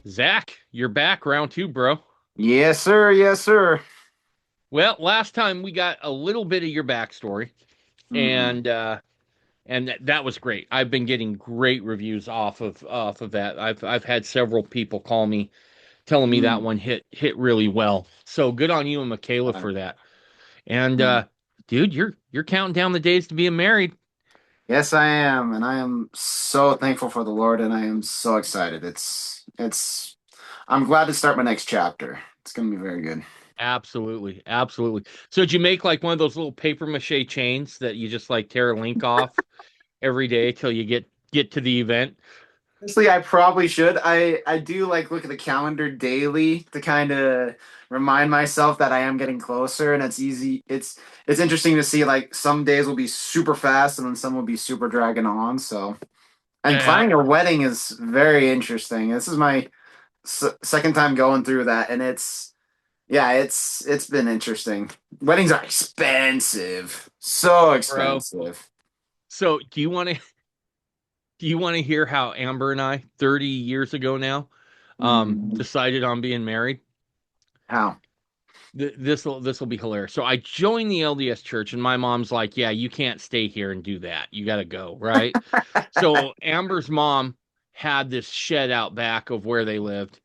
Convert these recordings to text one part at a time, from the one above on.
Zach, you're back round two, bro. Yes, sir. Yes, sir. Well, last time we got a little bit of your backstory, Hmm. and that was great. I've been getting great reviews off of that. I've had several people call me telling me that Mm. one hit really well. So good on you and Michaela Uh, for that. And mm. dude, you're counting down the days to being married. Yes, I am, and I am so thankful for the Lord, and I am so excited. It's. I'm glad to start my next chapter. It's gonna be very good. Absolutely, absolutely. So did you make like one of those little paper mache chains that you just like tear a link off every day till you get to the event? Honestly, I probably should. I do like look at the calendar daily to kind of remind myself that I am getting closer, and it's easy. It's interesting to see like some days will be super fast, and then some will be super dragging on. So, and Yeah, planning a wedding is very interesting. This is my second time going through that, and it's been interesting. Weddings are expensive, so bro. expensive. So, do you want to hear how Amber and I, 30 years ago now, Mm, decided on being married? how? This will be hilarious. So I joined the LDS church, and my mom's like, "Yeah, you can't stay here and do that. You got to go, right?" So Amber's mom had this shed out back of where they lived,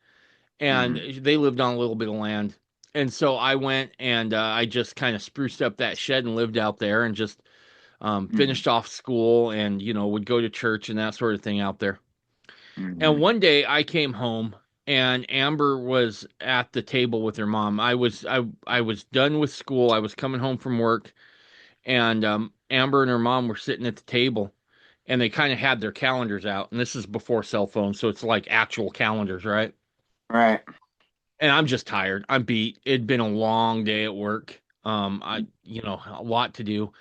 and Mm, they lived on a little bit of land. And so I went and I just kind of spruced up that shed and lived out there, and just mm, finished off school, and would go to church and that sort of thing out there. And mm, one day I came home and Amber was at the table with her mom. I was done with school. I was coming home from work, and Amber and her mom were sitting at the table, and they kind of had their calendars out. And this is before cell phones, so it's like actual calendars, right? right. And I'm just tired. I'm beat. It'd been a long day at work. A lot to do.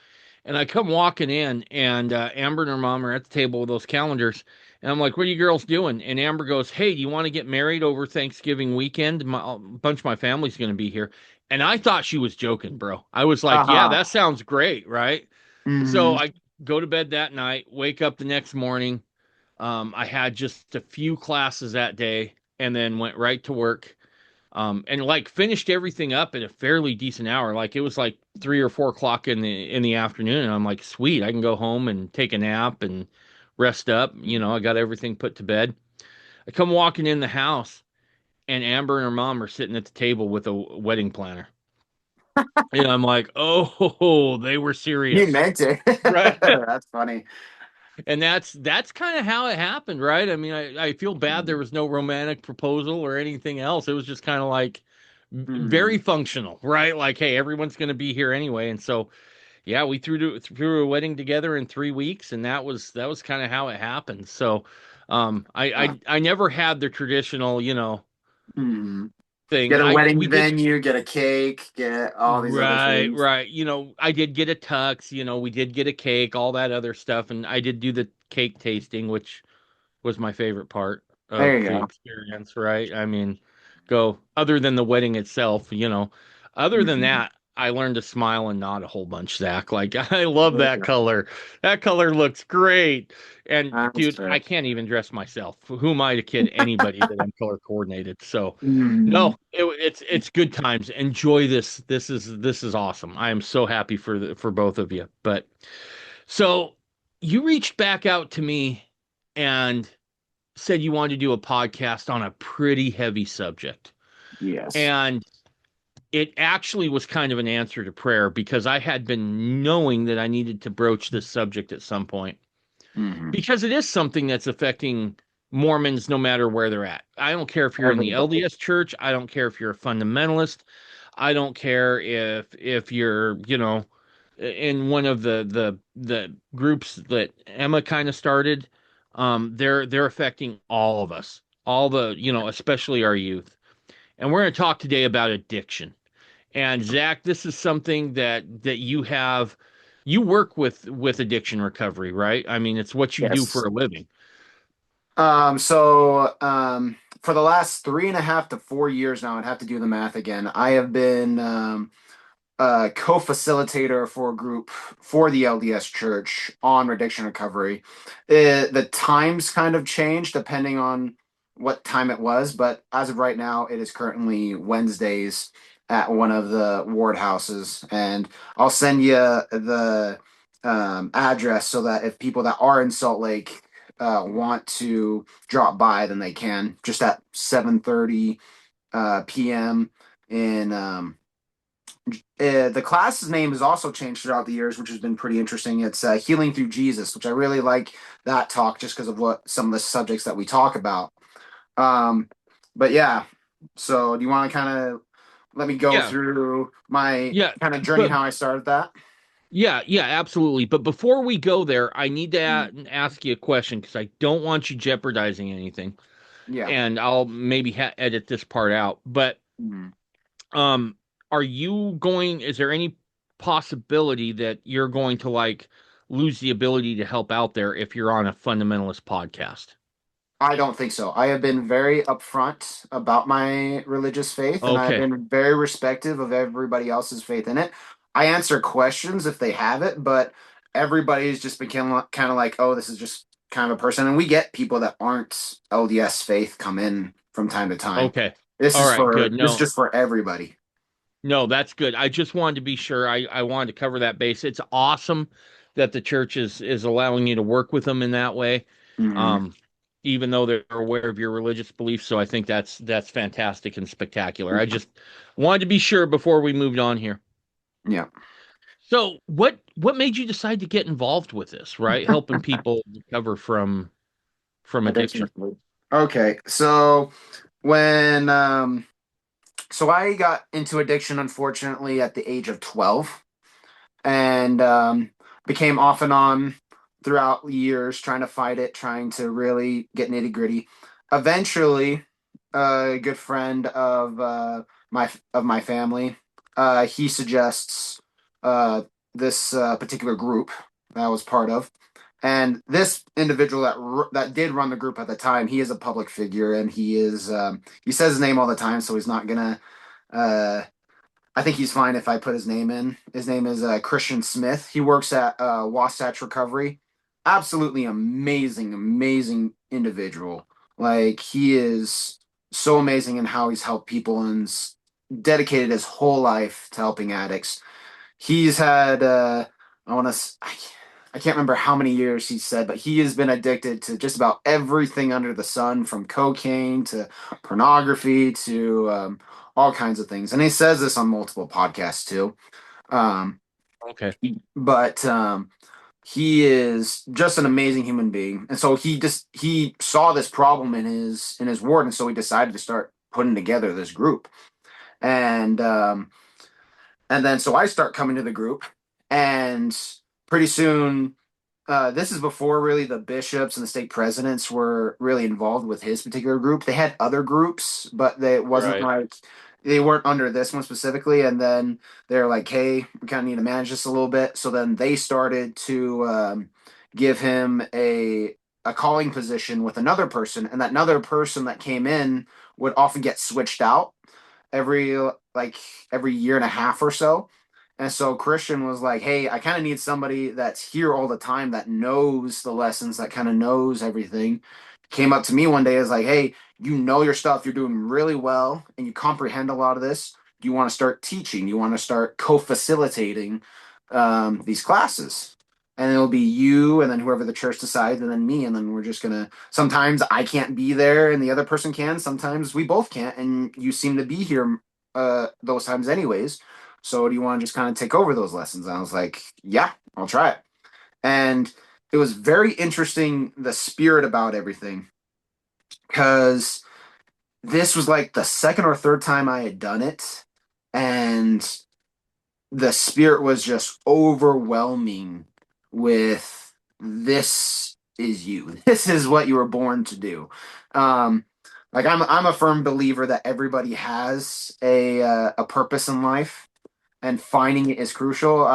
And I come walking in, and Amber and her mom are at the table with those calendars. And I'm like, "What are you girls doing?" And Amber goes, "Hey, do you want to get married over Thanksgiving weekend? A bunch of my family's going to be here." And I thought she was joking, bro. I was like, "Yeah, Uh-huh. that sounds great, right?" So Mm, I go to bed that night, wake up the next morning. I had just a few classes that day, and then went right to work, and like finished everything up at a fairly decent hour. Like it was like 3 or 4 o'clock in the afternoon, and I'm like, sweet, I can go home and take a nap and rest up. I got everything put to bed. I come walking in the house, and Amber and her mom are sitting at the table with a wedding planner, and I'm like, oh, they were you serious, meant it. right? That's funny. And that's kind of how it happened, right? I mean, I feel bad there Mm, was no romantic proposal or anything else. It was just kind of like very mm, functional, right? Like, hey, everyone's going to be here anyway, and so yeah, we threw a wedding together in 3 weeks, and that was kind of how it happened. So, I, uh, I never had the traditional, mm. thing. Get a I wedding we did. venue, get a cake, get all these other Right, things. right. I did get a tux, we did get a cake, all that other stuff, and I did do the cake tasting, which was my favorite part There of you the go. experience, right? I mean, go other than the wedding itself, other than Mm, that, I learned to smile and nod a whole bunch, Zach. Like, I love there you that go. color. That color looks great. And That's dude, I fair. can't even dress myself. Who am I to kid anybody that I'm color coordinated? So, Mm. no, it's good times. Enjoy this. This is awesome. I am so happy for both of you. But so you reached back out to me and said you wanted to do a podcast on a pretty heavy subject. Yes. And it actually was kind of an answer to prayer because I had been knowing that I needed to broach this subject at some point Hmm. because it is something that's affecting Mormons no matter where they're at. I don't care if you're in the Everybody. LDS church, I don't care if you're a fundamentalist, I don't care if you're, in one of the groups that Emma kind of started. They're affecting all of us, all the, especially our youth. And we're going to talk today about addiction. And Zach, this is something that you work with addiction recovery, right? I mean, it's what you do Yes. for a living. For the last 3.5 to 4 years now, I'd have to do the math again. I have been a co-facilitator for a group for the LDS Church on addiction recovery. The times kind of change depending on what time it was, but as of right now, it is currently Wednesdays at one of the ward houses, and I'll send you the address so that if people that are in Salt Lake want to drop by, then they can. Just at 7:30 p.m. in the class's name has also changed throughout the years, which has been pretty interesting. It's Healing Through Jesus, which I really like that talk just because of what some of the subjects that we talk about. Um, but yeah, so do you want to kind of let me go Yeah, through my yeah, kind of journey but and how I started that? yeah, absolutely. But before we go there, I need to Mm. ask you a question because I don't want you jeopardizing anything, Yeah. and I'll maybe edit this part out. But Mm. um, are you going? Is there any possibility that you're going to like lose the ability to help out there if you're on a fundamentalist podcast? I don't think so. I have been very upfront about my religious faith, and I've Okay, been very respectful of everybody else's faith in it. I answer questions if they have it, but everybody's just become kind of like, oh, this is just kind of a person. And we get people that aren't LDS faith come in from time to time. okay, all right, good. This is No, just for everybody. no, that's good. I just wanted to be sure. I wanted to cover that base. It's awesome that the church is allowing you to work with them in that way, Hmm. um, even though they're aware of your religious beliefs. So I think that's fantastic and spectacular. I just wanted to be sure before we moved on here. Yeah. So what made you decide to get involved with this, right? Helping people recover from Addiction. addiction. Okay, so when so I got into addiction unfortunately at the age of 12, and became off and on throughout years trying to fight it, trying to really get nitty gritty. Eventually, a good friend of my family, he suggests this particular group that I was part of. And this individual that did run the group at the time, he is a public figure, and he says his name all the time, so he's not gonna uh, I think he's fine if I put his name in. His name is Christian Smith. He works at Wasatch Recovery. Absolutely amazing, amazing individual. Like he is so amazing in how he's helped people and dedicated his whole life to helping addicts. He's had I want to I can't remember how many years he said, but he has been addicted to just about everything under the sun, from cocaine to pornography to all kinds of things. And he says this on multiple podcasts too. Um, Okay. but he is just an amazing human being, and so he saw this problem in his ward, and so he decided to start putting together this group. And and then so I start coming to the group, and pretty soon, this is before really the bishops and the stake presidents were really involved with his particular group. They had other groups, but it wasn't Right. like they weren't under this one specifically. And then they're like, "Hey, we kind of need to manage this a little bit." So then they started to give him a calling position with another person, and that another person that came in would often get switched out every like every year and a half or so. And so Christian was like, "Hey, I kind of need somebody that's here all the time, that knows the lessons, that kind of knows everything." Came up to me one day, is like, "Hey, you know your stuff, you're doing really well, and you comprehend a lot of this. Do you want to start teaching? You want to start co-facilitating these classes?" And it'll be you, and then whoever the church decides, and then me, and then we're just gonna. Sometimes I can't be there, and the other person can. Sometimes we both can't, and you seem to be here those times anyways. So do you want to just kind of take over those lessons? And I was like, yeah, I'll try it. And it was very interesting, the spirit about everything, because this was like the second or third time I had done it. And the spirit was just overwhelming with, this is you. This is what you were born to do. Um, like I'm a firm believer that everybody has a purpose in life, and finding it is crucial.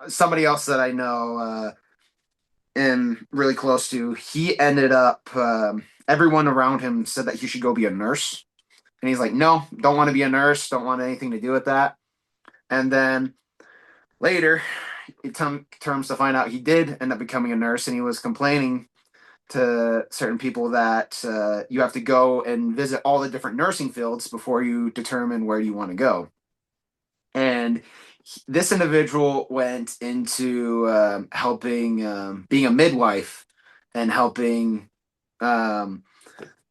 Somebody else that I know and really close to, he ended up. Everyone around him said that he should go be a nurse, and he's like, "No, don't want to be a nurse. Don't want anything to do with that." And then later, it terms to find out he did end up becoming a nurse, and he was complaining to certain people that you have to go and visit all the different nursing fields before you determine where you want to go. And this individual went into helping being a midwife and um,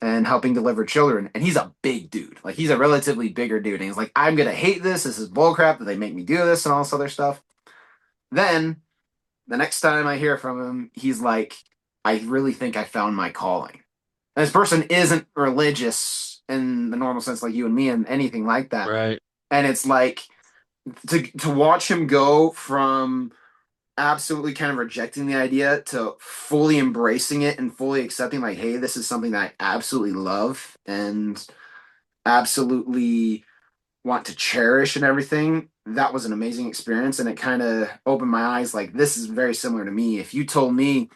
helping deliver children. And he's a big dude. Like he's a relatively bigger dude. And he's like, I'm gonna hate this. This is bullcrap that they make me do this and all this other stuff. Then the next time I hear from him, he's like, I really think I found my calling. And this person isn't religious in the normal sense like you and me and anything like that. Right. And it's like to watch him go from absolutely kind of rejecting the idea to fully embracing it and fully accepting like, hey, this is something that I absolutely love and absolutely want to cherish and everything. That was an amazing experience, and it kind of opened my eyes like this is very similar to me. If you told me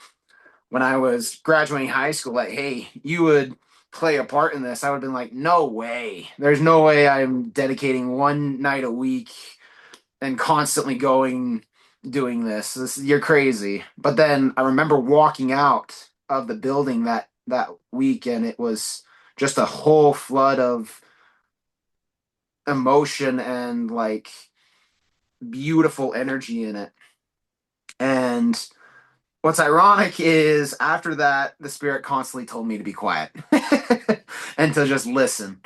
when I was graduating high school like, hey, you would play a part in this, I would have been like, no way. There's no way I'm dedicating one night a week and constantly going doing this. You're crazy. But then I remember walking out of the building that week, and it was just a whole flood of emotion and like beautiful energy in it. And what's ironic is after that, the spirit constantly told me to be quiet and to just listen.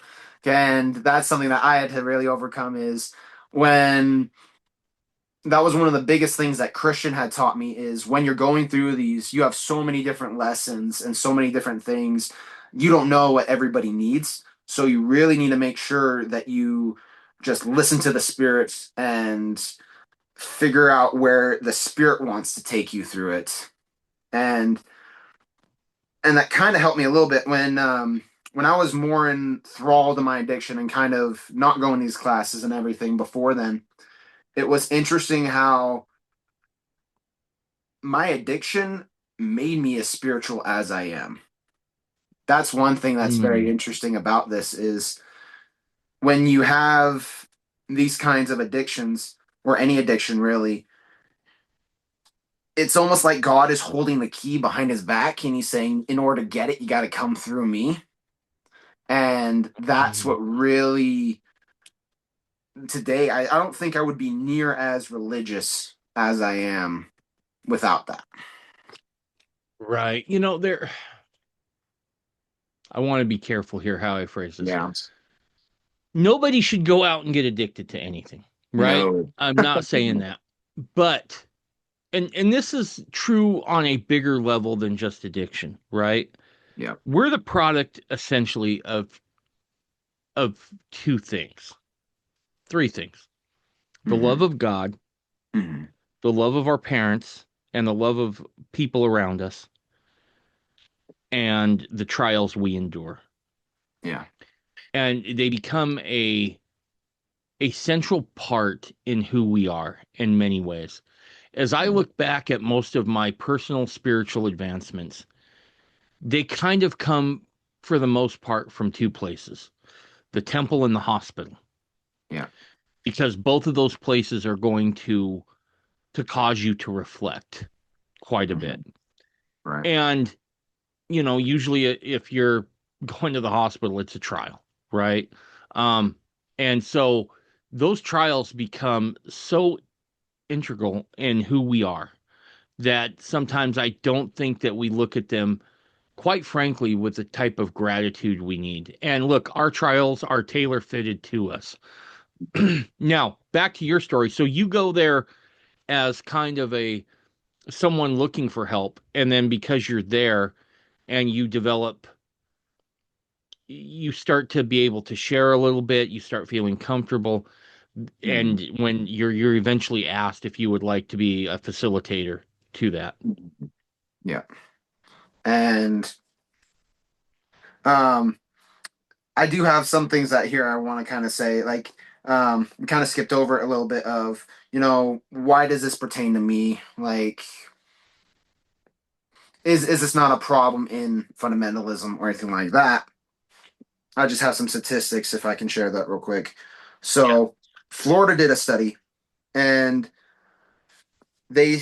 And that's something that I had to really overcome is when that was one of the biggest things that Christian had taught me is when you're going through these, you have so many different lessons and so many different things. You don't know what everybody needs. So you really need to make sure that you just listen to the spirit and figure out where the spirit wants to take you through it. And that kind of helped me a little bit when I was more enthralled in my addiction and kind of not going to these classes and everything before then. It was interesting how my addiction made me as spiritual as I am. That's one thing that's very Mm, interesting about this is when you have these kinds of addictions or any addiction really, it's almost like God is holding the key behind his back and he's saying, in order to get it, you got to come through me. And that's what mm. really today, I don't think I would be near as religious as I am without that. Right. I want to be careful here how I phrase this. Yeah. Nobody should go out and get addicted to anything, right? No. I'm not saying that. But and this is true on a bigger level than just addiction, right? Yeah. We're the product essentially of two things, three things. The love Hmm. of God, Hmm. the love of our parents, and the love of people around us, and the trials we endure. Yeah. And they become a central part in who we are in many ways. As I Yeah. look back at most of my personal spiritual advancements, they kind of come for the most part from two places, the temple and the hospital, Yeah. because both of those places are going to cause you to reflect quite a bit. Hmm. Right. And usually if you're going to the hospital, it's a trial, right? Um, and so those trials become so integral in who we are that sometimes I don't think that we look at them, quite frankly, with the type of gratitude we need. And look, our trials are tailor fitted to us. Now, back to your story. So you go there as kind of a someone looking for help, and then because you're there and you start to be able to share a little bit, you start feeling comfortable, Hmm. and when you're eventually asked if you would like to be a facilitator to that. Yeah. And um I do have some things that here I want to kind of say, like we kind of skipped over a little bit of, why does this pertain to me? Like, is this not a problem in fundamentalism or anything like that? I just have some statistics if I can share that real quick. Yeah. So, Florida did a study, and they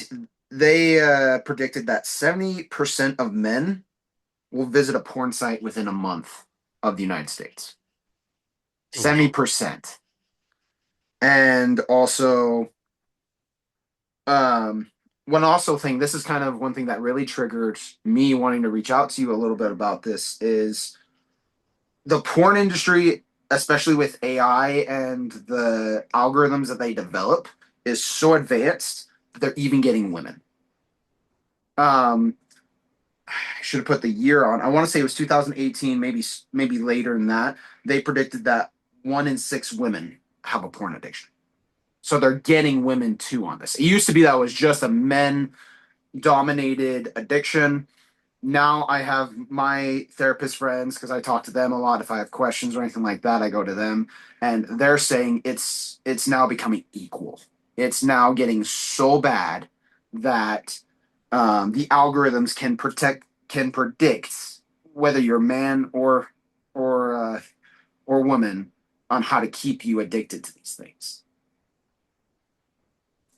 they predicted that 70% of men will visit a porn site within a month of the United States. Oof. 70%. And also, um, one also thing, this is kind of one thing that really triggered me wanting to reach out to you a little bit about this is the porn industry, especially with AI and the algorithms that they develop, is so advanced that they're even getting women. Um, I should have put the year on. I want to say it was 2018, maybe later than that. They predicted that 1 in 6 women have a porn addiction. So they're getting women too on this. It used to be that it was just a men dominated addiction. Now I have my therapist friends because I talk to them a lot. If I have questions or anything like that, I go to them, and they're saying it's now becoming equal. It's now getting so bad that the algorithms can predict whether you're man or or woman on how to keep you addicted to these things.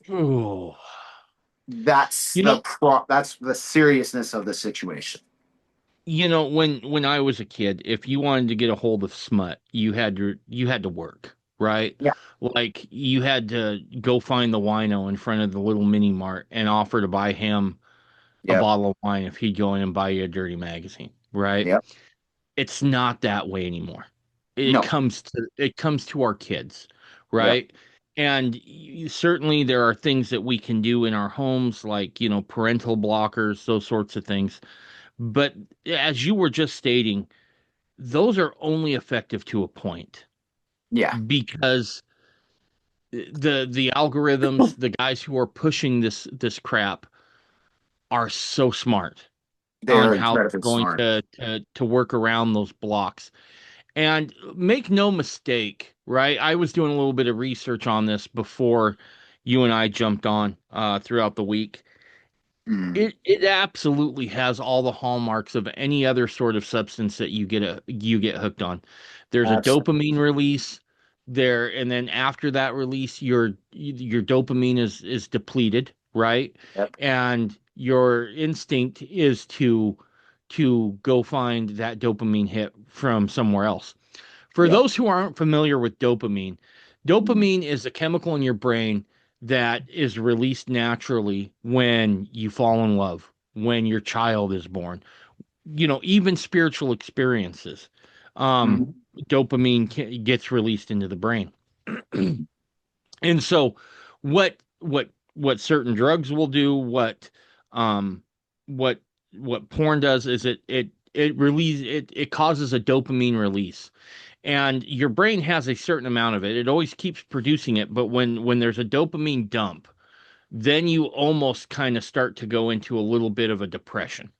Ooh. You know, That's the seriousness of the situation. when I was a kid, if you wanted to get a hold of smut, you had to work, right? Yeah. Like you had to go find the wino in front of the little mini mart and offer to buy him a Yep. bottle of wine if he'd go in and buy you a dirty magazine, right? Yep. It's not that way anymore. It No. comes to it comes to our kids, Yep. right? And certainly there are things that we can do in our homes, like, parental blockers, those sorts of things. But as you were just stating, those are only effective to a point Yeah. because the algorithms, the guys who are pushing this crap are so smart on They're how they're incredibly going smart. to work around those blocks. And make no mistake, right? I was doing a little bit of research on this before you and I jumped on throughout the week. Mm. It absolutely has all the hallmarks of any other sort of substance that you get hooked on. There's a Absolutely. dopamine release there, and then after that release, your dopamine is depleted, right? Yep. And your instinct is to go find that dopamine hit from somewhere else. For Yep. those who aren't familiar with dopamine, Mm. dopamine is a chemical in your brain that is released naturally when you fall in love, when your child is born, even spiritual experiences. Um, Mm. dopamine gets released into the brain. And so what certain drugs will do, um what what porn does is it causes a dopamine release, and your brain has a certain amount of it. It always keeps producing it, but when there's a dopamine dump, then you almost kind of start to go into a little bit of a depression,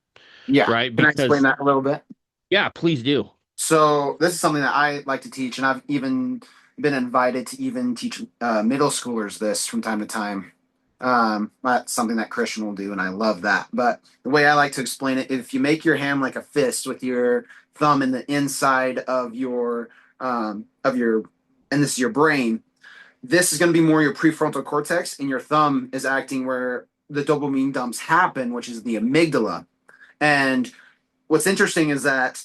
Yeah. right? Can I explain Because that a little bit? yeah, please do. So this is something that I like to teach, and I've even been invited to even teach middle schoolers this from time to time. That's something that Christian will do, and I love that. But the way I like to explain it, if you make your hand like a fist with your thumb in the inside of your, and this is your brain, this is going to be more your prefrontal cortex, and your thumb is acting where the dopamine dumps happen, which is the amygdala. And what's interesting is that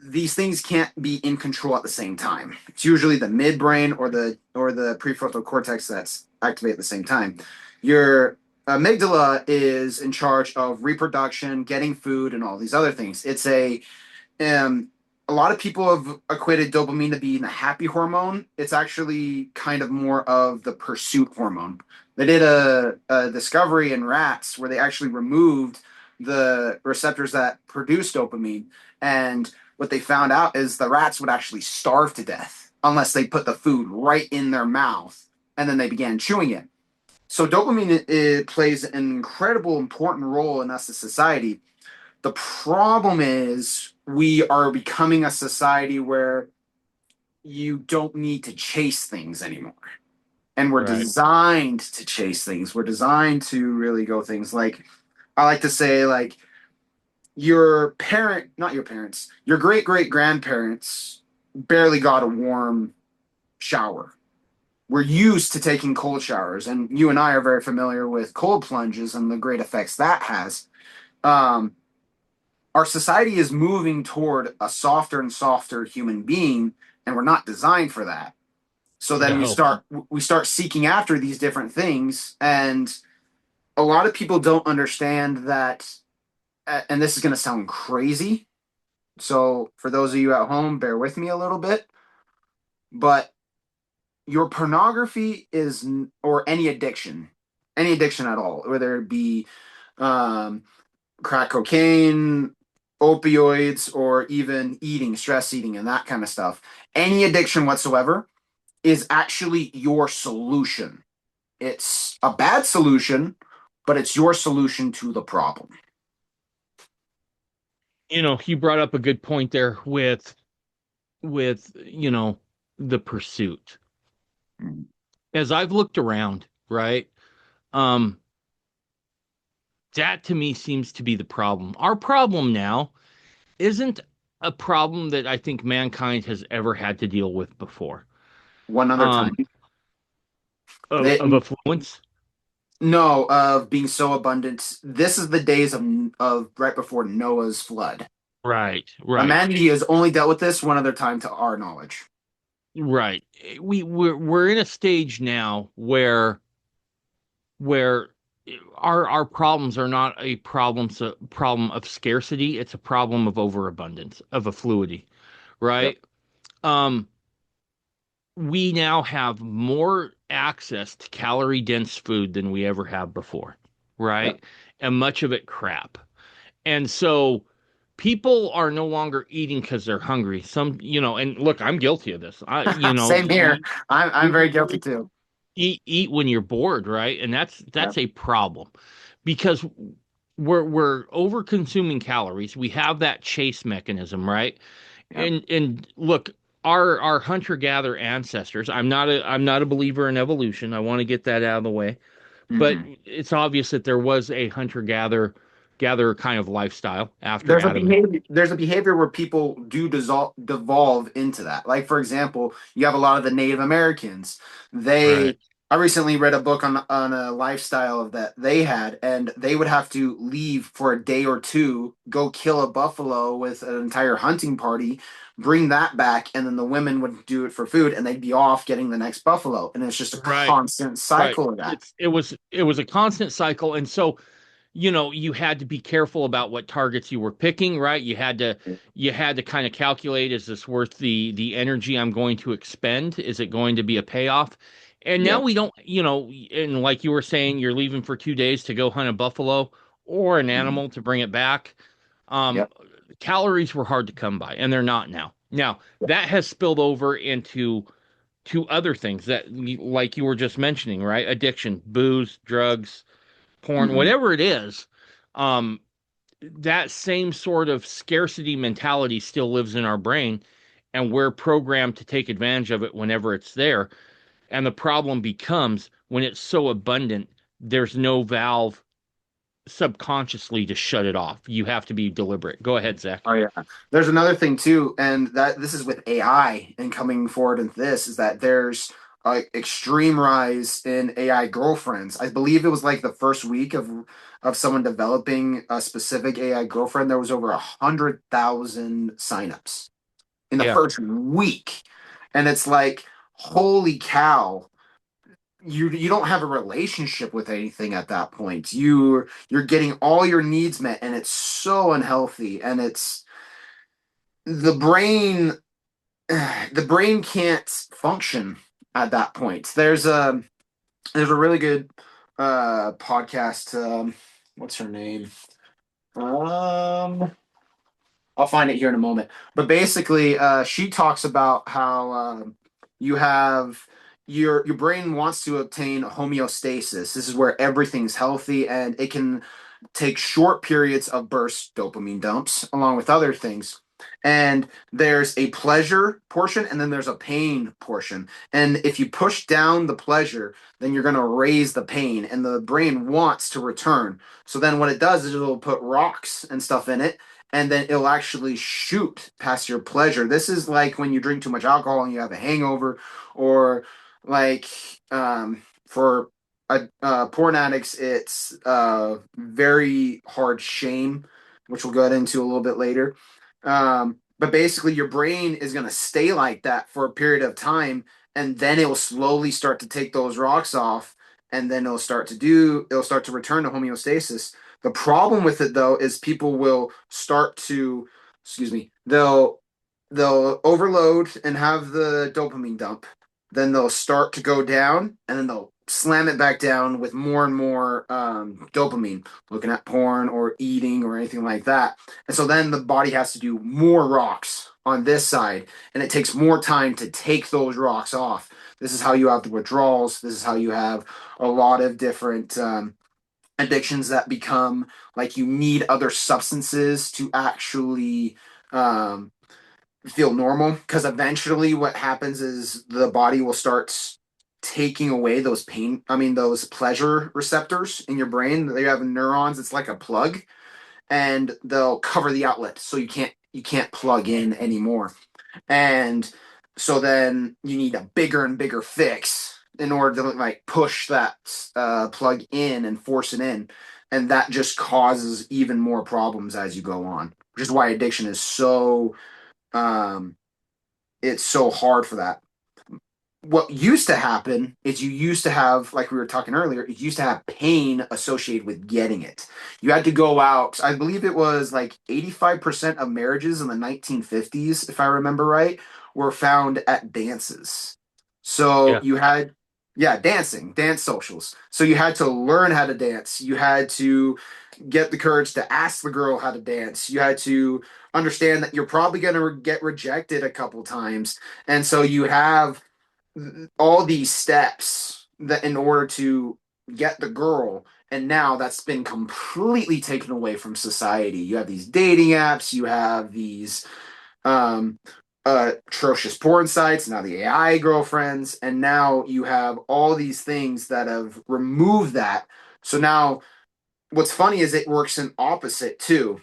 these things can't be in control at the same time. It's usually the midbrain or the prefrontal cortex that's activated at the same time. Your amygdala is in charge of reproduction, getting food, and all these other things. Um, a lot of people have equated dopamine to being a happy hormone. It's actually kind of more of the pursuit hormone. They did a discovery in rats where they actually removed the receptors that produce dopamine. And what they found out is the rats would actually starve to death unless they put the food right in their mouth and then they began chewing it. So dopamine it plays an incredible important role in us as society. The problem is we are becoming a society where you don't need to chase things anymore. And we're Right. designed to chase things. We're designed to really go things like I like to say like your parent, not your parents, your great great grandparents barely got a warm shower. We're used to taking cold showers, and you and I are very familiar with cold plunges and the great effects that has. Um, our society is moving toward a softer and softer human being, and we're not designed for that. So then we No. start seeking after these different things, and a lot of people don't understand that. And this is going to sound crazy, so for those of you at home, bear with me a little bit. But your pornography is, or any addiction at all, whether it be um, crack cocaine, opioids, or even eating, stress eating, and that kind of stuff. Any addiction whatsoever is actually your solution. It's a bad solution, but it's your solution to the problem. You brought up a good point there with the pursuit. As I've looked around, right? Um, that to me seems to be the problem. Our problem now isn't a problem that I think mankind has ever had to deal with before. One other Um, time. of They, affluence. no, of being so abundant. This is the days of right before Noah's flood. Right, right, Humanity has only dealt with this one other time to our knowledge. right. We're in a stage now where our problems are not a problem of scarcity, it's a problem of overabundance, of affluity, Yep. right? Um, we now have more access to calorie dense food than we ever have before, Yep. right? And much of it crap. And so people are no longer eating because they're hungry. And look, I'm guilty of this. Same here. I'm very guilty You too. eat when you're bored, right? And that's Yep. a problem because we're over consuming calories. We have that chase mechanism, right? Yep. And look, our hunter-gatherer ancestors, I'm not a believer in evolution. I want to get that out of the way. But Hmm. it's obvious that there was a hunter-gatherer kind of lifestyle after There's a Adam. behavior where people do devolve into that. Like for example, you have a lot of the Native Americans. Right. They I recently read a book on a lifestyle that they had, and they would have to leave for a day or two, go kill a buffalo with an entire hunting party, bring that back, and then the women would do it for food, and they'd be off getting the next buffalo, and it's just a Right. constant Right. cycle of that. It was a constant cycle. And so you had to be careful about what targets you were picking, right? You had to kind of calculate, is this worth the energy I'm going to expend? Is it going to be a payoff? And now Yep. we don't, and like you were saying, you're leaving for 2 days to go hunt a buffalo or an Mhm. animal to bring it back. Um, Yep. calories were hard to come by, and they're not now. Now, that has spilled over into other things that, like you were just mentioning, right? Addiction, booze, drugs, porn, Mhm. whatever it is. Um, that same sort of scarcity mentality still lives in our brain, and we're programmed to take advantage of it whenever it's there. And the problem becomes when it's so abundant, there's no valve subconsciously to shut it off. You have to be deliberate. Go ahead, Zach. Oh yeah. There's another thing too, and that this is with AI and coming forward into this is that there's a extreme rise in AI girlfriends. I believe it was like the first week of someone developing a specific AI girlfriend, there was over 100,000 signups in the Yeah. first week. And it's like, holy cow. You don't have a relationship with anything at that point. You're getting all your needs met, and it's so unhealthy, and it's the brain the brain can't function at that point. There's a really good podcast. What's her name? Um, I'll find it here in a moment. But basically, she talks about how you have your brain wants to obtain homeostasis. This is where everything's healthy, and it can take short periods of burst dopamine dumps along with other things. And there's a pleasure portion and then there's a pain portion. And if you push down the pleasure, then you're going to raise the pain and the brain wants to return. So then what it does is it'll put rocks and stuff in it and then it'll actually shoot past your pleasure. This is like when you drink too much alcohol and you have a hangover, or like for porn addicts, it's very hard shame. which we'll get into a little bit later. But basically, your brain is going to stay like that for a period of time, and then it will slowly start to take those rocks off, and then it'll start to return to homeostasis. The problem with it though is people will start to, excuse me, they'll overload and have the dopamine dump, then they'll start to go down, and then they'll slam it back down with more and more dopamine, looking at porn or eating or anything like that. And so then the body has to do more rocks on this side, and it takes more time to take those rocks off. This is how you have the withdrawals. This is how you have a lot of different addictions that become like you need other substances to actually um, feel normal, because eventually what happens is the body will start taking away those pleasure receptors in your brain. They have neurons, it's like a plug, and they'll cover the outlet so you can't plug in anymore. And so then you need a bigger and bigger fix in order to like push that plug in and force it in, and that just causes even more problems as you go on, which is why addiction is so um, it's so hard for that. What used to happen is you used to have, like we were talking earlier, you used to have pain associated with getting it. You had to go out. I believe it was like 85% of marriages in the 1950s, if I remember right, were found at dances. So Yeah. you had, yeah, dancing, dance socials. So you had to learn how to dance. You had to get the courage to ask the girl how to dance. You had to understand that you're probably going to get rejected a couple times. And so you have all these steps that in order to get the girl, and now that's been completely taken away from society. You have these dating apps, you have these um atrocious porn sites, now the AI girlfriends, and now you have all these things that have removed that. So now what's funny is it works in opposite too.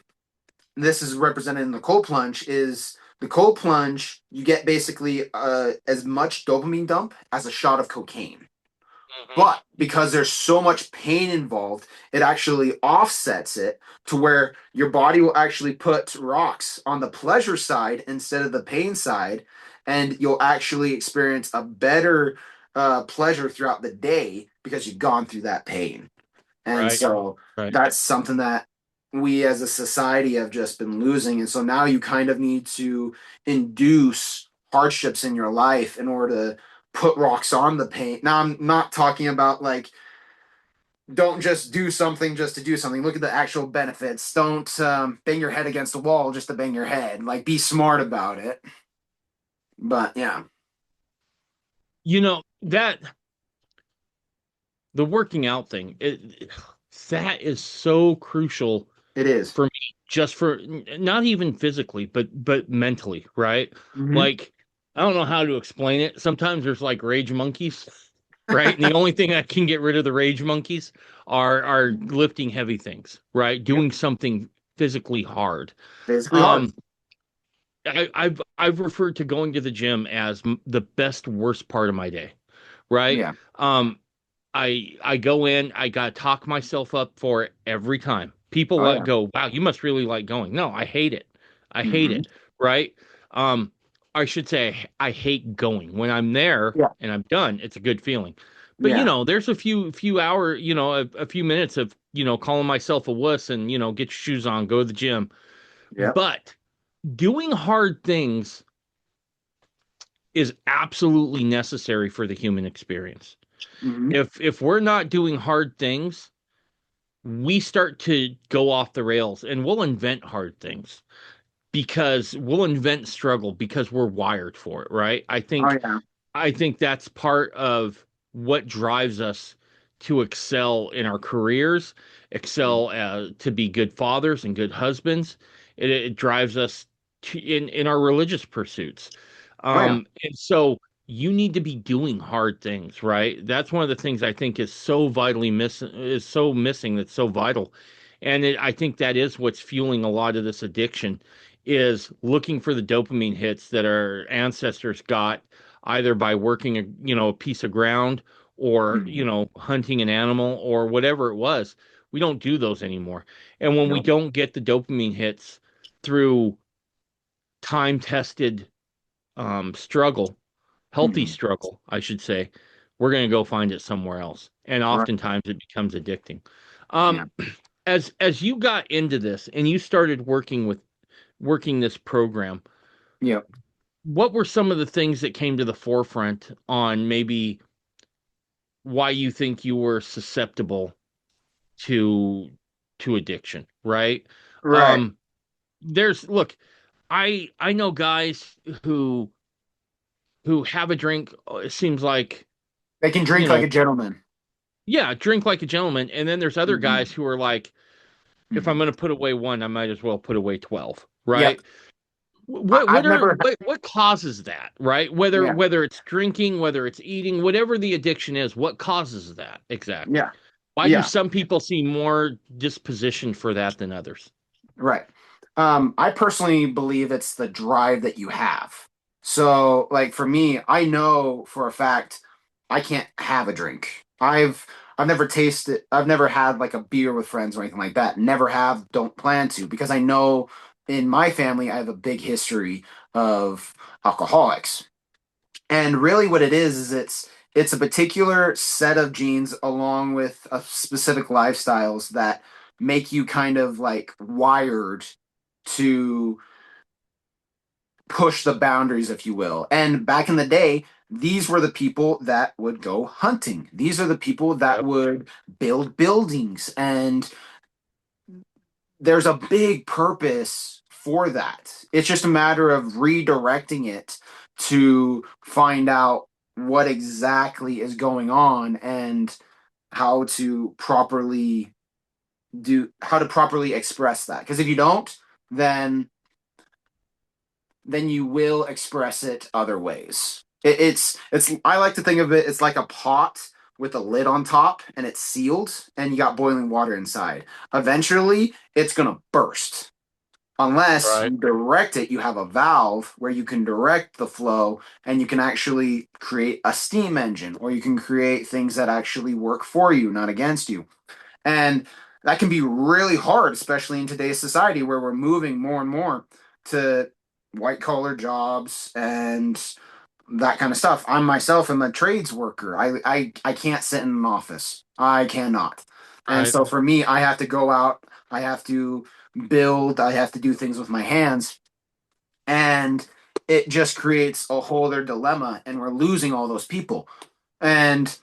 This is represented in the cold plunge. Is the cold plunge, you get basically as much dopamine dump as a shot of cocaine. Mhm. But because there's so much pain involved, it actually offsets it to where your body will actually put rocks on the pleasure side instead of the pain side, and you'll actually experience a better pleasure throughout the day because you've gone through that pain. And Right. so Right. that's something that we as a society have just been losing. And so now you kind of need to induce hardships in your life in order to put rocks on the paint. Now, I'm not talking about like, don't just do something just to do something. Look at the actual benefits. Don't bang your head against the wall just to bang your head. Like, be smart about it. But yeah, That the working out thing, that is so crucial it is. for me, just for not even physically, but mentally, right? Mm-hmm. Like, I don't know how to explain it. Sometimes there's like rage monkeys, right? And the only thing that can get rid of the rage monkeys are lifting heavy things, right? Yep. Doing something physically hard. Basically hard. Um, I've referred to going to the gym as the best worst part of my day, right? Yeah. Um, I go in, I gotta talk myself up for it every time. People Oh let yeah. go, wow, you must really like going. No, I hate it. I hate Mm-hmm. it, right? Um, I should say I hate going. When I'm there Yeah. and I'm done, it's a good feeling. But Yeah. there's a few hour, a few minutes of, calling myself a wuss and, get your shoes on, go to the gym. Yep. But doing hard things is absolutely necessary for the human experience. Mm-hmm. If we're not doing hard things, we start to go off the rails and we'll invent hard things because we'll invent struggle because we're wired for it, right? I Oh think yeah. I think that's part of what drives us to excel in our careers, excel to be good fathers and good husbands. It drives us in our religious pursuits. Oh yeah. And so you need to be doing hard things, right? That's one of the things I think is so vitally missing, that's so vital. And I think that is what's fueling a lot of this addiction is looking for the dopamine hits that our ancestors got either by working a piece of ground or Mhm. hunting an animal or whatever it was. We don't do those anymore. And when we No. don't get the dopamine hits through time-tested struggle, healthy Mhm. struggle, I should say, we're going to go find it somewhere else. And Right. oftentimes it becomes addicting. Yeah. Um, as you got into this and you started working this program, Yeah. what were some of the things that came to the forefront on maybe why you think you were susceptible to addiction, right? Right. Um, there's look, I know guys who have a drink, it seems like, They can you drink like know, a gentleman. yeah, drink like a gentleman, and then there's other guys Hmm. who are like, if I'm Hmm. going to put away one, I might as well put away 12, Yep. right? What I've are never. what causes that, right? Whether Yeah. whether it's drinking, whether it's eating, whatever the addiction is, what causes that exactly? Yeah. Why do Yeah. some people seem more disposition for that than others? Right. I personally believe it's the drive that you have. So, like for me, I know for a fact I can't have a drink. I've never tasted, I've never had like a beer with friends or anything like that. Never have, don't plan to, because I know in my family I have a big history of alcoholics. And really what it is it's a particular set of genes along with a specific lifestyles that make you kind of like wired to push the boundaries, if you will. And back in the day, these were the people that would go hunting. These are the people that Yep. would build buildings. And there's a big purpose for that. It's just a matter of redirecting it to find out what exactly is going on and how to properly how to properly express that. Because if you don't, then then you will express it other ways. It's I like to think of it, it's like a pot with a lid on top and it's sealed and you got boiling water inside. Eventually, it's gonna burst. Unless Right. you direct it, you have a valve where you can direct the flow and you can actually create a steam engine or you can create things that actually work for you, not against you. And that can be really hard, especially in today's society where we're moving more and more to white collar jobs and that kind of stuff. I myself am a trades worker. I can't sit in an office. I cannot. And Right. so for me, I have to go out, I have to build, I have to do things with my hands. And it just creates a whole other dilemma, and we're losing all those people. And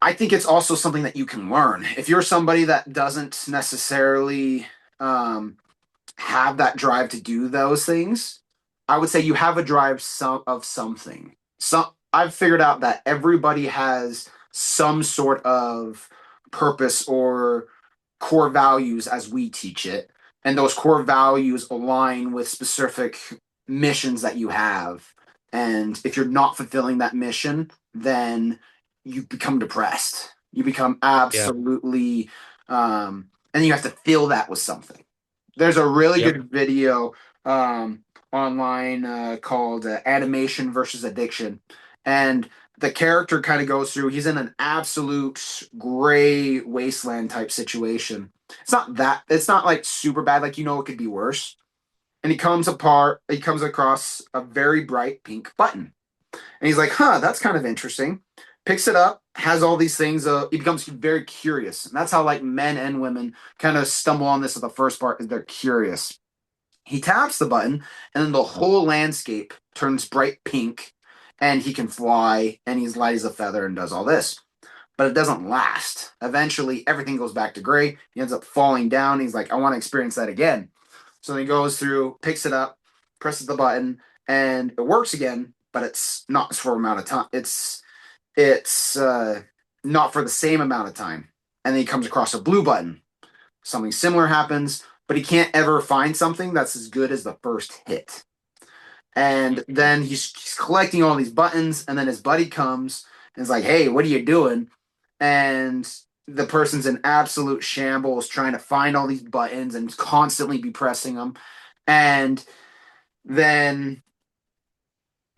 I think it's also something that you can learn. If you're somebody that doesn't necessarily um, have that drive to do those things, I would say you have a drive of something. I've figured out that everybody has some sort of purpose or core values as we teach it, and those core values align with specific missions that you have. And if you're not fulfilling that mission, then you become depressed. You become Yeah. absolutely, and you have to fill that with something. There's a really Yep. good video online called Animation versus Addiction. And the character kind of goes through, he's in an absolute gray wasteland type situation. It's not like super bad, like, it could be worse. And he comes across a very bright pink button. And he's like, huh, that's kind of interesting. Picks it up, has all these things. He becomes very curious. And that's how like men and women kind of stumble on this at the first part is they're curious. He taps the button, and then the whole landscape turns bright pink, and he can fly, and he's light as a feather and does all this. But it doesn't last. Eventually, everything goes back to gray. He ends up falling down. He's like, I want to experience that again. So he goes through, picks it up, presses the button, and it works again, but it's not for amount of time. It's not for the same amount of time. And then he comes across a blue button. Something similar happens, but he can't ever find something that's as good as the first hit. And then he's collecting all these buttons, and then his buddy comes and is like, "Hey, what are you doing?" And the person's in absolute shambles, trying to find all these buttons and constantly be pressing them. And then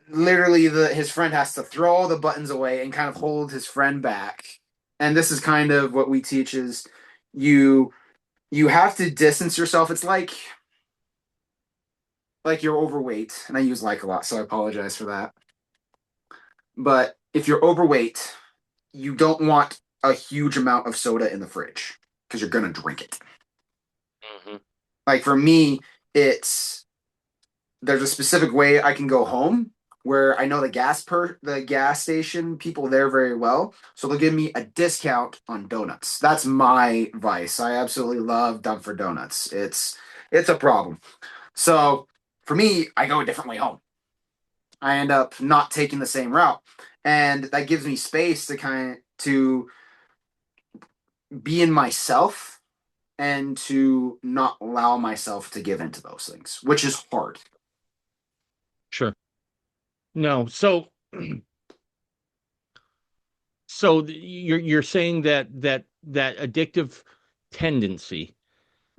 literally his friend has to throw all the buttons away and kind of hold his friend back. And this is kind of what we teach is You you have to distance yourself. It's like you're overweight, and I use like a lot, so I apologize for that. But if you're overweight, you don't want a huge amount of soda in the fridge because you're gonna drink it. Hmm. Like for me, it's there's a specific way I can go home where I know the gas station people there very well, so they'll give me a discount on donuts. That's my vice. I absolutely love Dunkin' Donuts. It's a problem. So for me, I go a different way home. I end up not taking the same route, and that gives me space to be in myself and to not allow myself to give into those things, which is hard. Sure. No. So you're saying that addictive tendency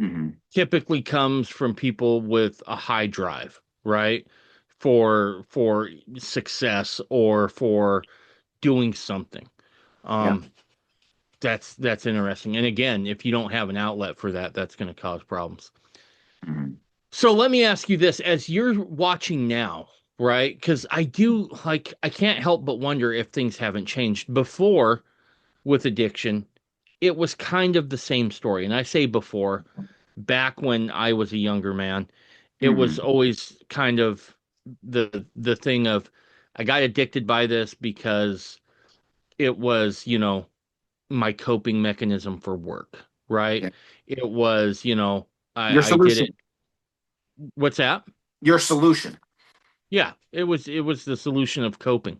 Mm-hmm. typically comes from people with a high drive, right? For success or for doing something. Yeah. Um, that's interesting. And again, if you don't have an outlet for that, that's going to cause problems. Mm-hmm. So let me ask you this, as you're watching now, right? Because I can't help but wonder if things haven't changed. Before with addiction, it was kind of the same story. And I say before, back when I was a younger man, it was Mm-hmm. always kind of the thing of I got addicted by this because it was, my coping mechanism for work, right? Yeah. It was, Your I did it. solution. What's that? Your solution. Yeah, it was the solution of coping.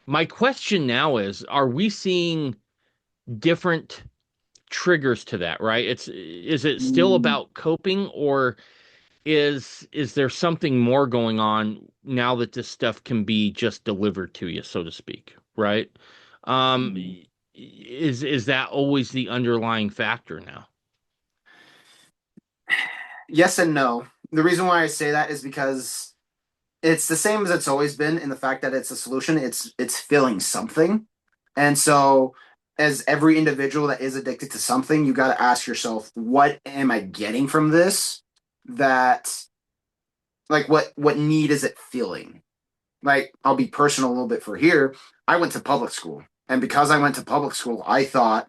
My question now are we seeing different triggers to that, right? Is it still Mm, about coping, or is there something more going on now that this stuff can be just delivered to you, so to speak, right? Um, is that always the underlying factor now? yes and no. The reason why I say that is because it's the same as it's always been in the fact that it's a solution. It's filling something. And so as every individual that is addicted to something, you got to ask yourself, what am I getting from this? That like what need is it filling? Like I'll be personal a little bit for here. I went to public school. And because I went to public school, I thought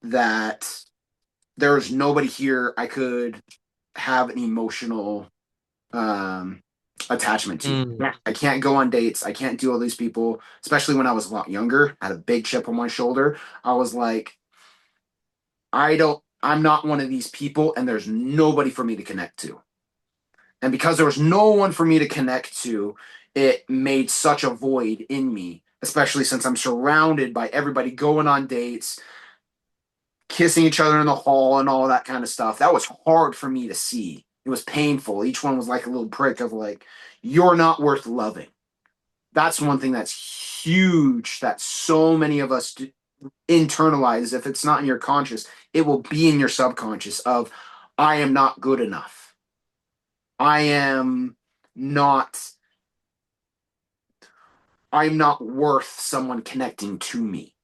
that there was nobody here I could have an emotional um, attachment to. Mm. I can't go on dates. I can't do all these people, especially when I was a lot younger. I had a big chip on my shoulder. I was like, I'm not one of these people, and there's nobody for me to connect to. And because there was no one for me to connect to, it made such a void in me, especially since I'm surrounded by everybody going on dates, kissing each other in the hall and all that kind of stuff. That was hard for me to see. It was painful. Each one was like a little prick of like, you're not worth loving. That's one thing that's huge that so many of us internalize. If it's not in your conscious, it will be in your subconscious of, I am not good enough. I am not, I'm not worth someone connecting to me.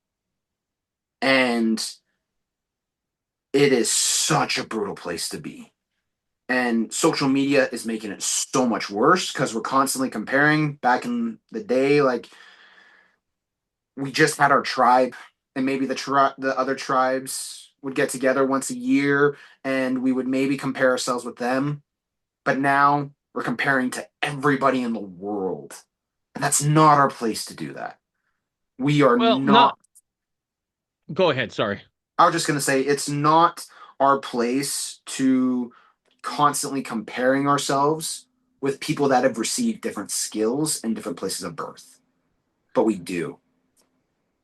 And it is such a brutal place to be. And social media is making it so much worse because we're constantly comparing. Back in the day, like we just had our tribe, and maybe the other tribes would get together once a year, and we would maybe compare ourselves with them. But now we're comparing to everybody in the world, and that's not our place to do that. We are Well, no, not. go ahead. Sorry. I was just gonna say it's not our place to constantly comparing ourselves with people that have received different skills and different places of birth. But we do.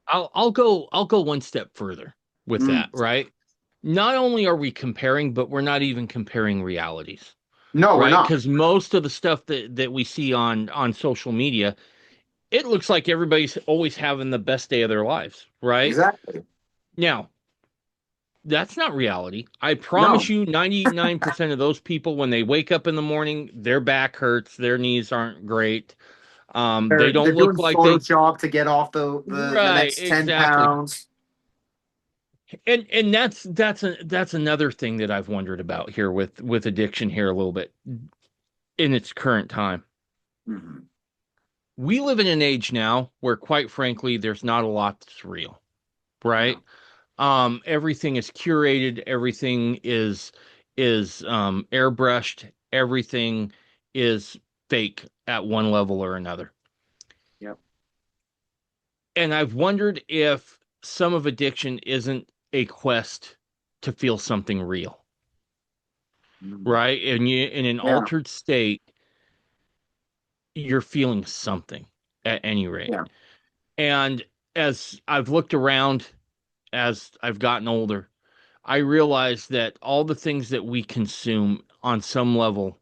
I'll go one step further with Mm. that, right? Not only are we comparing, but we're not even comparing realities, No, we're right? not. Because most of the stuff that we see on social media, it looks like everybody's always having the best day of their lives, right? Exactly. Now, that's not reality. I promise No. you, 99% of those people, when they wake up in the morning, their back hurts, their knees aren't great. They They're don't doing look like they. Photoshop to get off the Right, next 10 exactly. pounds. And that's another thing that I've wondered about here with addiction here a little bit in its current time. Hmm. We live in an age now where, quite frankly, there's not a lot that's real, right? No. Everything is curated, everything is airbrushed, everything is fake at one level or another. Yep. And I've wondered if some of addiction isn't a quest to feel something real, Mhm. right? And you in an Yeah. altered state, you're feeling something at any rate. Yeah. And as I've looked around as I've gotten older, I realize that all the things that we consume on some level,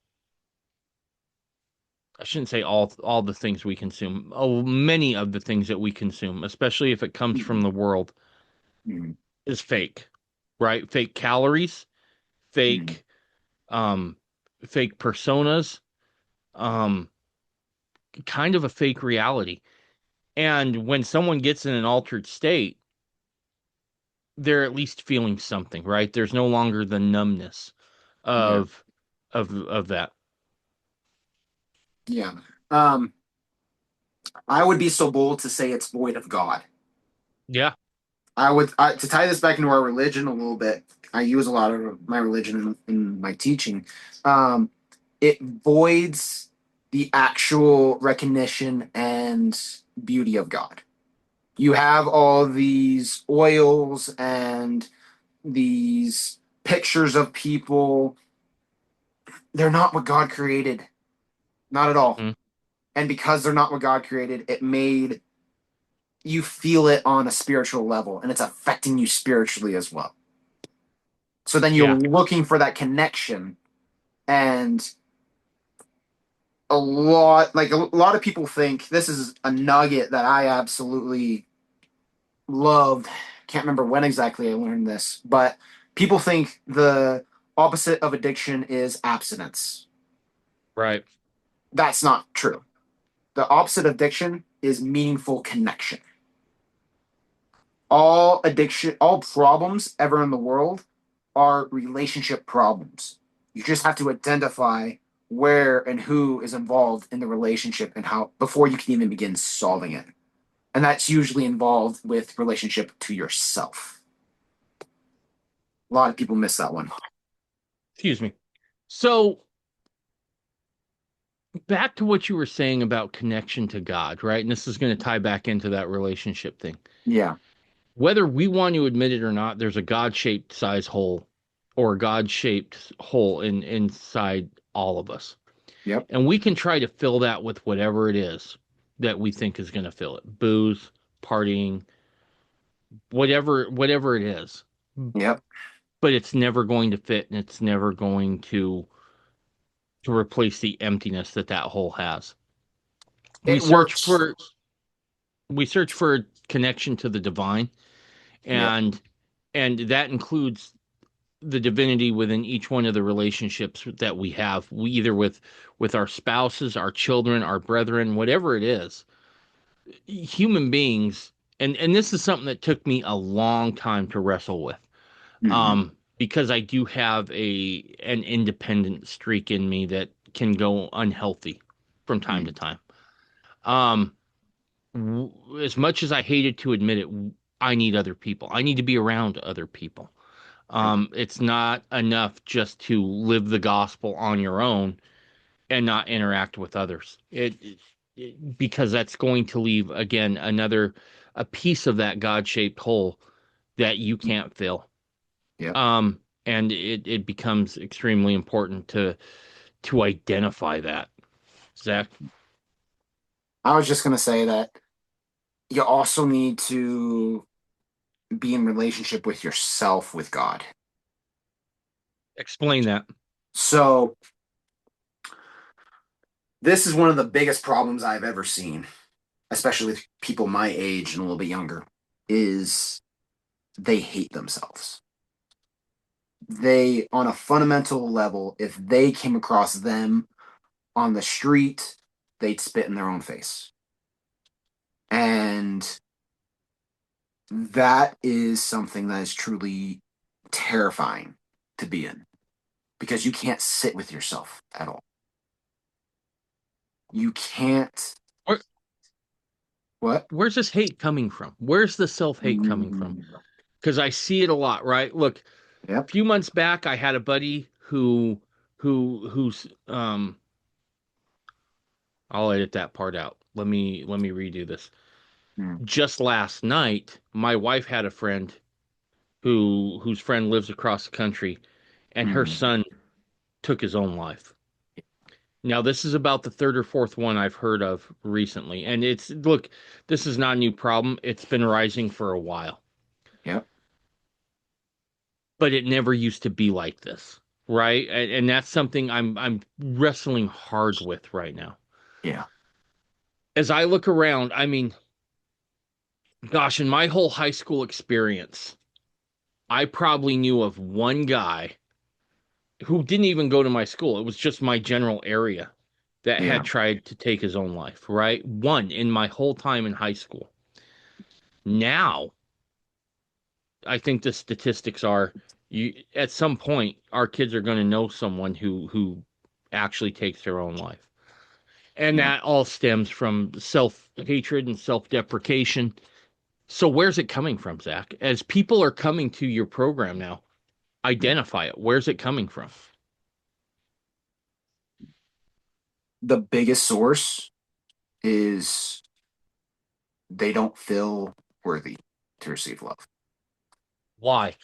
I shouldn't say all the things we consume, oh, many of the things that we consume, especially if it comes from Mhm. the world, Mhm. is fake, right? Fake calories, Mhm. fake um fake personas, um kind of a fake reality. And when someone gets in an altered state, they're at least feeling something, right? There's no longer the numbness Yeah. of of that. Yeah. Um, I would be so bold to say it's void of God. Yeah. To tie this back into our religion a little bit. I use a lot of my religion in my teaching. Um, it voids the actual recognition and beauty of God. You have all these oils and these pictures of people. They're not what God created, not at all. Mhm. And because they're not what God created, it made you feel it on a spiritual level, and it's affecting you spiritually as well. So then you're Yeah. looking for that connection, and a lot of people think this is a nugget that I absolutely loved. Can't remember when exactly I learned this, but people think the opposite of addiction is abstinence. Right. That's not true. The opposite of addiction is meaningful connection. All problems ever in the world are relationship problems. You just have to identify where and who is involved in the relationship and how before you can even begin solving it. And that's usually involved with relationship to yourself. A lot of people miss that one. Excuse me. So back to what you were saying about connection to God, right? And this is going to tie back into that relationship thing. Yeah. Whether we want to admit it or not, there's a God-shaped size hole or a God-shaped hole inside all of us. Yep. And we can try to fill that with whatever it is that we think is going to fill it. Booze, partying, whatever it is. Yep. But it's never going to fit and it's never going to replace the emptiness that that hole has. We It search works. for we search for a connection to the divine, Yep. and that includes the divinity within each one of the relationships that we have, we either with our spouses, our children, our brethren, whatever it is. Human beings, and this is something that took me a long time to wrestle with, Hmm. because I do have an independent streak in me that can go unhealthy from time to time. um as much as I hated to admit it, I need other people. I need to be around other people. Yep. It's not enough just to live the gospel on your own and not interact with others. Because that's going to leave again a piece of that God-shaped hole that you can't fill. Yep. And it becomes extremely important to identify that. Zach, I was just gonna say that you also need to be in relationship with yourself with God. explain that. So this is one of the biggest problems I've ever seen, especially with people my age and a little bit younger, is they hate themselves. They, on a fundamental level, if they came across them on the street, they'd spit in their own face. And That is something that is truly terrifying to be in because you can't sit with yourself at all. You can't. Where, What? where's this hate coming from? Where's the self-hate coming from? Mm, Because I see it a lot, right? Look, a yep. few months back, I had a buddy who's I'll edit that part out. Let me redo this. Mm, Just last night, my wife had a friend whose friend lives across the country, and her mm, son took his own life. Now, this is about the third or fourth one I've heard of recently. And it's, look, this is not a new problem. It's been rising for a while, yep. but it never used to be like this, right? And that's something I'm wrestling hard with right now. Yeah. As I look around, I mean, gosh, in my whole high school experience, I probably knew of one guy who didn't even go to my school. It was just my general area that Yeah. had tried to take his own life, right? One in my whole time in high school. Now, I think the statistics are you at some point our kids are going to know someone who actually takes their own life. And Yeah. that all stems from self-hatred and self-deprecation. So where's it coming from, Zach? As people are coming to your program now, Yeah. identify it. Where's it coming from? The biggest source is they don't feel worthy to receive love Why?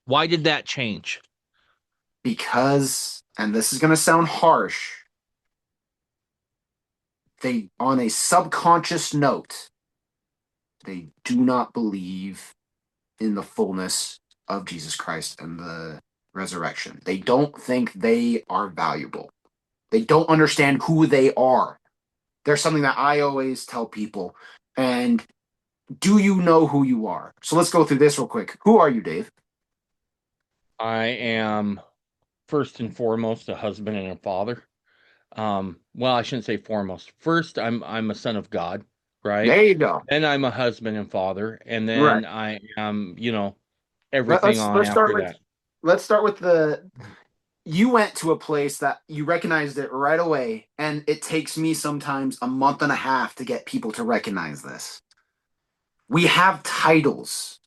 Why did that change? because, and this is going to sound harsh, they, on a subconscious note, they do not believe in the fullness of Jesus Christ and the resurrection. They don't think they are valuable. They don't understand who they are. There's something that I always tell people. And do you know who you are? So let's go through this real quick. Who are you, Dave? I am first and foremost a husband and a father. Well, I shouldn't say foremost. First, I'm a son of God, right? There you go. Then I'm a husband and father, and Right. then I am, Let, everything let's on let's start after with that. let's start with the you went to a place that you recognized it right away, and it takes me sometimes a month and a half to get people to recognize this. We have titles,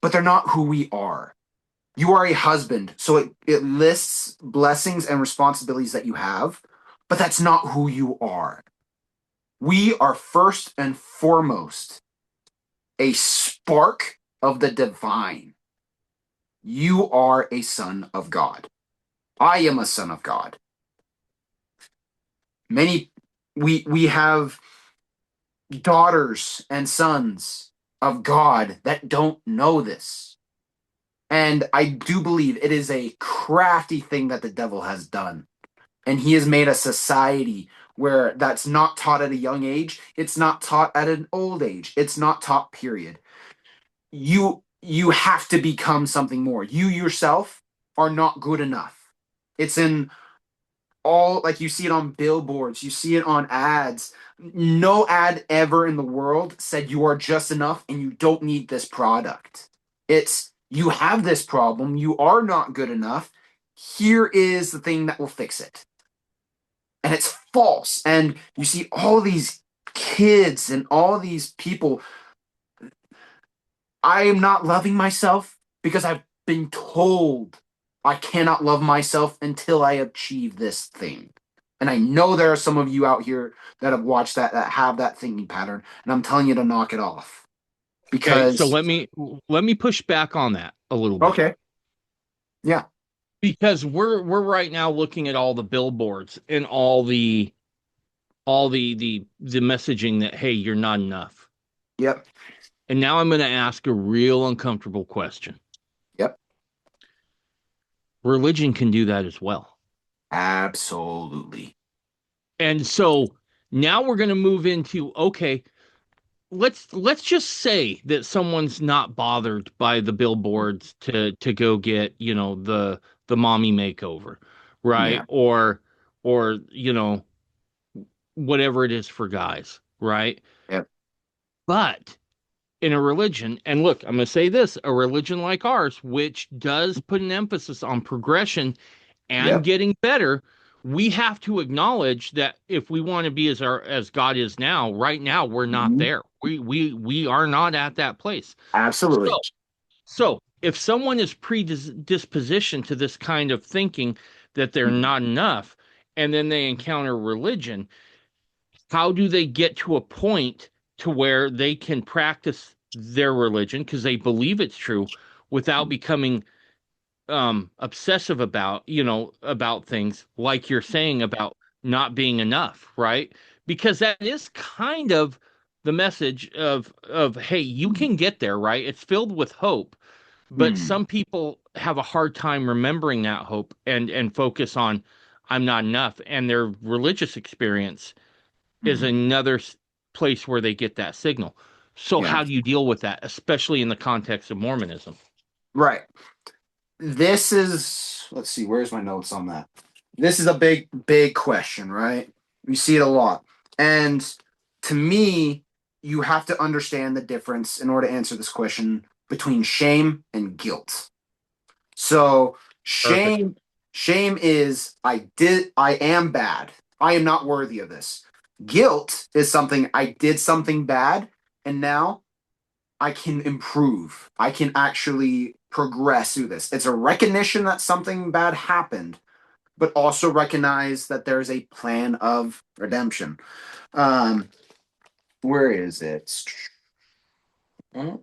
but they're not who we are. You are a husband, so it lists blessings and responsibilities that you have, but that's not who you are. We are first and foremost a spark of the divine. You are a son of God. I am a son of God. Many we have daughters and sons of God that don't know this. And I do believe it is a crafty thing that the devil has done. And he has made a society where that's not taught at a young age. It's not taught at an old age. It's not taught, period. You have to become something more. You yourself are not good enough. It's in all, like, you see it on billboards, you see it on ads. No ad ever in the world said you are just enough and you don't need this product. It's you have this problem, you are not good enough. Here is the thing that will fix it. And it's false. And you see all these kids and all these people. I am not loving myself because I've been told I cannot love myself until I achieve this thing. And I know there are some of you out here that have watched that have that thinking pattern, and I'm telling you to knock it off Okay, so because let me push back on that a little bit okay, yeah, because we're right now looking at all the billboards and all the messaging that hey, you're not enough. yep, And now I'm going to ask a real uncomfortable question. yep, Religion can do that as well. absolutely, And so now we're going to move into okay, let's just say that someone's not bothered by the billboards to go get, the mommy makeover, right? yeah, Or, whatever it is for guys, right? yep, But in a religion, and look, I'm going to say this, a religion like ours, which does put an emphasis on progression and Yep. getting better, we have to acknowledge that if we want to be as God is now, right now we're not Mhm. there. We are not at that place. Absolutely. So so if someone is predispositioned to this kind of thinking that they're Mhm. not enough, and then they encounter religion, how do they get to a point to where they can practice their religion because they believe it's true without becoming obsessive about, about things like you're saying about not being enough, right? Because that is kind of the message of hey, you can get there, right? It's filled with hope, but Mhm. some people have a hard time remembering that hope and focus on I'm not enough, and their religious experience is Mhm. another place where they get that signal. So Yeah. how do you deal with that, especially in the context of Mormonism? Right. This is, let's see, where's my notes on that? This is a big, big question, right? You see it a lot. And to me, you have to understand the difference in order to answer this question between shame and guilt. So Perfect. shame is I am bad. I am not worthy of this. Guilt is something I did something bad and now I can improve. I can actually progress through this. It's a recognition that something bad happened, but also recognize that there's a plan of redemption. Um, where is it? In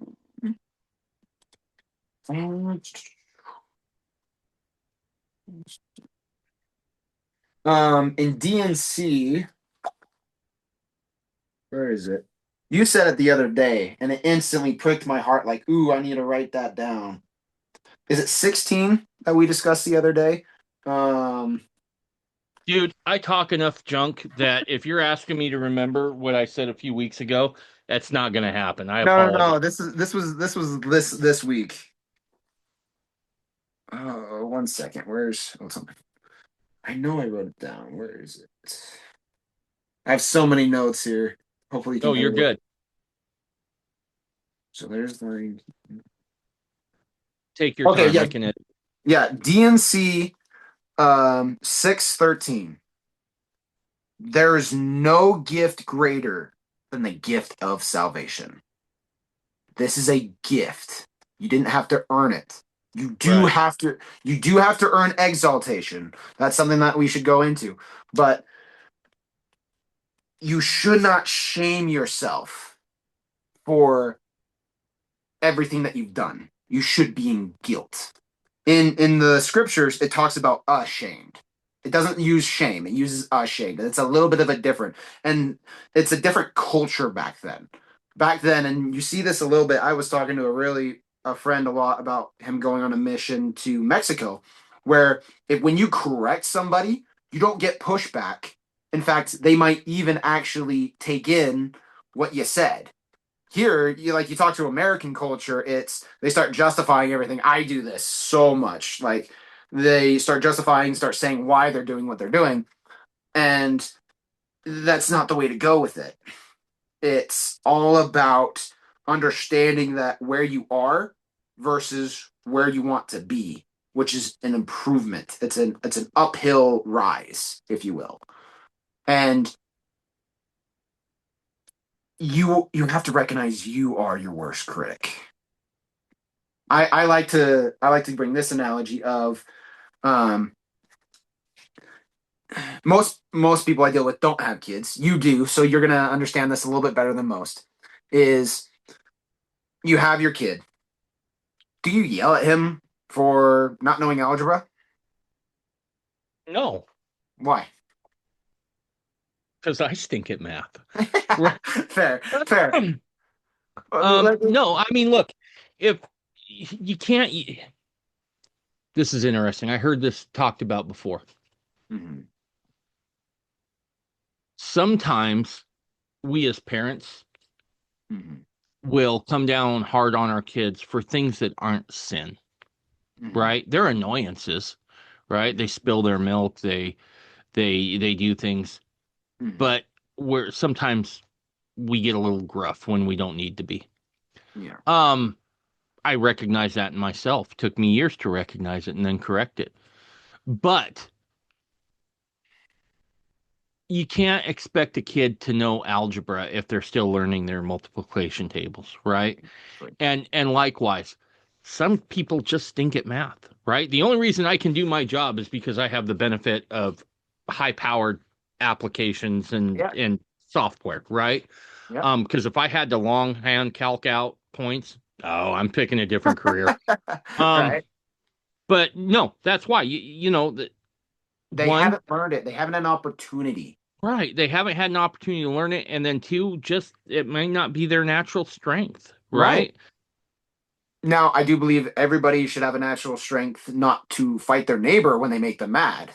DNC, where is it? You said it the other day, and it instantly pricked my heart like, ooh, I need to write that down. Is it 16 that we discussed the other day? Um, Dude, I talk enough junk that if you're asking me to remember what I said a few weeks ago, that's not going to happen. I no, no, apologize. no. This week. Oh, one second. Where's something? I know I wrote it down. Where is it? I have so many notes here. Hopefully you Oh, can you're edit. good. So there's my Take your okay, time. yeah, I can edit. yeah. DNC 613. There is no gift greater than the gift of salvation. This is a gift. You didn't have to earn it. Right. You do have to earn exaltation. That's something that we should go into. But you should not shame yourself for everything that you've done. You should be in guilt. In the scriptures, it talks about ashamed. It doesn't use shame. It uses ashamed. It's a little bit of a different, and it's a different culture back then. Back then, and you see this a little bit. I was talking to a friend a lot about him going on a mission to Mexico, where if when you correct somebody, you don't get pushback. In fact, they might even actually take in what you said. Here, you talk to American culture, it's they start justifying everything. I do this so much. Like they start justifying, start saying why they're doing what they're doing. And that's not the way to go with it. It's all about understanding that where you are versus where you want to be, which is an improvement. It's an uphill rise, if you will. And you have to recognize you are your worst critic. I like to bring this analogy of um, most people I deal with don't have kids. You do, so you're gonna understand this a little bit better than most. Is you have your kid. Do you yell at him for not knowing algebra? No, Why? because I stink at math. Right. Fair, fair. No, I mean, look, if you can't, this is interesting. I heard this talked about before. Mhm, Sometimes we as parents mhm, will come down hard on our kids for things that aren't sin, mhm, right? They're annoyances, right? They spill their milk, they do things, mhm, but we're sometimes we get a little gruff when we don't need to be. Yeah. Um, I recognize that in myself. Took me years to recognize it and then correct it. But you can't expect a kid to know algebra if they're still learning their multiplication tables, right? And likewise, some people just stink at math, right? The only reason I can do my job is because I have the benefit of high-powered applications Yeah. and software, right? Yep. Because if I had to longhand calc out points, oh, I'm picking a different career. Um, Right. but no, that's why you know that They one, haven't learned it. They haven't had an opportunity. right, they haven't had an opportunity to learn it, and then two, just it may not be their natural strength, Right. right? Now, I do believe everybody should have a natural strength not to fight their neighbor when they make them mad.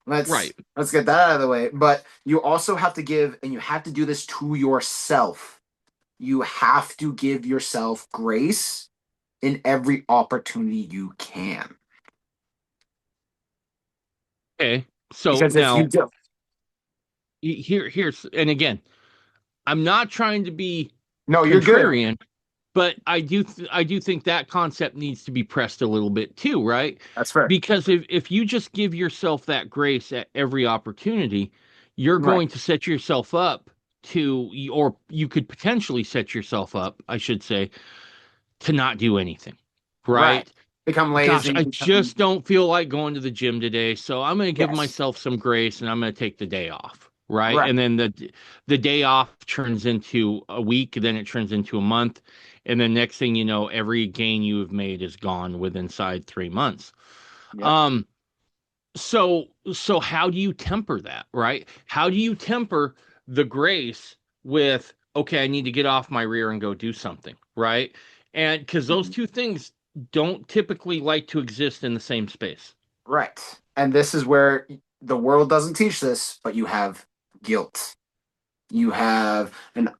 Right. Let's get that out of the way. But you also have to give, and you have to do this to yourself. You have to give yourself grace in every opportunity you can. Okay. So Because if you now do, here's and again, I'm not trying to be no, you're good. contrarian, but I do think that concept needs to be pressed a little bit too, right? That's fair. Because if you just give yourself that grace at every opportunity, you're Right. going to set yourself up to, or you could potentially set yourself up, I should say, to not do anything, Right. right? Become Gosh, lazy. I Become, just don't feel like going to the gym today, so I'm going to give yes. myself some grace and I'm going to take the day off, right? Right. And then the day off turns into a week, then it turns into a month, and then next thing you know, every gain you have made is gone within inside 3 months. Yep. Um, so how do you temper that, right? How do you temper the grace with, okay, I need to get off my rear and go do something, right? And because those Mhm. two things don't typically like to exist in the same space. Right. And this is where the world doesn't teach this, but you have guilt. You have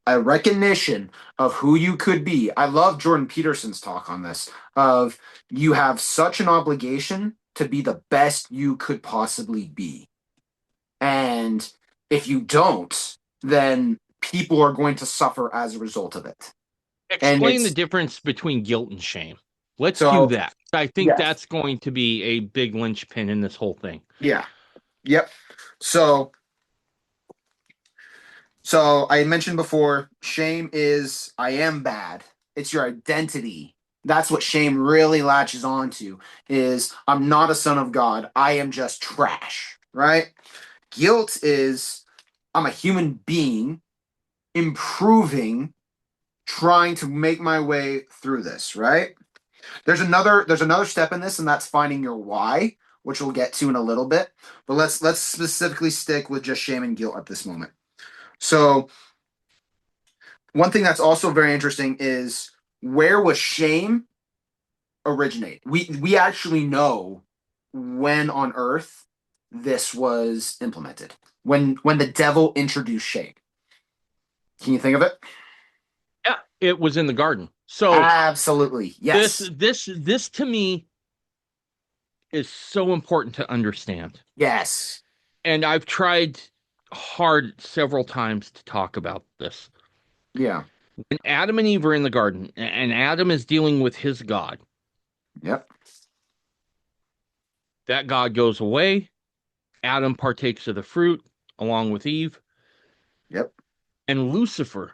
a recognition of who you could be. I love Jordan Peterson's talk on this of you have such an obligation to be the best you could possibly be. And if you don't, then people are going to suffer as a result of it. And Explain the it's difference between guilt and shame. Let's do so, that. I think yes. that's going to be a big linchpin in this whole thing. Yeah. Yep. So So I mentioned before, shame is I am bad. It's your identity. That's what shame really latches onto is I'm not a son of God. I am just trash, right? Guilt is I'm a human being improving, trying to make my way through this, right? There's another step in this and that's finding your why, which we'll get to in a little bit. But let's specifically stick with just shame and guilt at this moment. So one thing that's also very interesting is where was shame originate? We actually know when on earth this was implemented. When the devil introduced shame. Can you think of it? Yeah, it was in the garden. So Absolutely. this Yes. this to me is so important to understand. Yes. And I've tried hard several times to talk about this. Yeah. When Adam and Eve are in the garden, and Adam is dealing with his God, Yep. that God goes away. Adam partakes of the fruit along with Eve, Yep. and Lucifer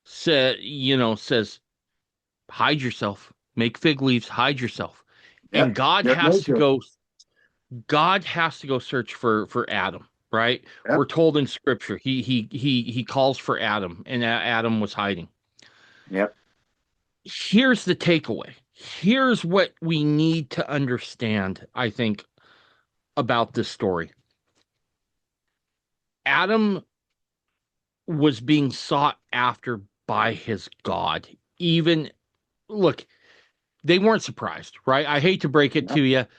says, hide yourself, make fig leaves, hide yourself. And Yep. Yep. God has to go search for Adam, right? We're Yep. told in scripture he calls for Adam, and Adam was hiding. Yep. Here's the takeaway. Here's what we need to understand, I think, about this story. Adam was being sought after by his God. Even look, they weren't surprised, right? I hate to break it to Yep.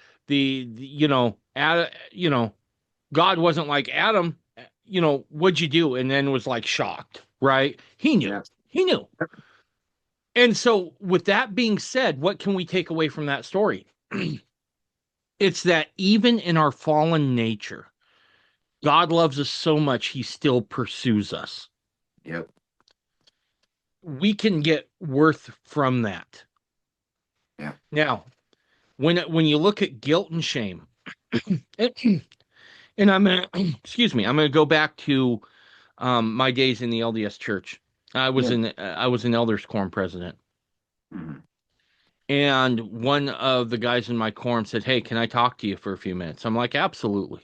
you. God wasn't like Adam, what'd you do? And then was like shocked, right? He knew. Yep. He knew. And so, with that being said, what can we take away from that story? It's that even in our fallen nature, God loves us so much, he still pursues us. Yep. we can get worth from that. Yeah. Now, when you look at guilt and shame, and I'm gonna excuse me, I'm gonna go back to my days in the LDS church. Yeah. I was an elders quorum president, Mhm. and one of the guys in my quorum said, "Hey, can I talk to you for a few minutes?" I'm like, "Absolutely."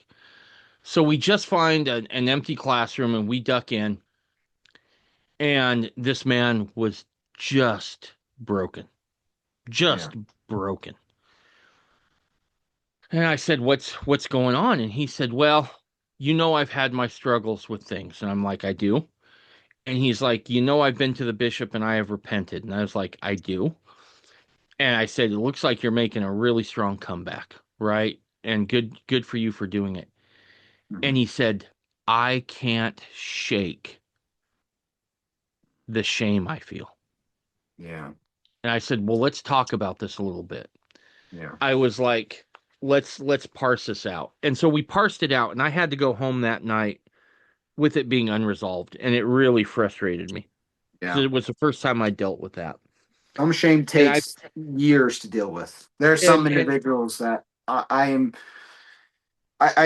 So we just find an empty classroom and we duck in, and this man was just broken, Yeah. just broken. And I said, "What's going on?" And he said, "Well, I've had my struggles with things." And I'm like, "I do." And he's like, "I've been to the bishop and I have repented." And I was like, "I do." And I said, "It looks like you're making a really strong comeback, right? And good for you for doing it." And Mhm. he said, "I can't shake the shame I feel." Yeah. And I said, "Well, let's talk about this a little bit." Yeah. I was like, let's parse this out." And so we parsed it out, and I had to go home that night with it being unresolved, and it really frustrated me because Yeah. it was the first time I dealt with that. Some shame And I takes years to deal with. There are some and individuals that I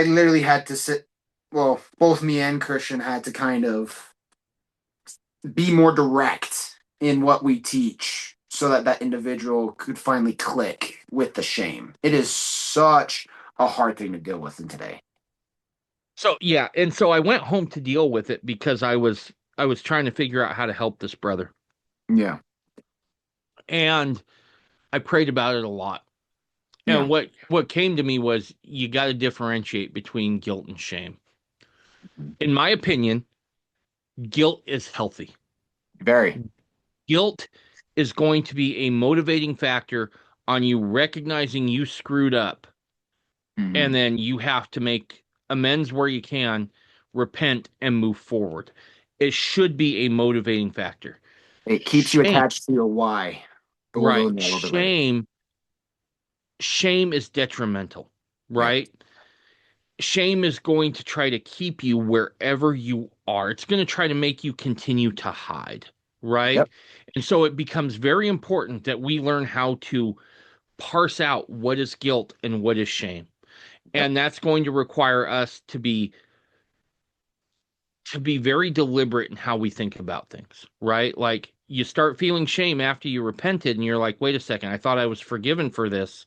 literally had to sit. Well, both me and Christian had to kind of be more direct in what we teach so that that individual could finally click with the shame. It is such a hard thing to deal with in today. so yeah, and so I went home to deal with it because I was trying to figure out how to help this brother. Yeah. And I prayed about it a lot. And Yeah. what came to me was you got to differentiate between guilt and shame. In my opinion, guilt is healthy. Very. Guilt is going to be a motivating factor on you recognizing you screwed up, and Hmm. then you have to make amends where you can, repent, and move forward. It should be a motivating factor. It keeps you Shame, attached to your why, but we'll go right? into that a little bit later. Shame is detrimental, Yep. right? Shame is going to try to keep you wherever you are. It's going to try to make you continue to hide, right? Yep. And so it becomes very important that we learn how to parse out what is guilt and what is shame. Yep. And that's going to require us to be very deliberate in how we think about things, right? Like you start feeling shame after you repented and you're like, "Wait a second, I thought I was forgiven for this.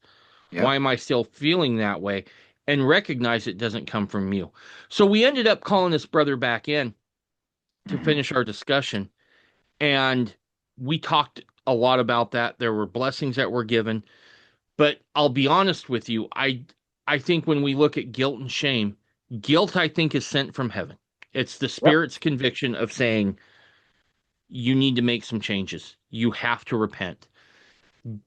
Why Yep. am I still feeling that way?" And recognize it doesn't come from you. So we ended up calling this brother back in to Hmm. finish our discussion. And we talked a lot about that. There were blessings that were given. But I'll be honest with you, I think when we look at guilt and shame, guilt I think is sent from heaven. It's the Yep. spirit's conviction of saying you need to make some changes. You have to repent.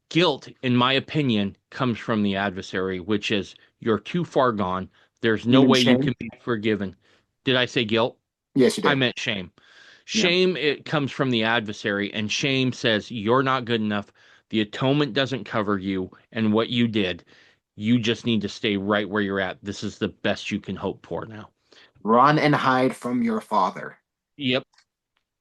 Guilt, in my opinion, comes from the adversary, which is you're too far gone. There's no You and way you can shame? be forgiven. Did I say guilt? Yes, you I did. meant shame. Yeah. Shame, it comes from the adversary, and shame says you're not good enough. The atonement doesn't cover you and what you did. You just need to stay right where you're at. This is the best you can hope for now. Run and hide from your father. Yep.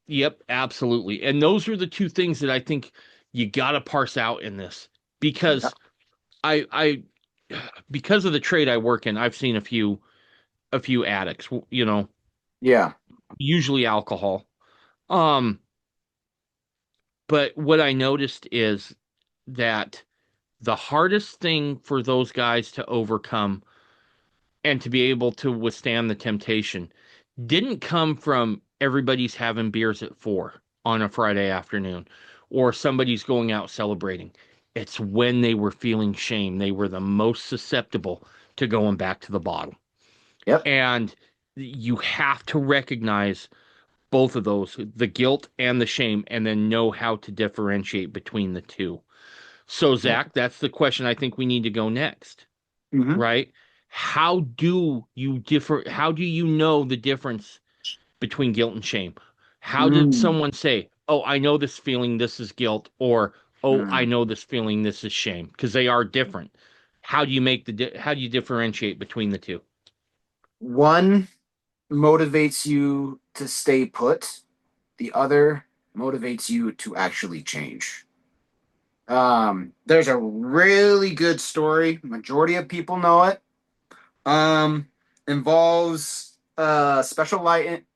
Yep, absolutely. And those are the two things that I think you got to parse out in this because Yep. I because of the trade I work in, I've seen a few addicts, Yeah. usually alcohol. Um, but what I noticed is that the hardest thing for those guys to overcome and to be able to withstand the temptation didn't come from everybody's having beers at 4 on a Friday afternoon or somebody's going out celebrating. It's when they were feeling shame. They were the most susceptible to going back to the bottle. Yep. And you have to recognize both of those, the guilt and the shame, and then know how to differentiate between the two. So, Yep. Zach, that's the question I think we need to go next, Hmm. right? How do you know the difference between guilt and shame? How did Mm. someone say, "Oh, I know this feeling, this is guilt," or "Oh, I Mm. know this feeling, this is shame," because they are different. How do you differentiate between the two? One motivates you to stay put. The other motivates you to actually change. There's a really good story. Majority of people know it. Um, Involves a special lion,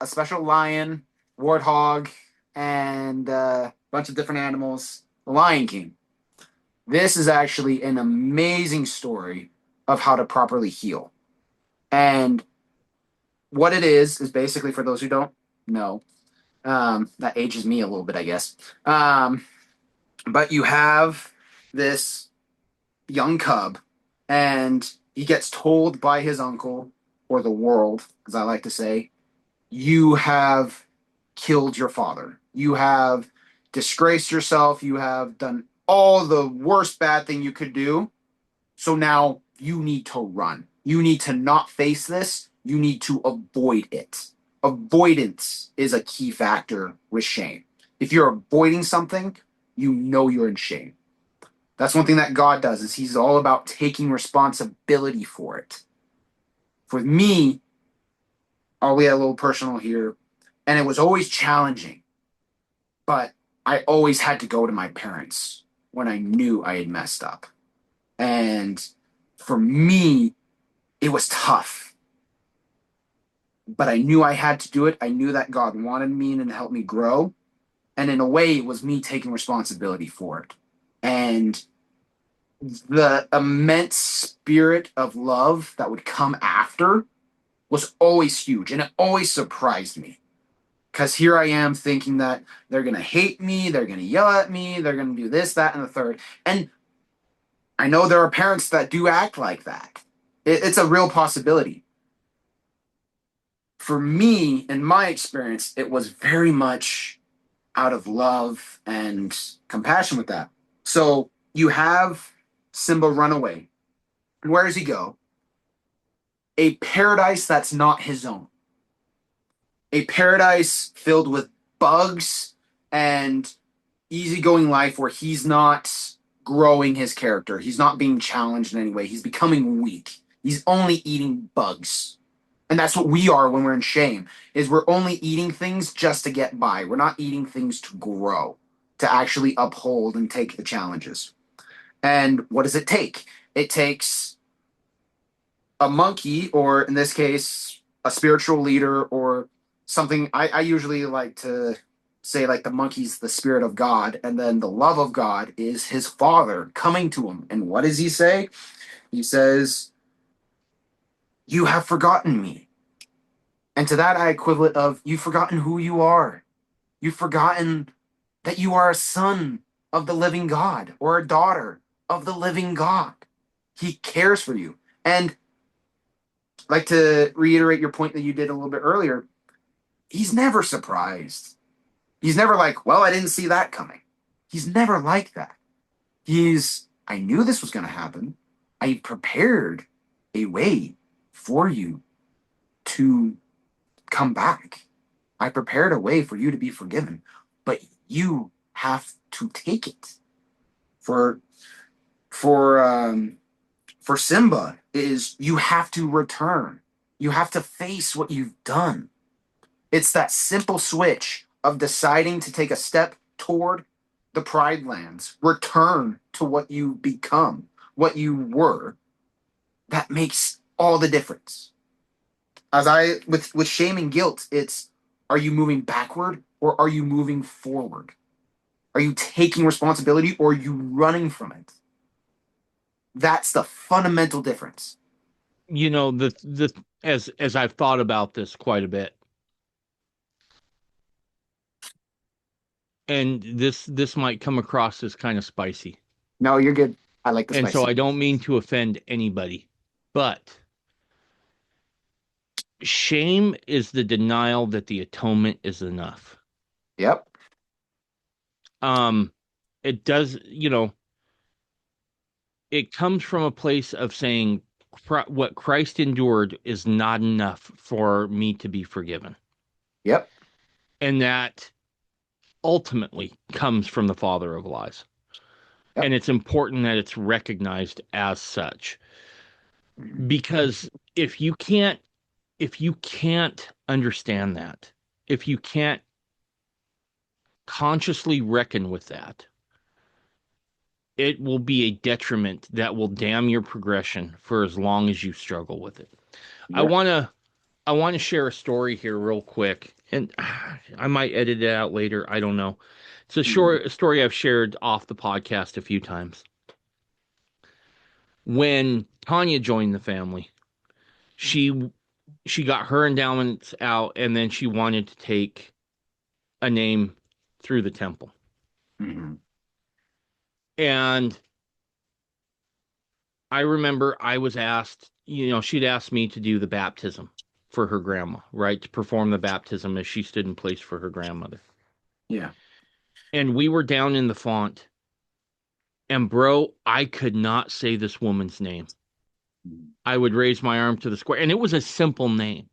warthog, and a bunch of different animals. The Lion King. This is actually an amazing story of how to properly heal. And what it is basically for those who don't know, that ages me a little bit, I guess. But you have this young cub, and he gets told by his uncle, or the world, as I like to say, you have killed your father. You have disgraced yourself. You have done all the worst bad thing you could do. So now you need to run. You need to not face this. You need to avoid it. Avoidance is a key factor with shame. If you're avoiding something, you know you're in shame. That's one thing that God does is he's all about taking responsibility for it. For me, I'll get a little personal here, and it was always challenging, but I always had to go to my parents when I knew I had messed up. And for me, it was tough, but I knew I had to do it. I knew that God wanted me and helped me grow. And in a way, it was me taking responsibility for it. And the immense spirit of love that would come after was always huge. And it always surprised me. Because here I am thinking that they're going to hate me, they're going to yell at me, they're going to do this, that, and the third. And I know there are parents that do act like that. It's a real possibility. For me, in my experience, it was very much out of love and compassion with that. So you have Simba run away. Where does he go? A paradise that's not his own. A paradise filled with bugs and easygoing life where he's not growing his character. He's not being challenged in any way. He's becoming weak. He's only eating bugs. And that's what we are when we're in shame, is we're only eating things just to get by. We're not eating things to grow, to actually uphold and take the challenges. And what does it take? It takes a monkey, or in this case, a spiritual leader, or something. I usually like to say, like, the monkey's the spirit of God, and then the love of God is his father coming to him. And what does he say? He says, you have forgotten me. And to that, I equivalent of, you've forgotten who you are. You've forgotten that you are a son of the living God or a daughter of the living God. He cares for you. And I'd like to reiterate your point that you did a little bit earlier. He's never surprised. He's never like, well, I didn't see that coming. He's never like that. I knew this was going to happen. I prepared a way for you to come back. I prepared a way for you to be forgiven, but you have to take it. For for um for Simba is you have to return. You have to face what you've done. It's that simple switch of deciding to take a step toward the Pride Lands, return to what you become, what you were. That makes all the difference. As I with shame and guilt, it's, are you moving backward or are you moving forward? Are you taking responsibility or are you running from it? That's the fundamental difference. The as I've thought about this quite a bit, and this might come across as kind of spicy. No, you're good. I like the And so spicy. I don't mean to offend anybody, but shame is the denial that the atonement is enough. Yep. Um, it does, it comes from a place of saying what Christ endured is not enough for me to be forgiven. Yep. And that ultimately comes from the father of lies. Yep. And it's important that it's recognized as such. Because if you can't if you can't understand that, if you can't consciously reckon with that, it will be a detriment that will damn your progression for as long as you struggle with it. I Yep. want to I want to share a story here real quick, and I might edit it out later. I don't know. It's a Mhm. short story I've shared off the podcast a few times. When Tanya joined the family, she she got her endowments out, and then she wanted to take a name through the temple. Mhm. And I remember I was asked, she'd asked me to do the baptism for her grandma, right? To perform the baptism as she stood in place for her grandmother. Yeah. And we were down in the font, and bro, I could not say this woman's name. Mhm. I would raise my arm to the square, and it was a simple name,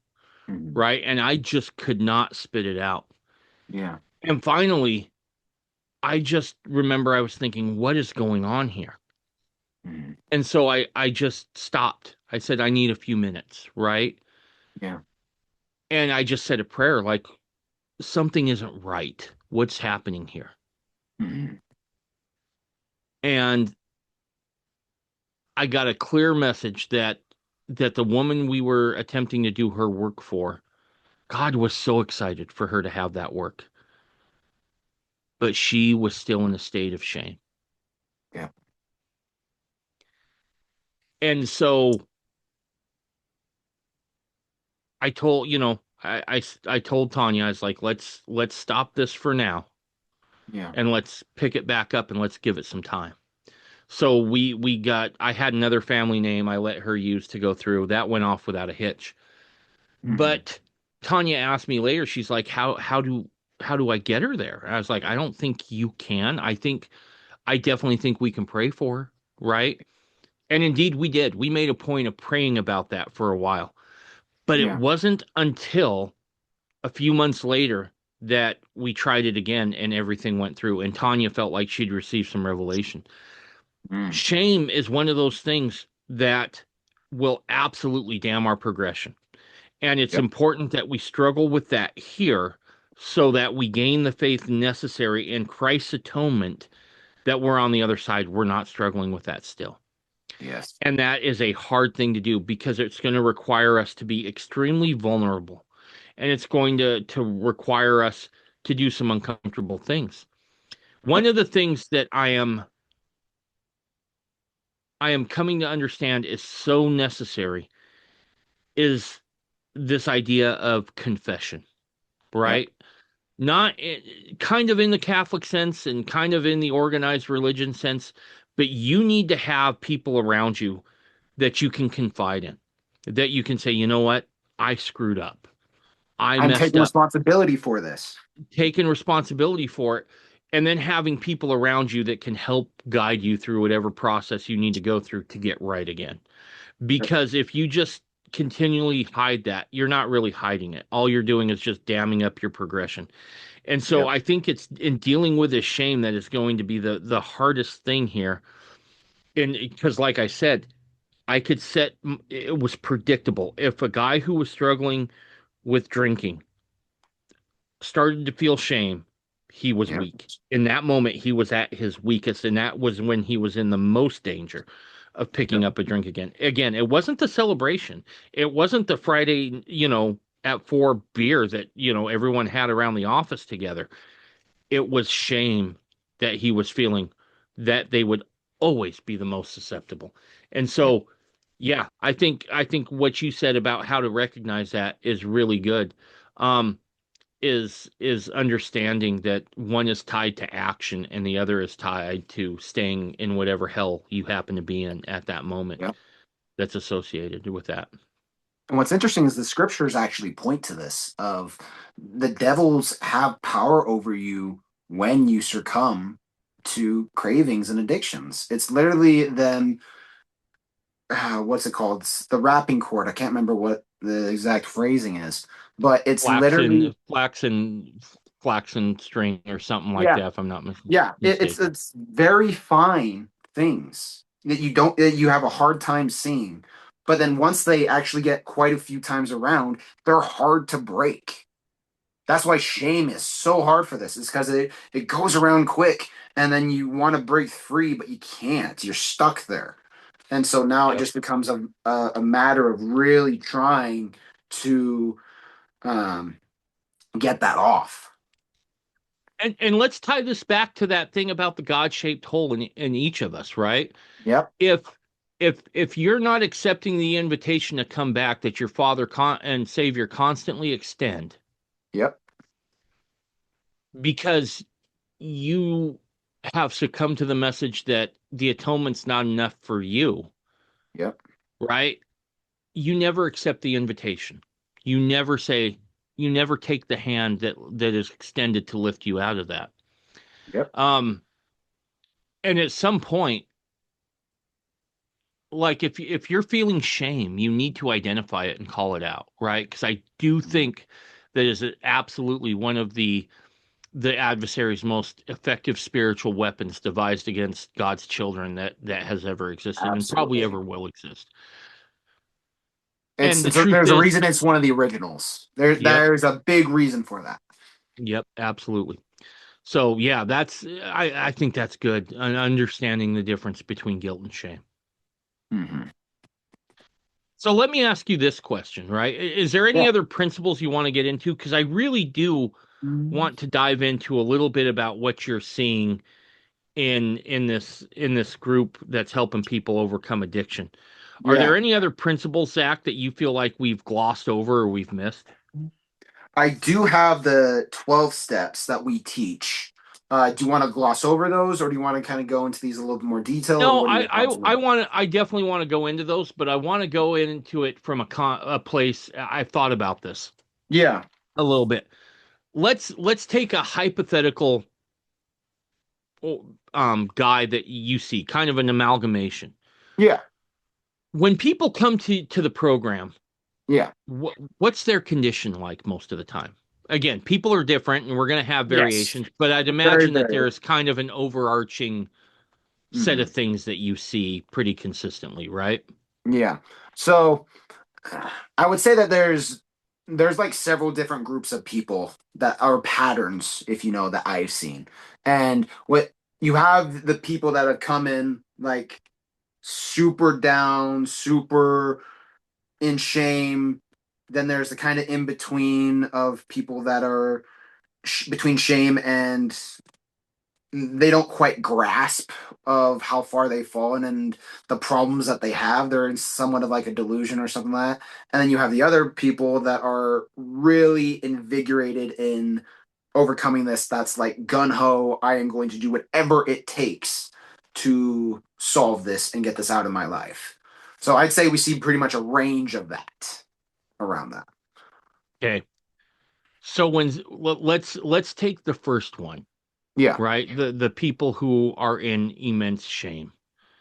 Mhm. right? And I just could not spit it out. Yeah. And finally, I just remember I was thinking, what is going on here? Mhm. And so I just stopped. I said, I need a few minutes, right? Yeah. And I just said a prayer like, something isn't right. What's happening here? Mhm. And I got a clear message that the woman we were attempting to do her work for, God was so excited for her to have that work, but she was still in a state of shame. Yeah. And so I told, I told Tanya, I was like, let's stop this for now Yeah. and let's pick it back up and let's give it some time. So we got I had another family name I let her use to go through. That went off without a hitch. Mhm. But Tanya asked me later, she's like, how do I get her there? And I was like, I don't think you can. I definitely think we can pray for her, right? And indeed we did. We made a point of praying about that for a while. But it Yeah. wasn't until a few months later that we tried it again and everything went through and Tanya felt like she'd received some revelation. Mm. Shame is one of those things that will absolutely damn our progression. And it's Yep. important that we struggle with that here so that we gain the faith necessary in Christ's atonement that we're on the other side. We're not struggling with that still. Yes. And that is a hard thing to do because it's going to require us to be extremely vulnerable. And it's going to require us to do some uncomfortable things. One Yep. of the things that I am coming to understand is so necessary is this idea of confession, Yep. right? Not kind of in the Catholic sense and kind of in the organized religion sense, but you need to have people around you that you can confide in, that you can say, you know what, I screwed up, I I'm messed taking up, responsibility for this. taking responsibility for it, and then having people around you that can help guide you through whatever process you need to go through to get right again. Yep. Because if you just continually hide that, you're not really hiding it. All you're doing is just damming up your progression. And so Yep. I think it's in dealing with this shame that is going to be the hardest thing here. And because, like I said, I could set it was predictable. If a guy who was struggling with drinking started to feel shame, he was Yep. weak. In that moment, he was at his weakest, and that was when he was in the most danger of picking Yep. up a drink again. Again, it wasn't the celebration. It wasn't the Friday, at 4 beer that, everyone had around the office together. It was shame that he was feeling that they would always be the most susceptible. And Yep. so, yeah, I think what you said about how to recognize that is really good. Um, is understanding that one is tied to action and the other is tied to staying in whatever hell you happen to be in at that moment Yep. that's associated with that. And what's interesting is the scriptures actually point to this of the devils have power over you when you succumb to cravings and addictions. It's literally them what's it called? It's the wrapping cord. I can't remember what the exact phrasing is, but it's Flaxen, literally flaxen, flaxen string or something like yeah, that, if I'm not yeah. mistaken. It's very fine things that you have a hard time seeing, but then once they actually get quite a few times around, they're hard to break. That's why shame is so hard for this. It's because it goes around quick, and then you want to break free, but you can't. You're stuck there. And so now it Yep. just becomes a matter of really trying to um, get that off. And let's tie this back to that thing about the God-shaped hole in each of us, right? Yep. If if you're not accepting the invitation to come back that your Father and Savior constantly extend, Yep. because you have succumbed to the message that the atonement's not enough for you, Yep. right? You never accept the invitation. You never say, you never take the hand that is extended to lift you out of that. Yep. Um, and at some point, like if you're feeling shame, you need to identify it and call it out, right? Because I do think that is absolutely one of the adversary's most effective spiritual weapons devised against God's children that has ever existed and probably Absolutely. ever will exist. It's And the it's a, truth there's a is, reason it's one of the originals. yep, There's a big reason for that. yep, absolutely. So yeah, I think that's good. Understanding the difference between guilt and shame. Hmm. So let me ask you this question, right? Is there any Yeah. other principles you want to get into? Because I really do want to dive into a little bit about what you're seeing in this group that's helping people overcome addiction. Are there Yeah. any other principles, Zach, that you feel like we've glossed over or we've missed? I do have the 12 steps that we teach. Do you want to gloss over those, or do you want to kind of go into these a little bit more detailed? No, What are your thoughts on I that? want to I definitely want to go into those, but I want to go into it from a place I've thought about this Yeah. a little bit. Let's take a hypothetical guy that you see, kind of an amalgamation. Yeah. When people come to the program, Yeah. what's their condition like most of the time? Again, people are different and we're going to have Yes. variations, but I'd Very, imagine that very. there's kind of an overarching set Hmm. of things that you see pretty consistently, right? Yeah. So I would say that there's like several different groups of people that are patterns, if you know, that I've seen. And what you have the people that have come in like super down, super in shame. Then there's the kind of in between of people that are between shame and they don't quite grasp of how far they've fallen and the problems that they have. They're in somewhat of like a delusion or something like that. And then you have the other people that are really invigorated in overcoming this. That's like gun ho. I am going to do whatever it takes to solve this and get this out of my life. So I'd say we see pretty much a range of that around that. Okay. So let's take the first one, Yeah. right? The people who are in immense shame.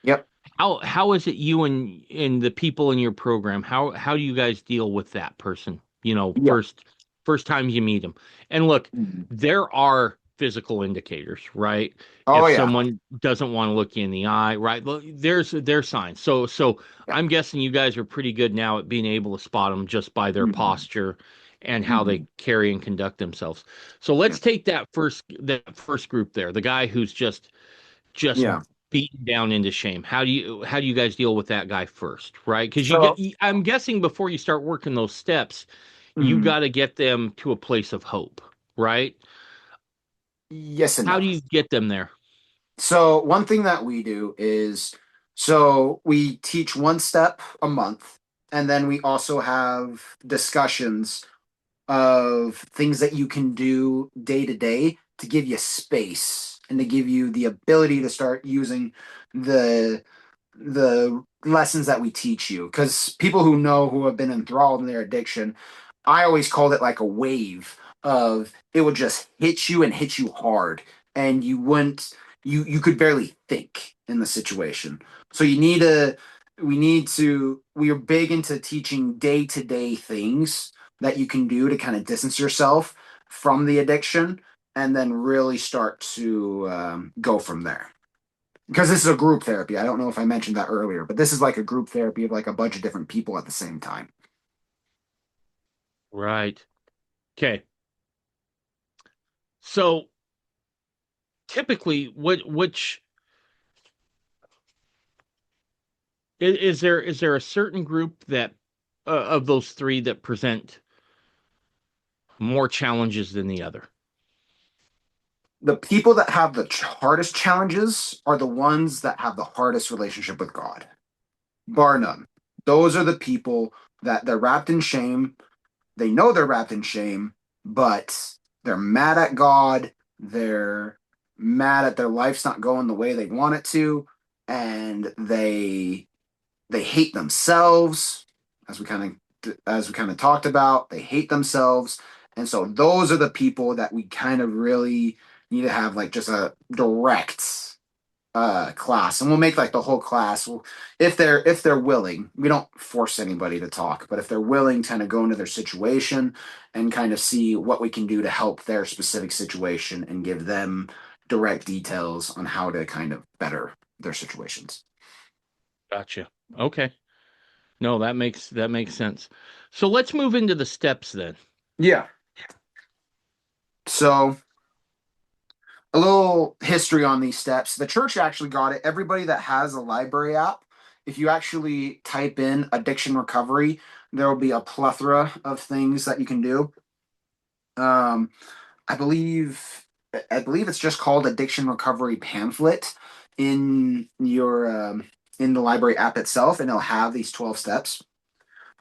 Yep. How is it you and the people in your program? How do you guys deal with that person? Yeah. First time you meet them. And look, Mhm. there are physical indicators, right? Oh If yeah. someone doesn't want to look you in the eye, right? Look, there's signs. So Yeah. I'm guessing you guys are pretty good now at being able to spot them just by their Hmm. posture and how they Hmm. carry and conduct themselves. So Yeah. let's take that first group there, the guy who's just Yeah. beaten down into shame. How do you guys deal with that guy first, right? Because So I'm guessing before you start working those steps, you mhm. got to get them to a place of hope, right? Yes and How no. do you get them there? So one thing that we do is so we teach one step a month, and then we also have discussions of things that you can do day to day to give you space and to give you the ability to start using the the lessons that we teach you. Because people who have been enthralled in their addiction, I always called it like a wave of it would just hit you and hit you hard, and you wouldn't you could barely think in the situation. So we are big into teaching day to day things that you can do to kind of distance yourself from the addiction and then really start to go from there. Because this is a group therapy. I don't know if I mentioned that earlier, but this is like a group therapy of like a bunch of different people at the same time. Right. Okay. So typically, which is there a certain group that of those three that present more challenges than the other? The people that have the hardest challenges are the ones that have the hardest relationship with God, bar none. Those are the people that they're wrapped in shame. They know they're wrapped in shame, but they're mad at God. They're mad at their life's not going the way they want it to, and they hate themselves, as we kind of talked about. They hate themselves, and so those are the people that we kind of really need to have like just a direct class, and we'll make like the whole class. If they're willing, we don't force anybody to talk, but if they're willing to kind of go into their situation and kind of see what we can do to help their specific situation and give them direct details on how to kind of better their situations. Gotcha. Okay. No, that makes sense. So let's move into the steps then. Yeah. So a little history on these steps. The church actually got it. Everybody that has a library app, if you actually type in addiction recovery, there will be a plethora of things that you can do. Um, I believe I believe it's just called addiction recovery pamphlet in your in the library app itself, and it'll have these 12 steps.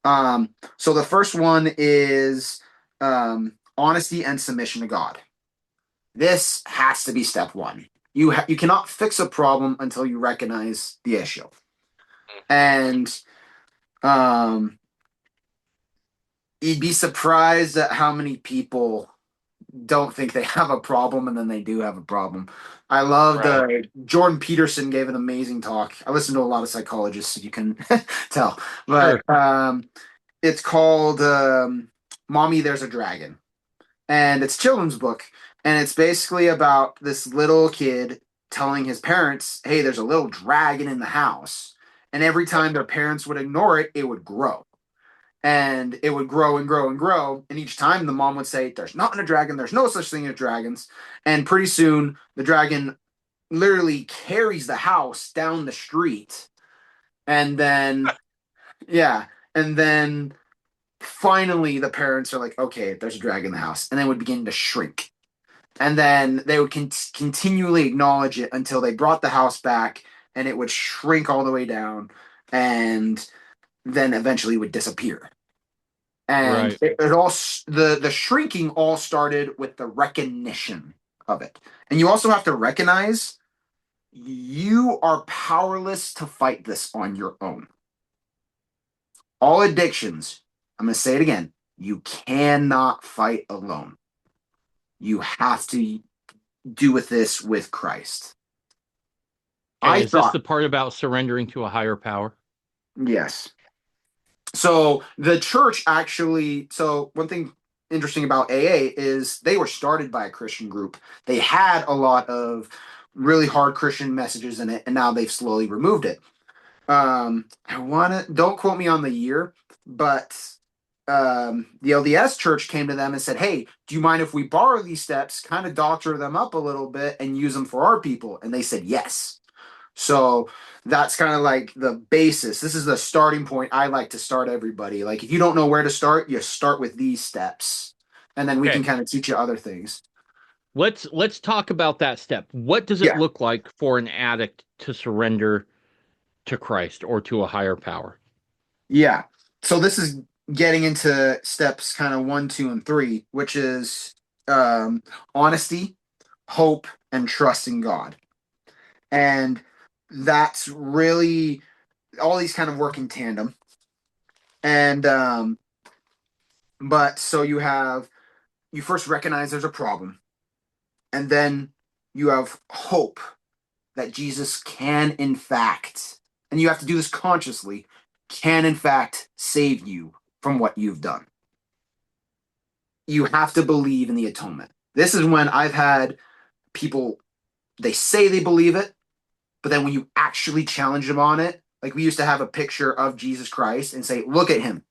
So the first one is honesty and submission to God. This has to be step one. You cannot fix a problem until you recognize the issue. And um, you'd be surprised at how many people don't think they have a problem and then they do have a problem. I loved Right. Jordan Peterson gave an amazing talk. I listen to a lot of psychologists, so you can tell, but Sure. it's called "Mommy, There's a Dragon." And it's a children's book, and it's basically about this little kid telling his parents, "Hey, there's a little dragon in the house," and every time their parents would ignore it, it would grow, and it would grow and grow and grow, and each time the mom would say, "There's not a dragon, there's no such thing as dragons," and pretty soon the dragon literally carries the house down the street, and then yeah, and then finally the parents are like, "Okay, there's a dragon in the house," and then would begin to shrink, and then they would continually acknowledge it until they brought the house back, and it would shrink all the way down, and then eventually would disappear. And Right. it all the shrinking all started with the recognition of it. And you also have to recognize you are powerless to fight this on your own. All addictions, I'm going to say it again, you cannot fight alone. You have to do with this with Christ. Okay. I Is this thought, the part about surrendering to a higher power? yes. So the church actually, so one thing interesting about AA is they were started by a Christian group. They had a lot of really hard Christian messages in it, and now they've slowly removed it. I want to, don't quote me on the year, but the LDS church came to them and said, "Hey, do you mind if we borrow these steps, kind of doctor them up a little bit, and use them for our people?" And they said yes. So that's kind of like the basis. This is the starting point I like to start everybody. Like if you don't know where to start, you start with these steps. And then we can Okay. kind of teach you other things. Let's talk about that step. What does it Yeah. look like for an addict to surrender to Christ or to a higher power? Yeah. So this is getting into steps kind of one, two, and three, which is honesty, hope, and trust in God. And that's really all these kind of work in tandem. And but so you first recognize there's a problem, and then you have hope that Jesus can in fact, and you have to do this consciously, can in fact save you from what you've done. You have to believe in the atonement. This is when I've had people, they say they believe it, but then when you actually challenge them on it, like we used to have a picture of Jesus Christ and say, "Look at him.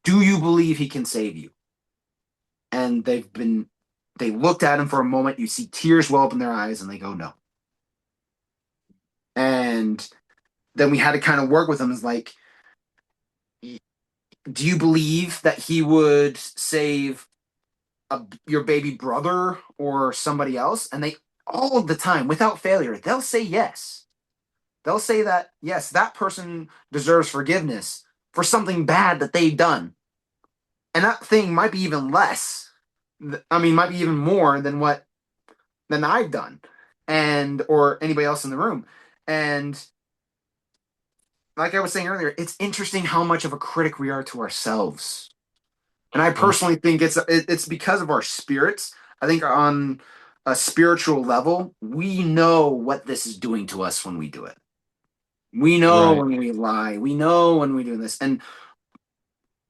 Do you believe he can save you?" And they've been They looked at him for a moment. You see tears well up in their eyes, and they go, no. And then we had to kind of work with them. Is like, do you believe that he would save your baby brother or somebody else? And they, all of the time, without failure, they'll say yes. They'll say that, yes, that person deserves forgiveness for something bad that they've done. And that thing might be even less. I mean, might be even more than I've done, and or anybody else in the room. And like I was saying earlier, it's interesting how much of a critic we are to ourselves. And I Mhm. personally think it's because of our spirits. I think on a spiritual level, we know what this is doing to us when we do it. We know Right. when we lie. We know when we do this. And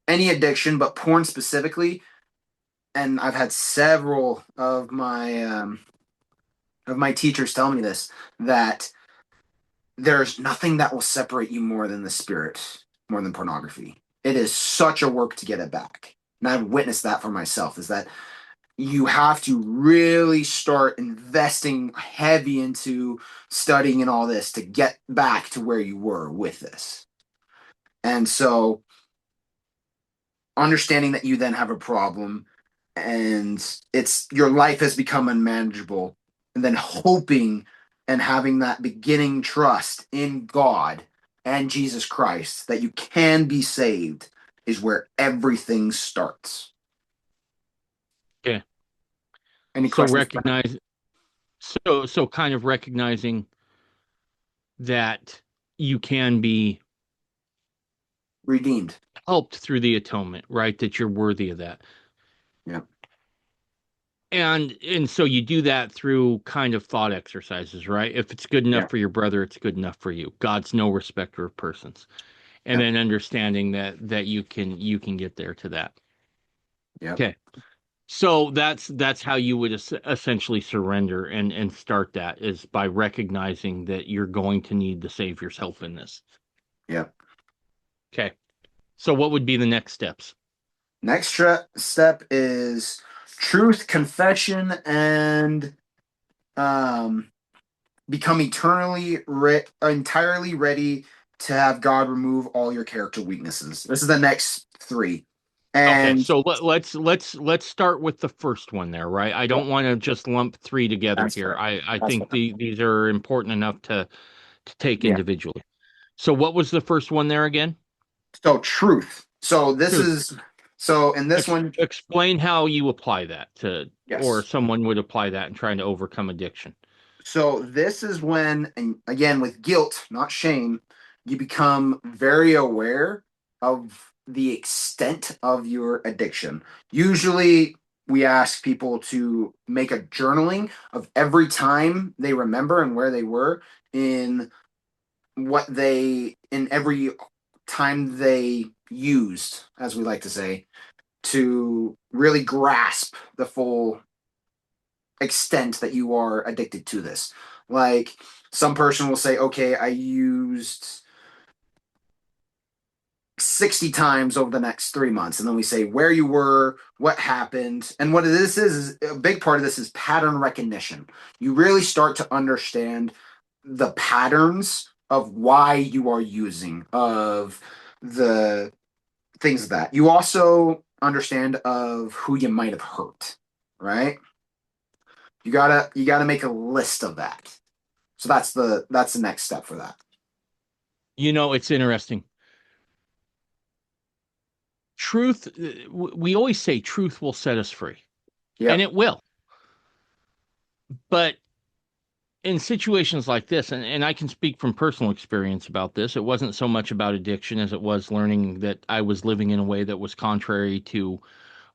any addiction, but porn specifically, and I've had several of my teachers tell me this, that there's nothing that will separate you more than the spirit, more than pornography. It is such a work to get it back. And I've witnessed that for myself, is that you have to really start investing heavy into studying and all this to get back to where you were with this. And so understanding that you then have a problem and it's your life has become unmanageable, and then hoping and having that beginning trust in God and Jesus Christ that you can be saved is where everything starts. Okay. Any So questions? recognize so kind of recognizing that you can be Redeemed. helped through the atonement, right? That you're worthy of that. Yeah. And so you do that through kind of thought exercises, right? If it's good enough Yeah. for your brother, it's good enough for you. God's no respecter of persons. And Yep. then understanding that you can get there to that. Yep. Okay. So that's how you would essentially surrender and start that is by recognizing that you're going to need the Savior's help in this. Yep. Okay. So what would be the next steps? Step is truth, confession, and um, become entirely ready to have God remove all your character weaknesses. This is the next three. Okay, And so let's start with the first one there, right? I yeah, don't want to just lump three together that's here. fair. I That's think fair. these are important enough to take Yeah. individually. So what was the first one there again? So truth. Truth. So in this one, Explain how you apply that to, or yes. someone would apply that in trying to overcome addiction. So this is when, and again with guilt, not shame, you become very aware of the extent of your addiction. Usually we ask people to make a journaling of every time they remember and where they were in in every time they used, as we like to say, to really grasp the full extent that you are addicted to this. Like some person will say, okay, I used 60 times over the next 3 months. And then we say where you were, what happened. And what this is a big part of this is pattern recognition. You really start to understand the patterns of why you are using, of the things that you also understand of who you might have hurt, right? You gotta make a list of that. So that's the next step for that. You know, it's interesting. Truth, we always say truth will set us free, and Yep. it will. But in situations like this, and I can speak from personal experience about this, it wasn't so much about addiction as it was learning that I was living in a way that was contrary to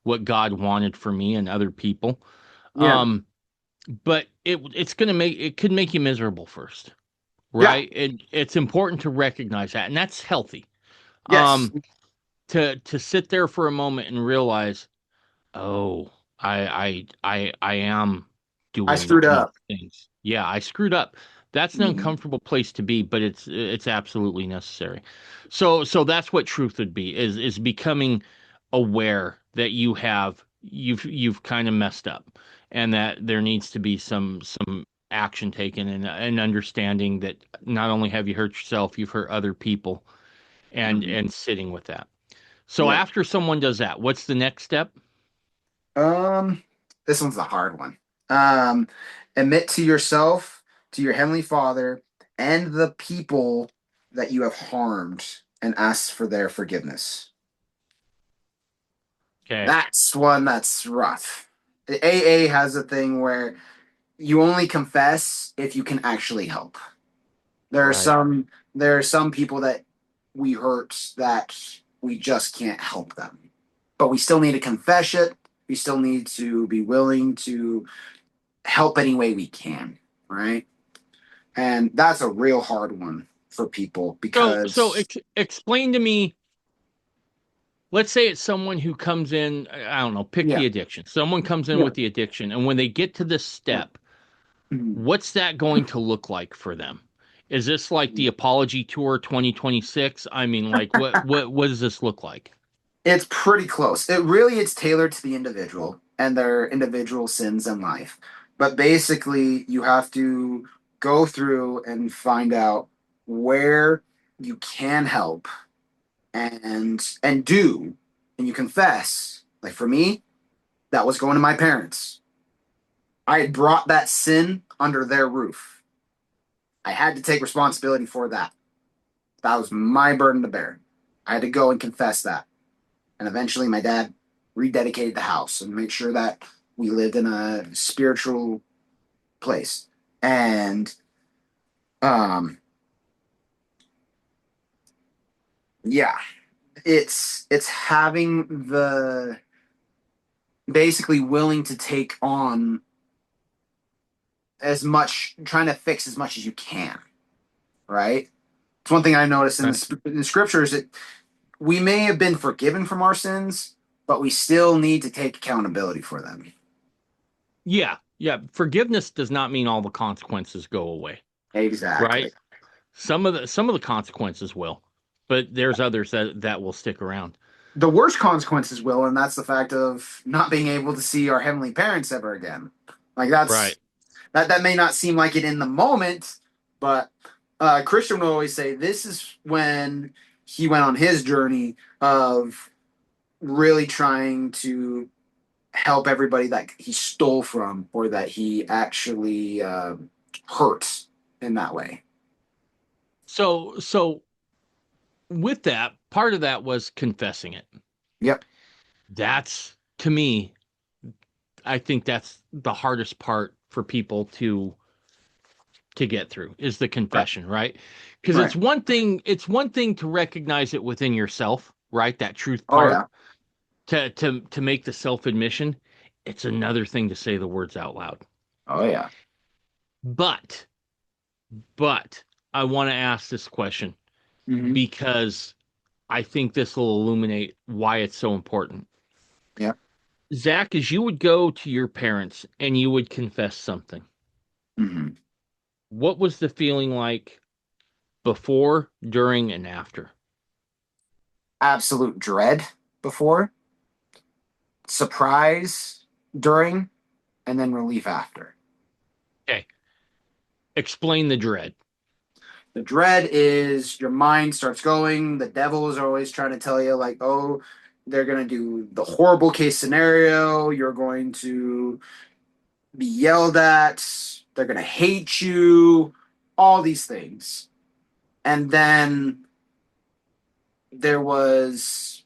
what God wanted for me and other people. Yeah. Um, but it could make you miserable first, Yeah. right? It's important to recognize that, and that's healthy. Yes. To sit there for a moment and realize, oh, I am I doing screwed these up. things. Yeah, I screwed up. That's an Mhm. uncomfortable place to be, but it's absolutely necessary. So that's what truth would be is becoming aware that you've kind of messed up and that there needs to be some action taken, and understanding that not only have you hurt yourself, you've hurt other people, Mhm. and sitting with that. So Yep. after someone does that, what's the next step? Um, this one's the hard one. Um, Admit to yourself, to your heavenly Father, and the people that you have harmed, and ask for their forgiveness. Okay. That's one that's rough. The AA has a thing where you only confess if you can actually help. There are Right. some there are some people that we hurt that we just can't help them. But we still need to confess it. We still need to be willing to help any way we can, right? And that's a real hard one for people So because explain to me, let's say it's someone who comes in, I don't know, pick yeah, the addiction. Someone comes in yeah. with the addiction, and when they get to this step, Mhm. what's that going to look like for them? Is this like the Apology Tour 2026? I mean, like what does this look like? It's pretty close. It's tailored to the individual and their individual sins in life. But basically, you have to go through and find out where you can help and do and you confess. Like for me, that was going to my parents. I had brought that sin under their roof. I had to take responsibility for that. That was my burden to bear. I had to go and confess that. And eventually my dad rededicated the house and made sure that we lived in a spiritual place. And um yeah, it's having the basically willing to take on as much, trying to fix as much as you can, right? It's one thing I noticed in Right. the scriptures that we may have been forgiven from our sins, but we still need to take accountability for them. Yeah, yeah. Forgiveness does not mean all the consequences go away, right? Exactly. Some of the consequences will, but there's others that will stick around. The worst consequences will, and that's the fact of not being able to see our heavenly parents ever again. Like Right. that may not seem like it in the moment, but Christian would always say this is when he went on his journey of really trying to help everybody that he stole from or that he actually hurt in that way. So with that, part of that was confessing it. Yep. That's to me, I think that's the hardest part for people to get through is the Right. confession, right? Because Right. it's one thing to recognize it within yourself, right? That truth Oh part yeah. to make the self admission. It's another thing to say the words out loud. Oh yeah. But but I want to ask this question Mm-hmm. because I think this will illuminate why it's so important. Yep. Zach, as you would go to your parents and you would confess something, Mm-hmm. what was the feeling like before, during, and after? Absolute dread before, surprise during, and then relief after. Okay, explain the dread. The dread is your mind starts going. The devil is always trying to tell you, like, oh, they're going to do the horrible case scenario. You're going to be yelled at. They're going to hate you. All these things. And then there was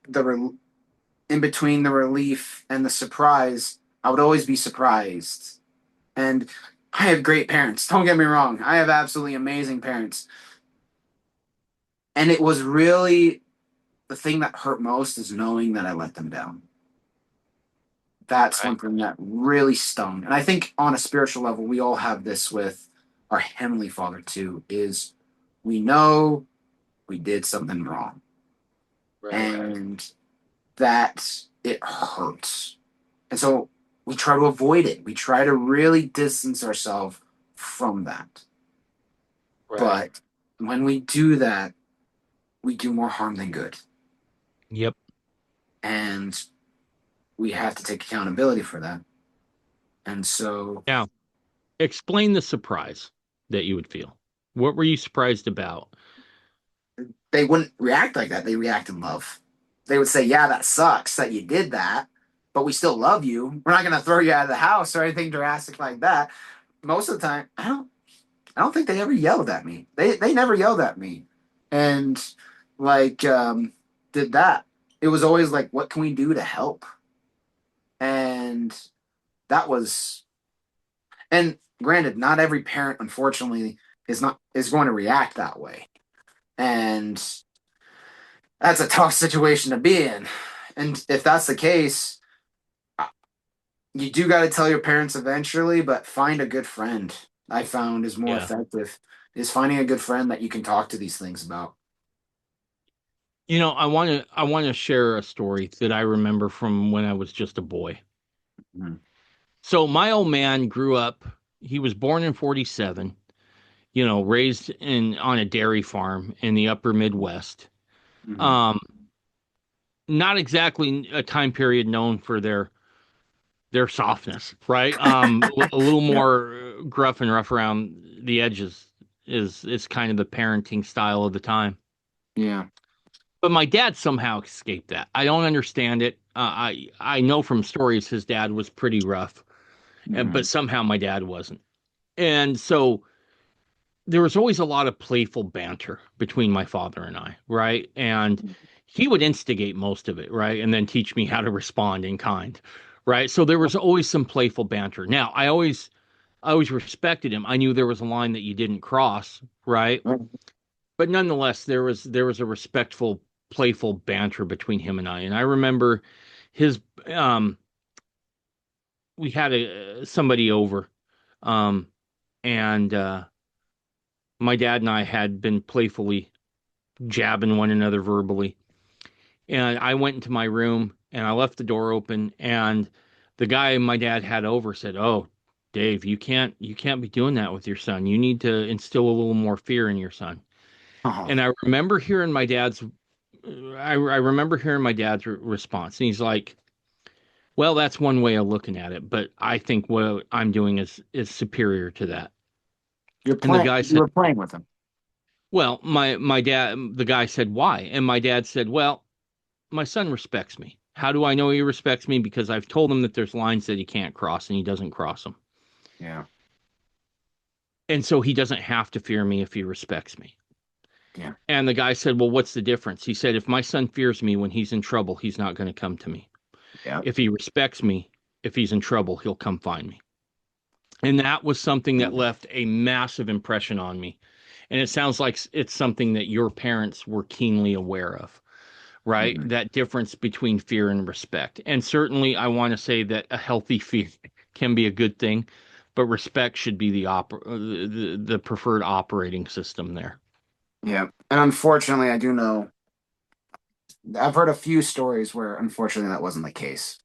in between the relief and the surprise, I would always be surprised. And I have great parents. Don't get me wrong. I have absolutely amazing parents. And it was really the thing that hurt most is knowing that I let them down. That's Right, one thing that really stung. And I think on a spiritual level, we all have this with our Heavenly Father too, is we know we did something wrong right. and that it hurts. And so we try to avoid it. We try to really distance ourselves from that. Right. But when we do that, we do more harm than good. Yep. And we have to take accountability for that. And so Now, explain the surprise that you would feel. What were you surprised about? they wouldn't react like that. They react in love. They would say, "Yeah, that sucks that you did that, but we still love you. We're not going to throw you out of the house or anything drastic like that." Most of the time, I don't think they ever yelled at me. They never yelled at me, and like did that. It was always like, "What can we do to help?" And that was, and granted, not every parent, unfortunately, is going to react that way, and that's a tough situation to be in. And if that's the case, you do got to tell your parents eventually, but find a good friend. I found is more Yeah. effective is finding a good friend that you can talk to these things about. I want to share a story that I remember from when I was just a boy. Mm-hmm. So my old man grew up, he was born in 47, raised in on a dairy farm in the upper Midwest. Mm-hmm. Um, Not exactly a time period known for their softness, right? A little Yep. more gruff and rough around the edges is kind of the parenting style of the time. Yeah. But my dad somehow escaped that. I don't understand it. I know from stories his dad was pretty rough, but Mm-hmm. somehow my dad wasn't. And so there was always a lot of playful banter between my father and I, right? And he would instigate most of it, right? And then teach me how to respond in kind, right? So there was always some playful banter. Now, I always respected him. I knew there was a line that you didn't cross, right? But nonetheless, there was a respectful, playful banter between him and I. And I remember his um we had somebody over, um and my dad and I had been playfully jabbing one another verbally. And I went into my room and I left the door open, and the guy my dad had over said, "Oh, Dave, you can't be doing that with your son. You need to instill a little more fear in your son." Oh, And I remember hearing my dad's response, and he's like, "Well, that's one way of looking at it, but I think what I'm doing is superior to that." And the guy you said, were playing with him. "Well, my dad," the guy said, "Why?" And my dad said, "Well, my son respects me. How do I know he respects me? Because I've told him that there's lines that he can't cross and he doesn't cross them. Yeah. And so he doesn't have to fear me if he respects me." Yeah. And the guy said, "Well, what's the difference?" He said, "If my son fears me when he's in trouble, he's not going to come to me. Yeah. If he respects me, if he's in trouble, he'll come find me." And that was something that left a massive impression on me. And it sounds like it's something that your parents were keenly aware of, right? Mm-hmm. That difference between fear and respect. And certainly, I want to say that a healthy fear can be a good thing, but respect should be the preferred operating system there. Yeah. And unfortunately, I do know I've heard a few stories where unfortunately that wasn't the case.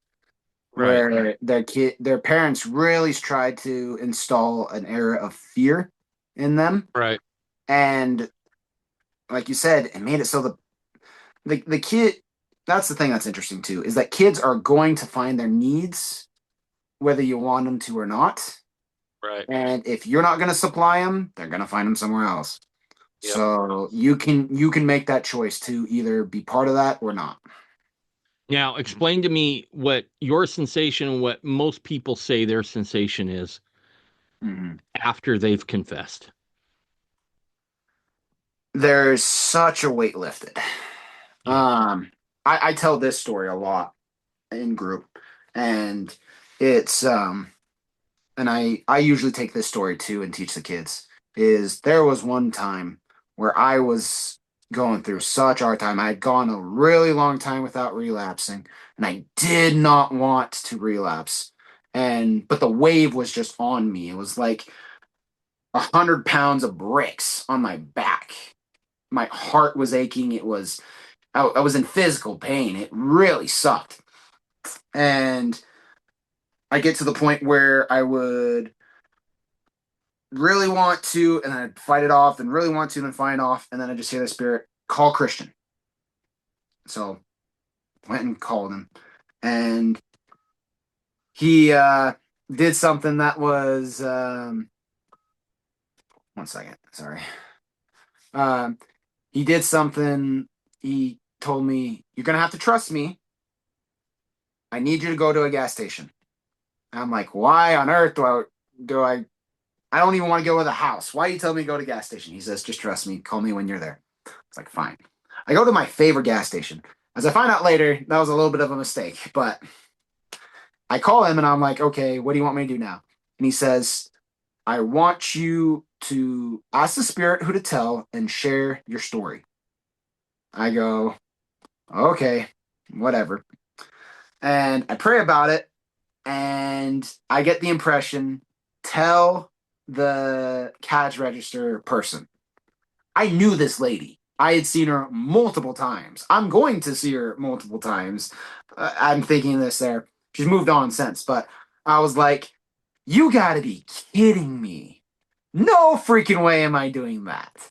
Right, Where their parents really tried to install an era of fear in them. right, And like you said, it made it so the kid that's the thing that's interesting too, is that kids are going to find their needs whether you want them to or not. right. And if you're not going to supply them, they're going to find them somewhere else. Yep. So you can make that choice to either be part of that or not. Now, explain to me what your sensation, what most people say their sensation is Mhm. after they've confessed. There's such a weight lifted. Yeah. Um, I tell this story a lot in group, and it's and I usually take this story too and teach the kids. Is there was one time where I was going through such a hard time. I had gone a really long time without relapsing, and I did not want to relapse. And but the wave was just on me. It was like 100 pounds of bricks on my back. My heart was aching. I was in physical pain. It really sucked. And I get to the point where I would really want to, and then I'd fight it off, and really want to, and then fight off, and then I just hear the spirit call Christian. So went and called him, and he did something that was, 1 second, sorry. Um, he did something. He told me, "You're gonna have to trust me. I need you to go to a gas station." I'm like, "Why on earth do I don't even want to go to the house. Why are you telling me to go to a gas station?" He says, "Just trust me. Call me when you're there." It's like, fine. I go to my favorite gas station. As I find out later, that was a little bit of a mistake, but I call him and I'm like, "Okay, what do you want me to do now?" And he says, "I want you to ask the spirit who to tell and share your story." I go, "Okay, whatever." And I pray about it, and I get the impression, tell the cash register person. I knew this lady. I had seen her multiple times. I'm going to see her multiple times. I'm thinking this there. She's moved on since, but I was like, you gotta be kidding me. No freaking way am I doing that.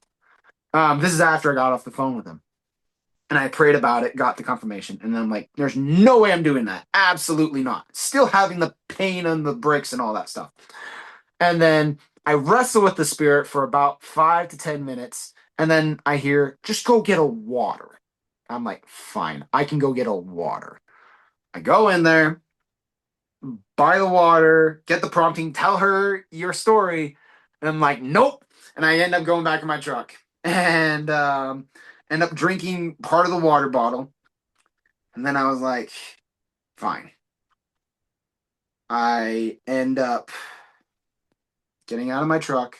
This is after I got off the phone with him. And I prayed about it, got the confirmation, and then I'm like, there's no way I'm doing that. Absolutely not. Still having the pain and the bricks and all that stuff. And then I wrestle with the spirit for about 5 to 10 minutes. And then I hear, just go get a water. I'm like, fine, I can go get a water. I go in there, buy the water, get the prompting, tell her your story. And I'm like, nope. And I end up going back in my truck and end up drinking part of the water bottle. And then I was like, fine. I end up getting out of my truck,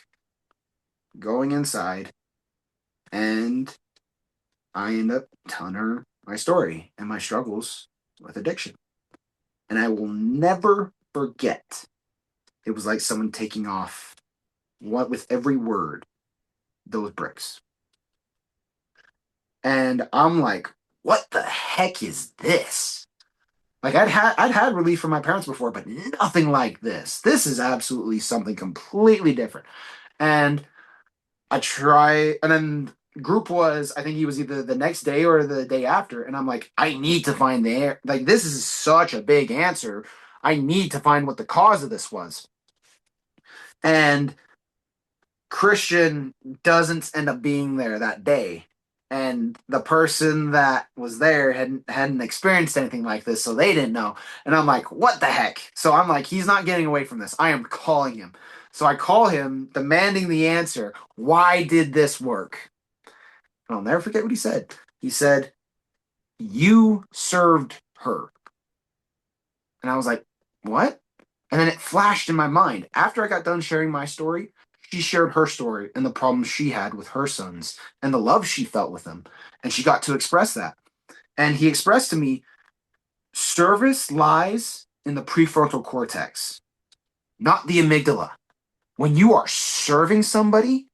going inside, and I end up telling her my story and my struggles with addiction. And I will never forget. It was like someone taking off what with every word, those bricks. And I'm like, what the heck is this? Like I'd had relief from my parents before, but nothing like this. This is absolutely something completely different. And I try, and then group was, I think he was either the next day or the day after, and I'm like, I need to find like this is such a big answer. I need to find what the cause of this was. And Christian doesn't end up being there that day. And the person that was there hadn't experienced anything like this, so they didn't know. And I'm like, what the heck? So I'm like, he's not getting away from this. I am calling him. So I call him, demanding the answer. Why did this work? And I'll never forget what he said. He said, "You served her." And I was like, what? And then it flashed in my mind. After I got done sharing my story, she shared her story and the problems she had with her sons and the love she felt with them. And she got to express that. And he expressed to me, service lies in the prefrontal cortex, not the amygdala. When you are serving somebody,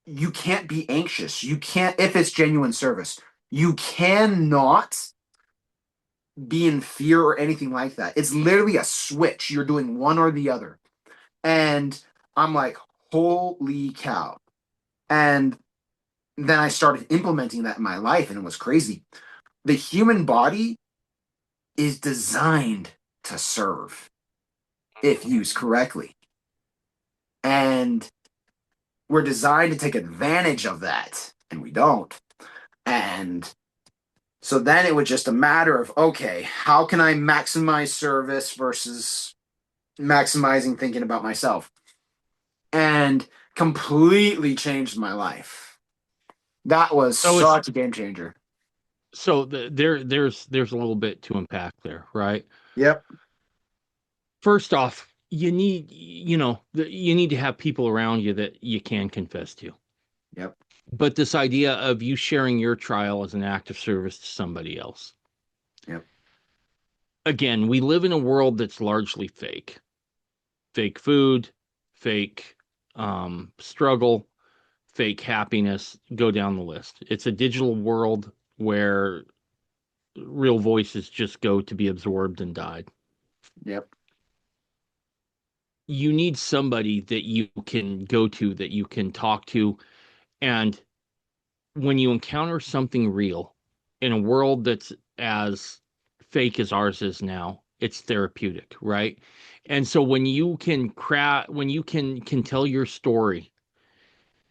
you can't be anxious. You can't, if it's genuine service, you cannot be in fear or anything like that. It's literally a switch. You're doing one or the other. And I'm like, holy cow. And then I started implementing that in my life, and it was crazy. The human body is designed to serve if used correctly. And we're designed to take advantage of that, and we don't. And so then it was just a matter of, okay, how can I maximize service versus maximizing thinking about myself? And completely changed my life. That was So it's such a game changer. there's a little bit to unpack there, right? Yep. First off, you need to have people around you that you can confess to. Yep. But this idea of you sharing your trial as an act of service to somebody else. Yep. Again, we live in a world that's largely fake. Fake food, fake struggle, fake happiness, go down the list. It's a digital world where real voices just go to be absorbed and died. Yep. You need somebody that you can go to, that you can talk to. And when you encounter something real in a world that's as fake as ours is now, it's therapeutic, right? And so when you can when you can tell your story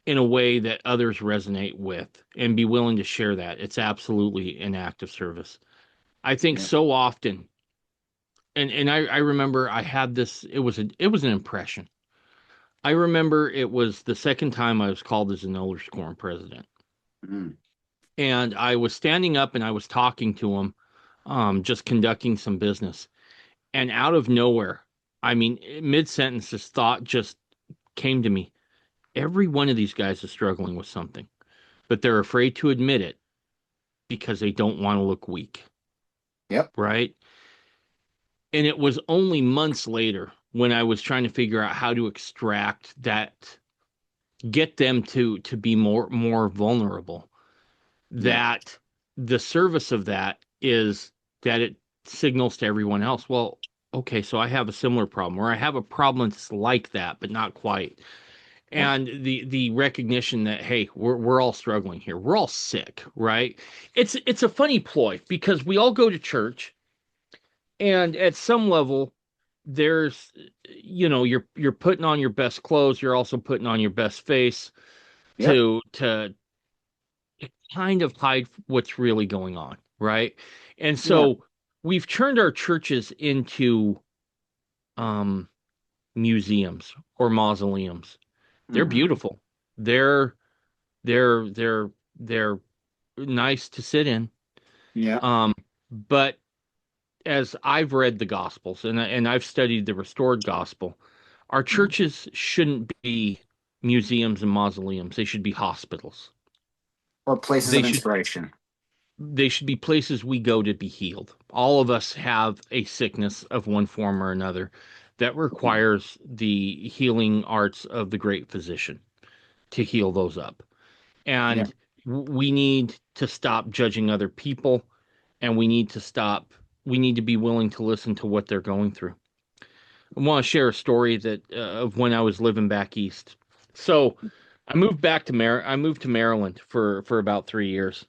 in a way that others resonate with and be willing to share that, it's absolutely an act of service. I think Yeah. so often, and I remember I had this, it was an impression. I remember it was the second time I was called as an elders quorum president. Mm. And I was standing up and I was talking to him, just conducting some business. And out of nowhere, I mean, mid sentence, this thought just came to me. Every one of these guys is struggling with something, but they're afraid to admit it because they don't want to look weak, Yep. right? And it was only months later when I was trying to figure out how to extract that, get them to be more vulnerable, Yeah. that the service of that is that it signals to everyone else, well, okay, so I have a similar problem, or I have a problem that's like that, but not quite. Yep. And the recognition that, hey, we're all struggling here. We're all sick, right? It's a funny ploy because we all go to church, and at some level, there's, you're putting on your best clothes, you're also putting on your best face Yep. to kind of hide what's really going on, right? And Yeah. so we've turned our churches into um, museums or mausoleums. They're Hmm. beautiful. They're they're they're they're nice to sit in. Yeah. Um, but as I've read the Gospels and I've studied the restored gospel, our Mhm. churches shouldn't be museums and mausoleums. They should be hospitals. Or places They of should inspiration. they should be places we go to be healed. All of us have a sickness of one form or another that requires the healing arts of the great physician to heal those up. Yeah. And we need to stop judging other people, and we need to be willing to listen to what they're going through. I want to share a story that of when I was living back east. So I moved to Maryland for about 3 years.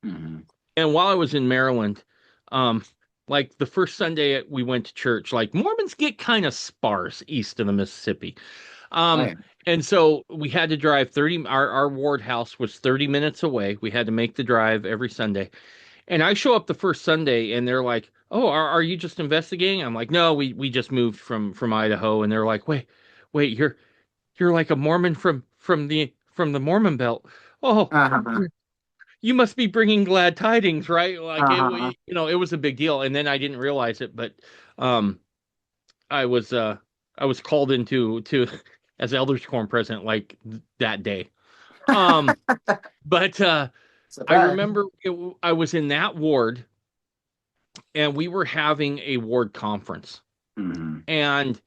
Hmm. And while I was in Maryland, um, like the first Sunday we went to church, like Mormons get kind of sparse east of the Mississippi. Oh, Um, yeah. and so we had to drive 30, our ward house was 30 minutes away. We had to make the drive every Sunday. And I show up the first Sunday and they're like, "Oh, are you just investigating?" I'm like, "No, we just moved from Idaho." And they're like, "Wait, you're like a Mormon from the Mormon Belt. Oh, Uh-huh. you must be bringing glad tidings, right?" Like Uh-huh. it was a big deal. And then I didn't realize it, but um, I was uh, I was called into to as elders quorum president like that day. Um, but I Surprise. remember I was in that ward, and we were having a ward conference, Hmm. and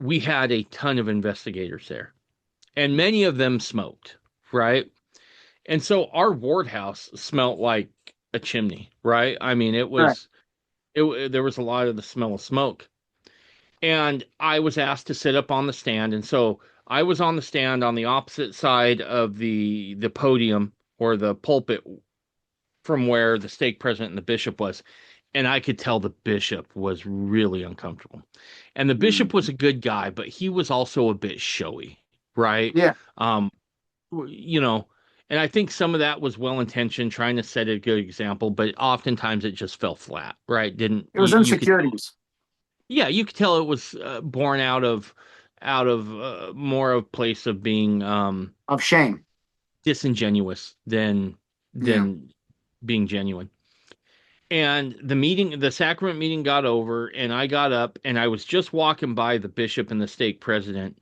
we had a ton of investigators there, and many of them smoked, right? And so our ward house smelled like a chimney, right? I mean, Right. there was a lot of the smell of smoke. And I was asked to sit up on the stand, and so I was on the stand on the opposite side of the podium or the pulpit from where the stake president and the bishop was. And I could tell the bishop was really uncomfortable. And the bishop was Hmm. a good guy, but he was also a bit showy, right? Yeah. Um, you know, and I think some of that was well intentioned, trying to set a good example, but oftentimes it just fell flat, right? Didn't It was you could, insecurities yeah, you could tell it was born out of more of a place of being of shame. disingenuous Yeah. than being genuine. And the sacrament meeting got over, and I got up and I was just walking by the bishop and the stake president.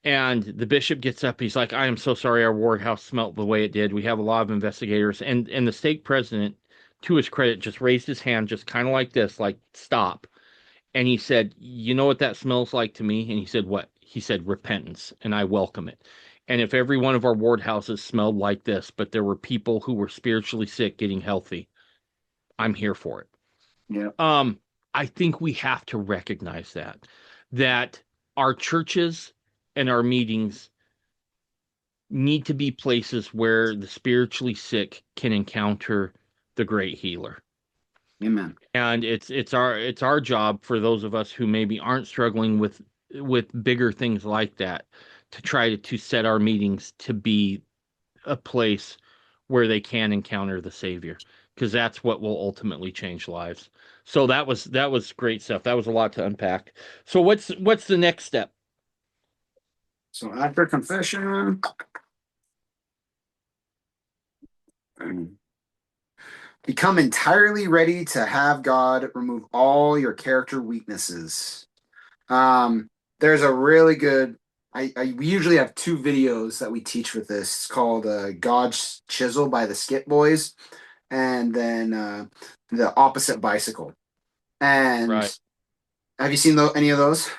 And the bishop gets up. He's like, "I am so sorry our ward house smelt the way it did. We have a lot of investigators." And the stake president, to his credit, just raised his hand, just kind of like this, like, "Stop." And he said, "You know what that smells like to me?" And he said, "What?" He said, "Repentance, and I welcome it." And if every one of our ward houses smelled like this, but there were people who were spiritually sick getting healthy, I'm here for it. Yeah. Um, I think we have to recognize that our churches and our meetings need to be places where the spiritually sick can encounter the great healer. Amen. And it's our job for those of us who maybe aren't struggling with bigger things like that to try to set our meetings to be a place where they can encounter the Savior, because that's what will ultimately change lives. So that was great stuff. That was a lot to unpack. So what's the next step? So after confession, become entirely ready to have God remove all your character weaknesses. Um, there's a really good. We usually have two videos that we teach with this. It's called God's Chisel by the Skit Boys, and then the Opposite Bicycle. And Right. have you seen any of those?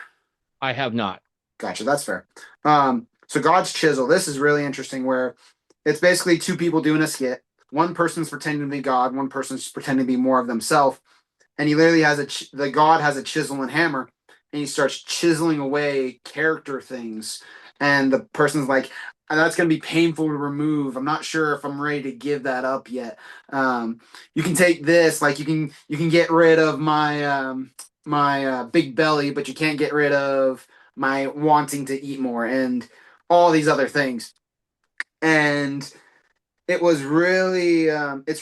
I have not. Gotcha, that's fair. So God's Chisel. This is really interesting. Where it's basically two people doing a skit. One person's pretending to be God. One person's pretending to be more of themselves, and he literally has the god has a chisel and hammer, and he starts chiseling away character things, and the person's like, that's going to be painful to remove. I'm not sure if I'm ready to give that up yet. You can take this, like you can get rid of my big belly, but you can't get rid of my wanting to eat more and all these other things. And it's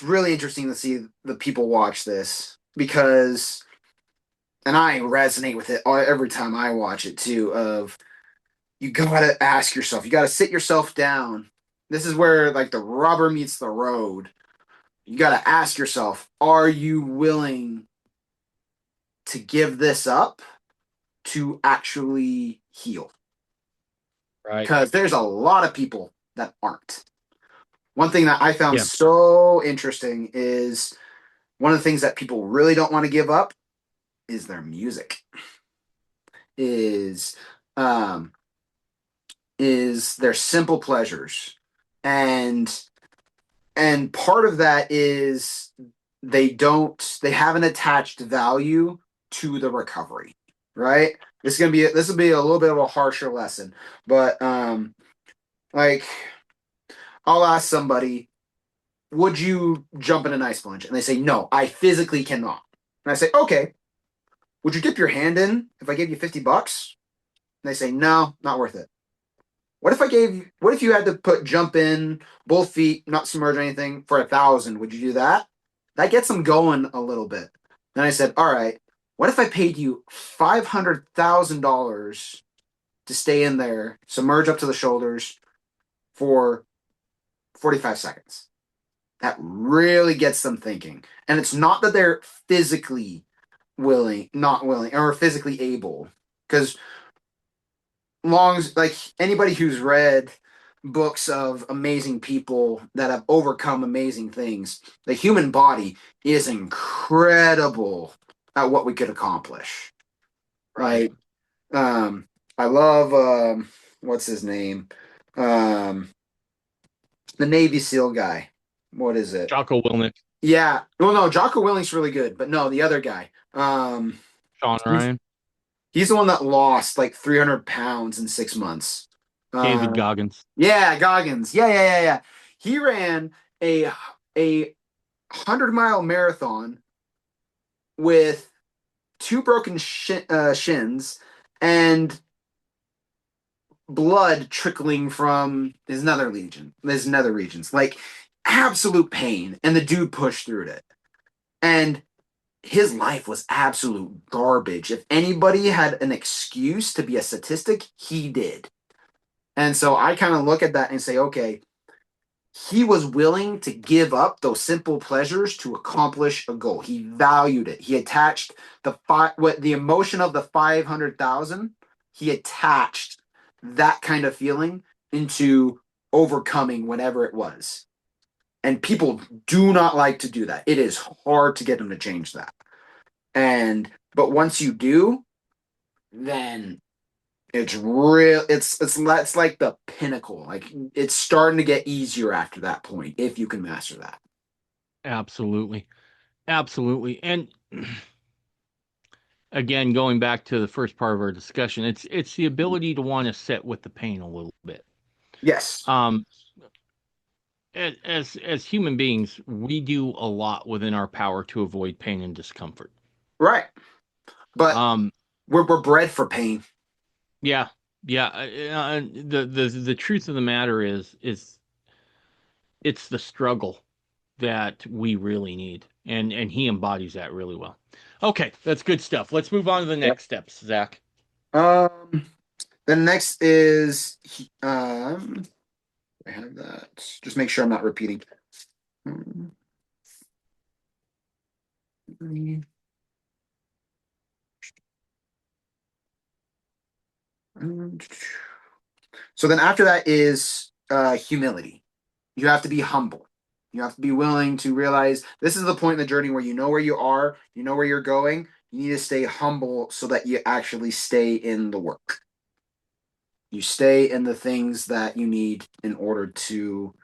really interesting to see the people watch this because, and I resonate with it every time I watch it too. Of you gotta ask yourself, you gotta sit yourself down. This is where like the rubber meets the road. You gotta ask yourself, are you willing to give this up to actually heal? Right. Because there's a lot of people that aren't. One thing that I found Yeah. so interesting is one of the things that people really don't want to give up is their music. Is um is their simple pleasures. And part of that is they haven't attached value to the recovery, right? This will be a little bit of a harsher lesson, but like I'll ask somebody, would you jump in an ice plunge? And they say, no, I physically cannot. And I say, okay, would you dip your hand in if I gave you $50? And they say, no, not worth it. What if you had to put jump in, both feet, not submerge or anything for 1,000? Would you do that? That gets them going a little bit. Then I said, all right, what if I paid you $500,000 to stay in there, submerge up to the shoulders for 45 seconds? That really gets them thinking. And it's not that they're physically not willing, or physically able. Because like anybody who's read books of amazing people that have overcome amazing things, the human body is incredible at what we could accomplish. Right. Like, um, I love what's his name? Um, the Navy SEAL guy. What is it? Jocko Willink, Yeah. Well, no, Jocko Willink's really good, but no, the other guy. Sean He's Ryan, he's the one that lost like 300 pounds in 6 months. David Uh, Goggins. yeah, Goggins. Yeah. He ran a 100-mile marathon with two broken shins and blood trickling from his nether regions, like absolute pain. And the dude pushed through it. And his life was absolute garbage. If anybody had an excuse to be a statistic, he did. And so I kind of look at that and say, okay, he was willing to give up those simple pleasures to accomplish a goal. He valued it. He attached the emotion of the 500,000. He attached that kind of feeling into overcoming whatever it was. And people do not like to do that. It is hard to get them to change that. But once you do, then it's real. It's like the pinnacle. Like it's starting to get easier after that point if you can master that. Absolutely. Absolutely. And again, going back to the first part of our discussion, it's the ability to want to sit with the pain a little bit. Yes. Um, as human beings, we do a lot within our power to avoid pain and discomfort. Right. But Um, we're bred for pain. yeah, yeah. The truth of the matter is it's the struggle that we really need, and he embodies that really well. Okay, that's good stuff. Let's move on to the Yep. next steps, Zach. Um, the next is I have that. Just make sure I'm not repeating. Um, So then after that is humility. You have to be humble. You have to be willing to realize this is the point in the journey where you know where you are, you know where you're going. You need to stay humble so that you actually stay in the work. You stay in the things that you need in order to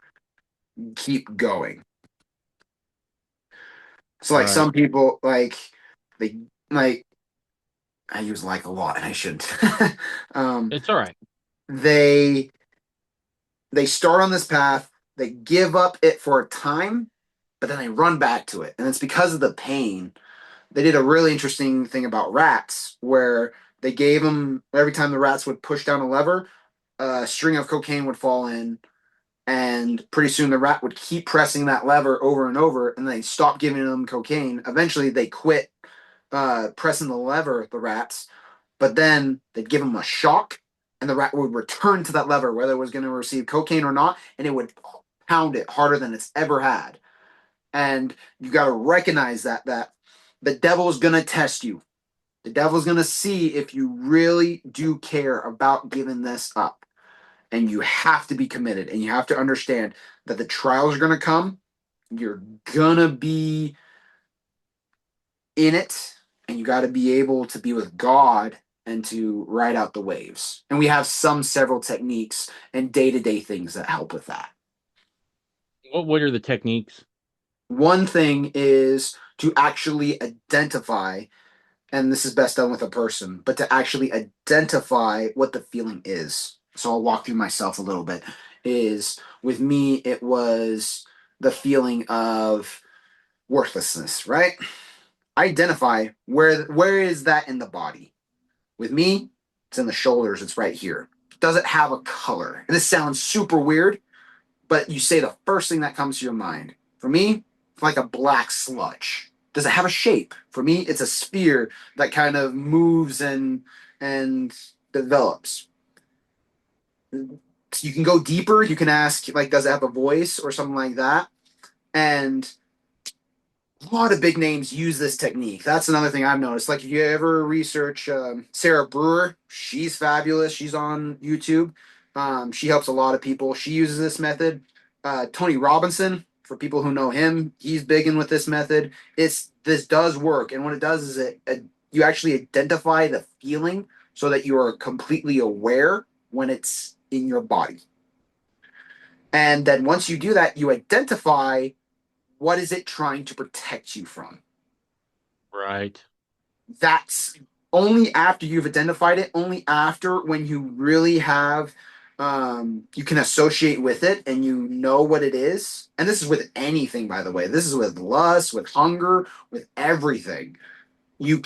keep going. So like Right. some people they like I use like a lot and I shouldn't. um It's all right. they they start on this path, they give up it for a time, but then they run back to it. And it's because of the pain. They did a really interesting thing about rats where they gave them every time the rats would push down a lever, a string of cocaine would fall in, and pretty soon the rat would keep pressing that lever over and over, and they stop giving them cocaine. Eventually, they quit pressing the lever, the rats, but then they'd give them a shock, and the rat would return to that lever, whether it was going to receive cocaine or not, and it would pound it harder than it's ever had. And you got to recognize that the devil's going to test you. The devil's going to see if you really do care about giving this up. And you have to be committed, and you have to understand that the trials are going to come. You're going to be in it, and you got to be able to be with God and to ride out the waves. And we have some several techniques and day-to-day things that help with that. What are the techniques? One thing is to actually identify, and this is best done with a person, but to actually identify what the feeling is. So I'll walk through myself a little bit. Is with me, it was the feeling of worthlessness, right? Identify where is that in the body. With me, it's in the shoulders. It's right here. Does it have a color? And this sounds super weird, but you say the first thing that comes to your mind. For me, it's like a black sludge. Does it have a shape? For me, it's a sphere that kind of moves and develops. You can go deeper. You can ask, like, does it have a voice or something like that? And a lot of big names use this technique. That's another thing I've noticed. Like, if you ever research Sarah Brewer, she's fabulous. She's on YouTube. She helps a lot of people. She uses this method. Tony Robinson, for people who know him, he's big in with this method. This does work, and what it does is you actually identify the feeling so that you are completely aware when it's in your body. And then once you do that, you identify what is it trying to protect you from. Right. That's only after you've identified it, only after when you really have you can associate with it and you know what it is. And this is with anything, by the way. This is with lust, with hunger, with everything. You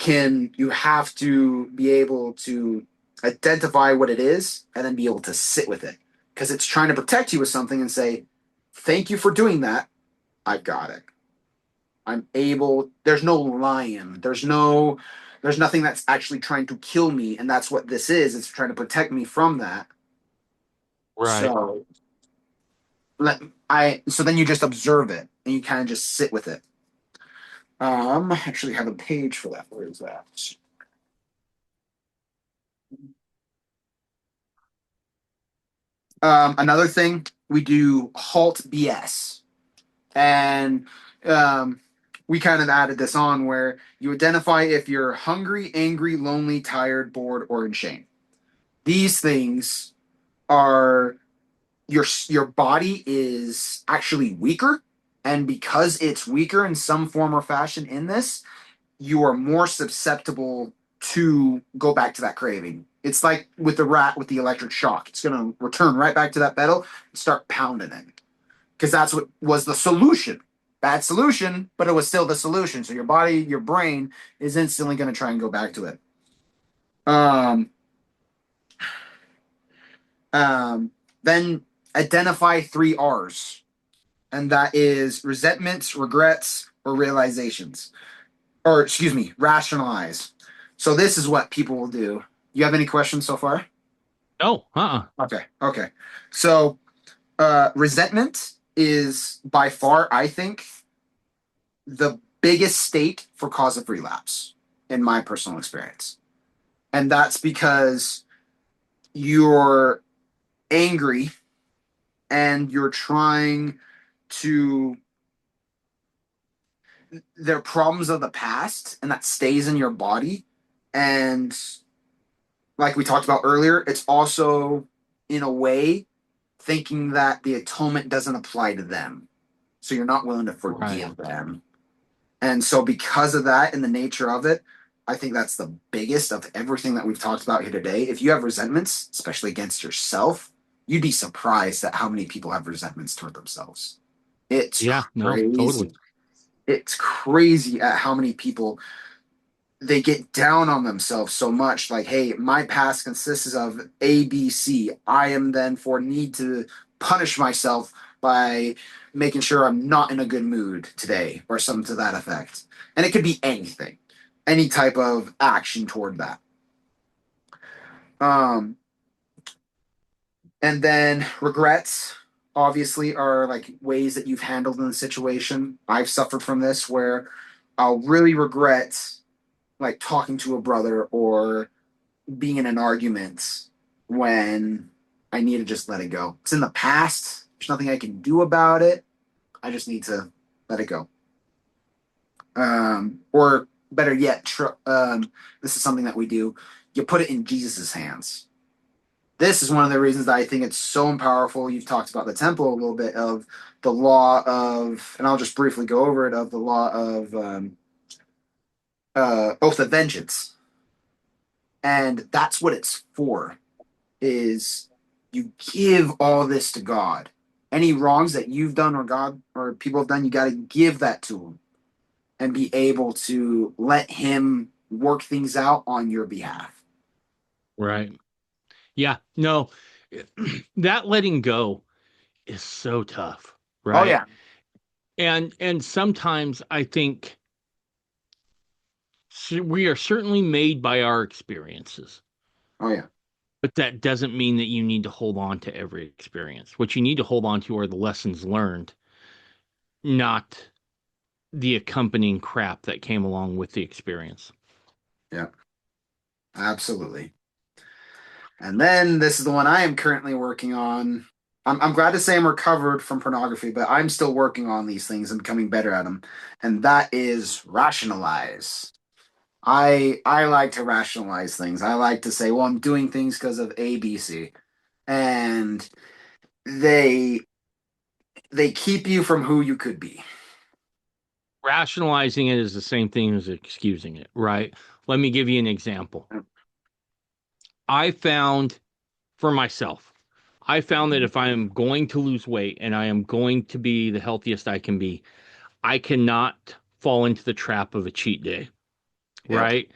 have to be able to identify what it is and then be able to sit with it because it's trying to protect you with something and say thank you for doing that. I've got it. I'm able. There's no lion. There's nothing that's actually trying to kill me, and that's what this is. It's trying to protect me from that. Right. So so then you just observe it and you kind of just sit with it. I actually have a page for that. Where is that? Another thing we do halt BS, and um, we kind of added this on where you identify if you're hungry, angry, lonely, tired, bored, or in shame. These things are your body is actually weaker, and because it's weaker in some form or fashion in this, you are more susceptible to go back to that craving. It's like with the rat with the electric shock. It's going to return right back to that pedal and start pounding it. because that's what was the solution. Bad solution, but it was still the solution. So your body, your brain is instantly going to try and go back to it. Um, then identify three R's, and that is resentments, regrets, or realizations. Or, excuse me, rationalize. So this is what people will do. You have any questions so far? No, uh-uh. Okay, okay. So resentment is by far, I think, the biggest state for cause of relapse in my personal experience. And that's because you're angry and you're trying to, there are problems of the past and that stays in your body. And like we talked about earlier, it's also in a way thinking that the atonement doesn't apply to them. So you're not willing to Right. forgive them. And so, because of that and the nature of it, I think that's the biggest of everything that we've talked about here today. If you have resentments, especially against yourself, you'd be surprised at how many people have resentments toward themselves. It's Yeah, no, totally. crazy. It's crazy at how many people they get down on themselves so much. Like, hey, my past consists of A, B, C. I am then for need to punish myself by making sure I'm not in a good mood today, or something to that effect. And it could be anything, any type of action toward that. Um, and then regrets, obviously, are like ways that you've handled in the situation. I've suffered from this where I'll really regret like talking to a brother or being in an argument when I need to just let it go. It's in the past. There's nothing I can do about it. I just need to let it go. Or better yet, this is something that we do. You put it in Jesus's hands. This is one of the reasons that I think it's so powerful. You've talked about the temple a little bit of the law of, and I'll just briefly go over it of the law of oath of vengeance, and that's what it's for. Is you give all this to God. Any wrongs that you've done or God or people have done, you got to give that to Him and be able to let Him work things out on your behalf. Right. Yeah, no, that letting go is so tough, Oh right? yeah, And sometimes I think we are certainly made by our experiences, oh yeah, but that doesn't mean that you need to hold on to every experience. What you need to hold on to are the lessons learned, not the accompanying crap that came along with the experience. yeah, absolutely. And then this is the one I am currently working on. I'm glad to say I'm recovered from pornography, but I'm still working on these things and becoming better at them. And that is rationalize. I like to rationalize things. I like to say, well, I'm doing things because of A, B, C, and they they keep you from who you could be. Rationalizing it is the same thing as excusing it, right? Let me give you an example. I found for myself, I found that if I am going to lose weight and I am going to be the healthiest I can be, I cannot fall into the trap of a cheat day, Yep, right?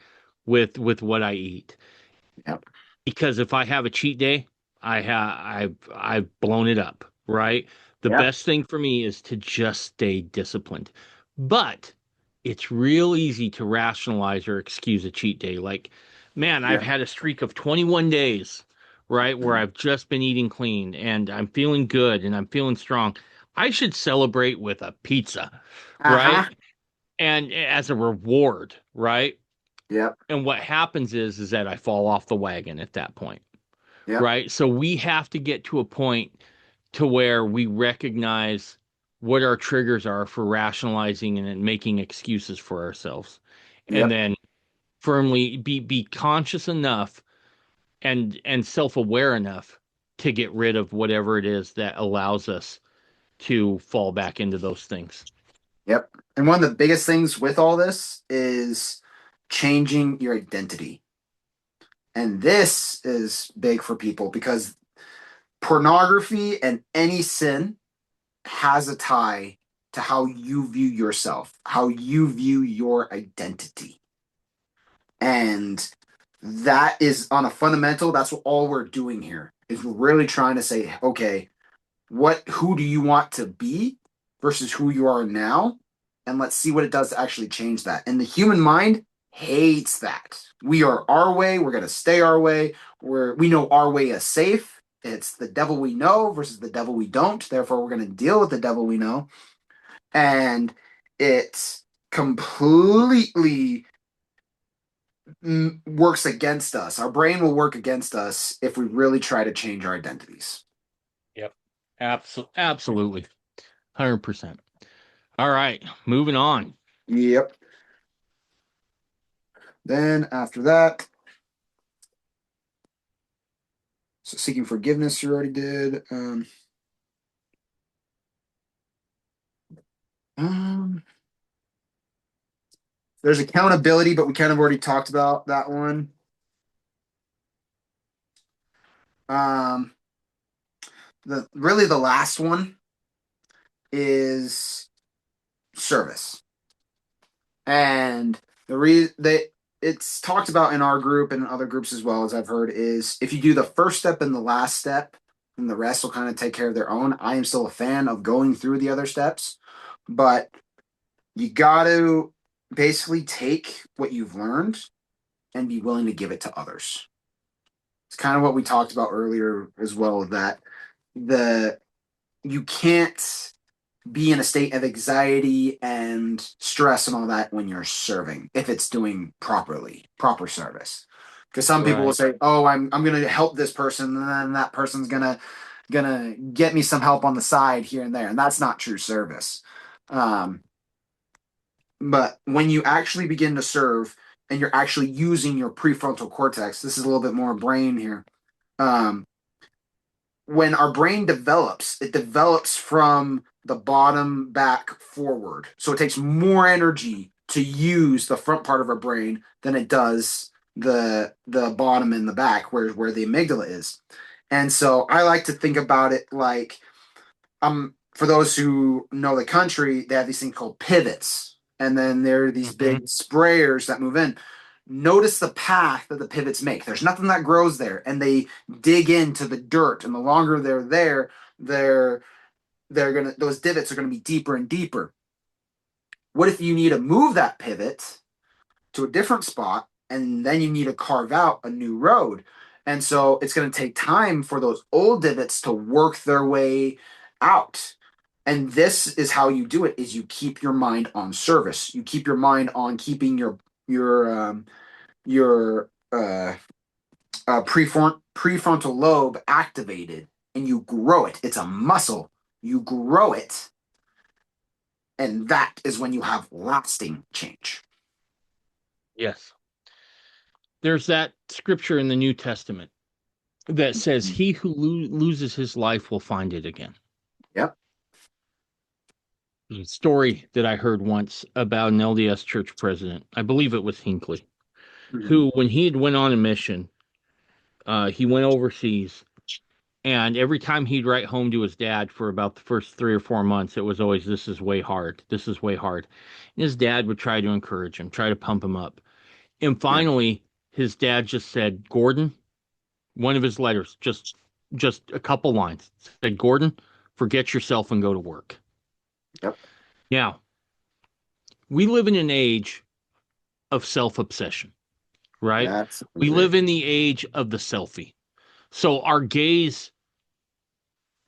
With what I eat. yep, Because if I have a cheat day, I've blown it up, right? The yep, best thing for me is to just stay disciplined. But it's real easy to rationalize or excuse a cheat day. Like, man, I've yep. had a streak of 21 days, right, where I've just been eating clean and I'm feeling good and I'm feeling strong. I should celebrate with a pizza, Uh right? huh. And as a reward, right? Yep, And what happens is that I fall off the wagon at that point, yep, right? So we have to get to a point to where we recognize what our triggers are for rationalizing and then making excuses for ourselves. And yep, then firmly be conscious enough and self-aware enough to get rid of whatever it is that allows us to fall back into those things. yep. And one of the biggest things with all this is changing your identity. And this is big for people because pornography and any sin has a tie to how you view yourself, how you view your identity. And that is on a fundamental, that's what all we're doing here is we're really trying to say, okay, who do you want to be versus who you are now? And let's see what it does to actually change that. And the human mind hates that. We are our way, we're gonna stay our way. We know our way is safe. It's the devil we know versus the devil we don't. Therefore, we're gonna deal with the devil we know. And it completely works against us. Our brain will work against us if we really try to change our identities. Yep. Absolutely. 100%. All right, moving on. Yep. Then after that, so seeking forgiveness, you already did. Um, there's accountability, but we kind of already talked about that one. Um, the last one is service, and the reason that it's talked about in our group and other groups as well as I've heard is if you do the first step and the last step, then the rest will kind of take care of their own. I am still a fan of going through the other steps, but you got to basically take what you've learned and be willing to give it to others. It's kind of what we talked about earlier as well, that the you can't be in a state of anxiety and stress and all that when you're serving if it's doing proper service, because some people will Right. say, oh, I'm gonna help this person, and then that person's gonna get me some help on the side here and there, and that's not true service. um, but when you actually begin to serve and you're actually using your prefrontal cortex, this is a little bit more brain here. um, when our brain develops, it develops from the bottom back forward. So it takes more energy to use the front part of our brain than it does the bottom and the back, where the amygdala is. And so I like to think about it like, for those who know the country, they have these things called pivots, and then there are these Hmm. big sprayers that move in. Notice the path that the pivots make. There's nothing that grows there, and they dig into the dirt. And the longer they're there, they're those divots are gonna be deeper and deeper. What if you need to move that pivot to a different spot, and then you need to carve out a new road? And so it's going to take time for those old divots to work their way out. And this is how you do it: is you keep your mind on service. You keep your mind on keeping your prefrontal lobe activated, and you grow it. It's a muscle. You grow it, and that is when you have lasting change. Yes. There's that scripture in the New Testament that says, "He who loses his life will find it again." Yep. A story that I heard once about an LDS church president, I believe it was Hinckley, Mm-hmm. who, when he had went on a mission, he went overseas, and every time he'd write home to his dad for about the first 3 or 4 months, it was always, "This is way hard. This is way hard." And his dad would try to encourage him, try to pump him up. And Yeah. finally, his dad just said, "Gordon," one of his letters, just a couple lines, said, "Gordon, forget yourself and go to work." Yep. Now, we live in an age of self-obsession, right? We Absolutely. live in the age of the selfie. So our gaze,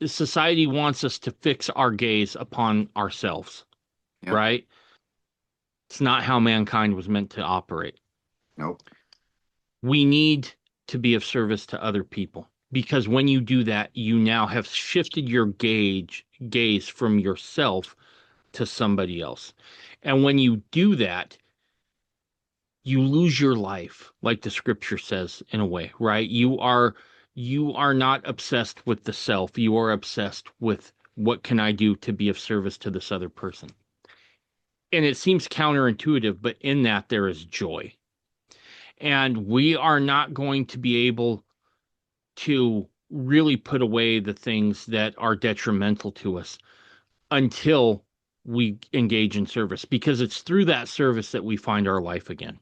society wants us to fix our gaze upon ourselves, Yep. right? It's not how mankind was meant to operate. Nope. We need to be of service to other people, because when you do that, you now have shifted your gaze from yourself to somebody else. And when you do that, you lose your life, like the scripture says, in a way, right? You are not obsessed with the self. You are obsessed with, what can I do to be of service to this other person? And it seems counterintuitive, but in that there is joy. And we are not going to be able to really put away the things that are detrimental to us until we engage in service, because it's through that service that we find our life again.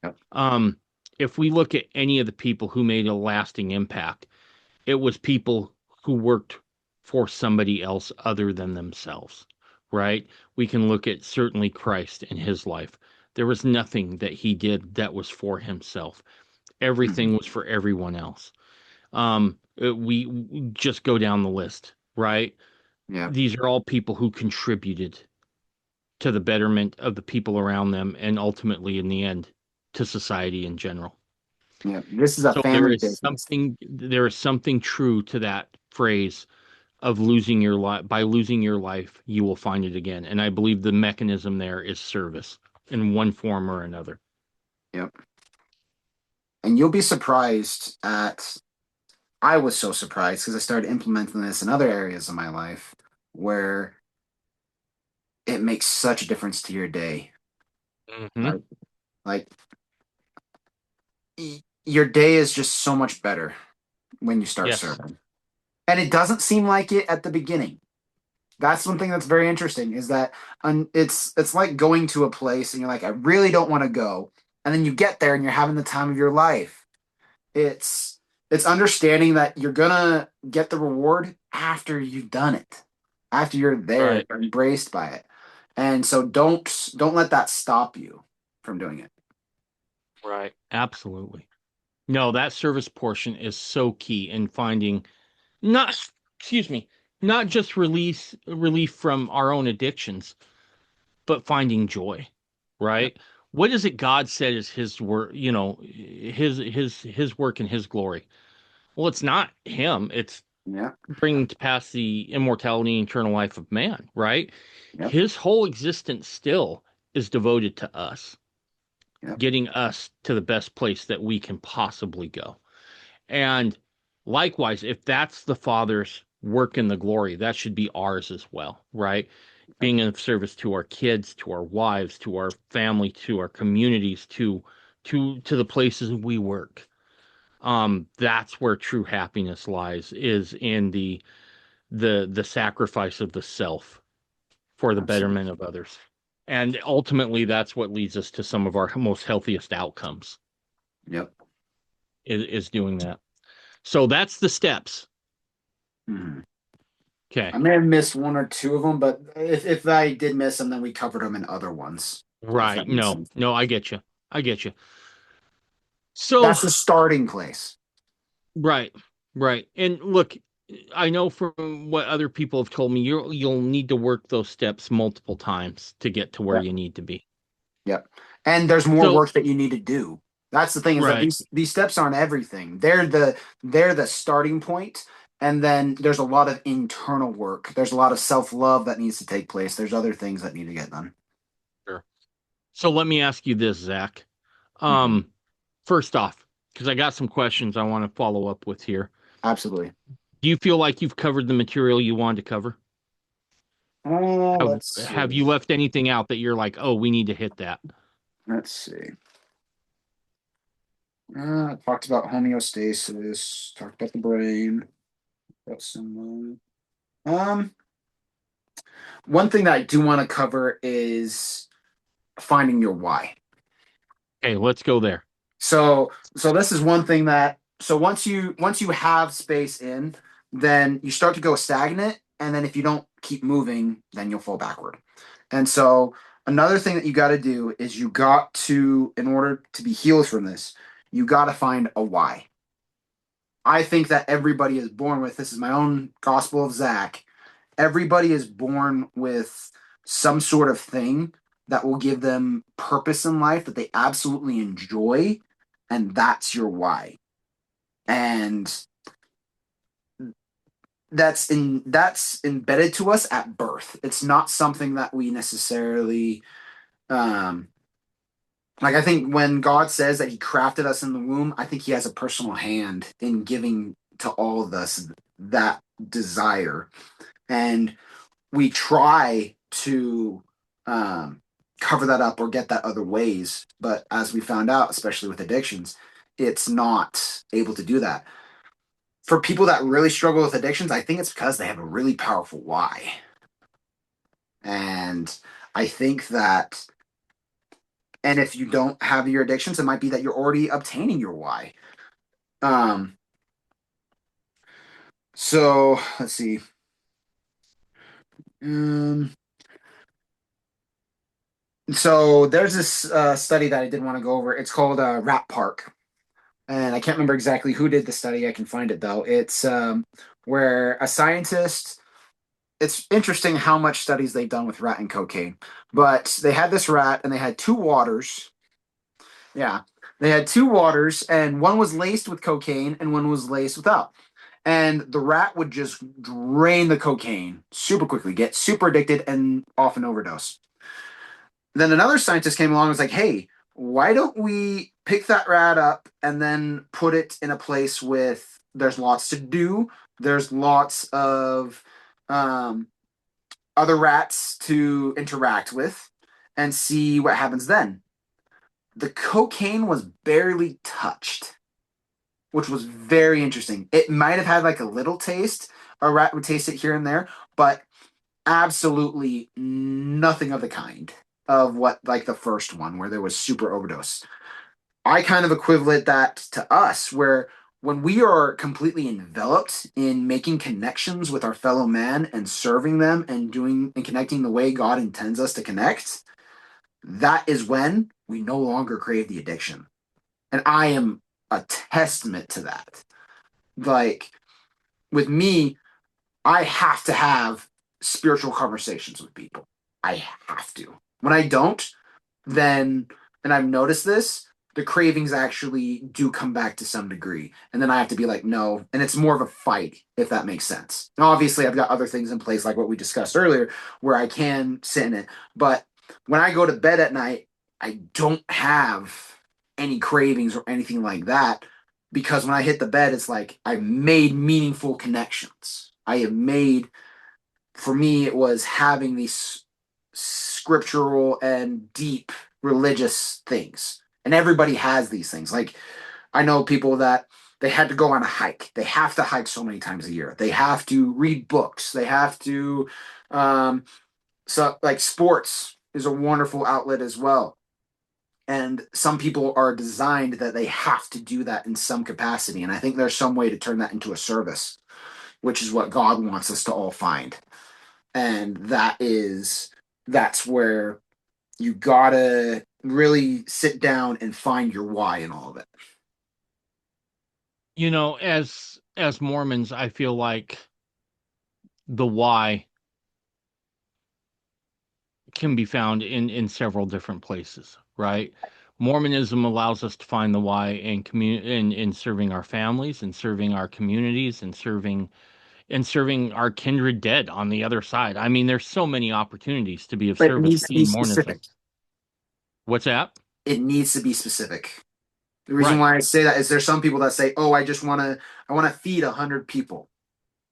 Yep. Um, if we look at any of the people who made a lasting impact, it was people who worked for somebody else other than themselves, right? We can look at certainly Christ and his life. There was nothing that he did that was for himself. Mhm. Everything was for everyone else. We just go down the list, right? Yep. These are all people who contributed to the betterment of the people around them and ultimately, in the end, to society in general. Yep. This is a So there family is business. something true to that phrase of losing your life. By losing your life, you will find it again. And I believe the mechanism there is service in one form or another. Yep. And you'll be surprised at, I was so surprised because I started implementing this in other areas of my life where it makes such a difference to your day. Hmm. Like, like your day is just so much better when you start Yes. serving. And it doesn't seem like it at the beginning. That's one thing that's very interesting is that it's like going to a place and you're like, I really don't want to go. And then you get there and you're having the time of your life. It's it's understanding that you're gonna get the reward after you've done it, after you're there, Right. you're embraced by it. And so don't let that stop you from doing it. Right. Absolutely. No, that service portion is so key in finding not, excuse me, not just relief from our own addictions, but finding joy, Yep. right? What is it God said is his work, his work and his glory? Well, it's not him, it's Yep. bringing to pass the immortality and eternal life of man, right? Yep. His whole existence still is devoted to us, Yep. getting us to the best place that we can possibly go. And likewise, if that's the Father's work in the glory, that should be ours as well, right? Yep. Being of service to our kids, to our wives, to our family, to our communities, to the places we work. That's where true happiness lies, is in the sacrifice of the self for the Absolutely. betterment of others. And ultimately, that's what leads us to some of our most healthiest outcomes, Yep. is doing that. So that's the steps. Mhm. Okay. I may have missed one or two of them, but if I did miss them, then we covered them in other ones. If Right. that makes No, sense. no, I get you. I get you. So, That's the starting place. right, right. And look, I know from what other people have told me, you'll need to work those steps multiple times to get to where Yep. you need to be. Yep. And there's more So, work that you need to do. That's the thing is that right, these steps aren't everything. They're the starting point, and then there's a lot of internal work. There's a lot of self-love that needs to take place. There's other things that need to get done. sure. So let me ask you this, Zach. Hmm. Um, First off, because I got some questions I want to follow up with here. Absolutely. Do you feel like you've covered the material you wanted to cover? Let's Have see. you left anything out that you're like, oh, we need to hit that? Let's see. Talked about homeostasis. Talked about the brain. Got some. One thing that I do want to cover is finding your why. Okay, let's go there. So this is one thing that so once you have space in, then you start to go stagnant, and then if you don't keep moving, then you'll fall backward. And so another thing that you got to do is you got to, in order to be healed from this, you got to find a why. I think that everybody is born with, this is my own gospel of Zach. Everybody is born with some sort of thing that will give them purpose in life that they absolutely enjoy, and that's your why. And that's embedded to us at birth. It's not something that we necessarily um like I think when God says that he crafted us in the womb, I think he has a personal hand in giving to all of us that desire. And we try to um, cover that up or get that other ways. But as we found out, especially with addictions, it's not able to do that. For people that really struggle with addictions, I think it's because they have a really powerful why. And I think that, and if you don't have your addictions, it might be that you're already obtaining your why. Um, so let's see. Um, so there's this study that I did want to go over. It's called Rat Park, and I can't remember exactly who did the study. I can find it though. It's where a scientist. It's interesting how much studies they've done with rat and cocaine, but they had this rat and they had two waters. Yeah, they had two waters, and one was laced with cocaine and one was laced without. And the rat would just drain the cocaine super quickly, get super addicted, and often overdose. Then another scientist came along and was like, hey, why don't we pick that rat up and then put it in a place with there's lots to do, there's lots of um, other rats to interact with, and see what happens then. The cocaine was barely touched, which was very interesting. It might have had like a little taste. A rat would taste it here and there, but absolutely nothing of the kind of what like the first one where there was super overdose. I kind of equivalent that to us where when we are completely enveloped in making connections with our fellow man and serving them and doing and connecting the way God intends us to connect, that is when we no longer crave the addiction. And I am a testament to that. Like with me, I have to have spiritual conversations with people. I have to. When I don't, then, and I've noticed this, the cravings actually do come back to some degree. And then I have to be like, no. And it's more of a fight, if that makes sense. Now, obviously, I've got other things in place, like what we discussed earlier, where I can sit in it. But when I go to bed at night, I don't have any cravings or anything like that because when I hit the bed, it's like I've made meaningful connections. I have made, for me, it was having these scriptural and deep religious things. And everybody has these things. Like, I know people that they had to go on a hike. They have to hike so many times a year. They have to read books. They have to, so like sports is a wonderful outlet as well. And some people are designed that they have to do that in some capacity. And I think there's some way to turn that into a service, which is what God wants us to all find. And that's where you gotta really sit down and find your why in all of it. As Mormons, I feel like the why can be found in several different places, right? Mormonism allows us to find the why in serving our families and serving our communities and serving our kindred dead on the other side. I mean, there's so many opportunities to be of But it service needs to be in Mormonism. specific. What's that? It needs to be specific. The reason Right, why I say that is there's some people that say, "Oh, I want to feed 100 people."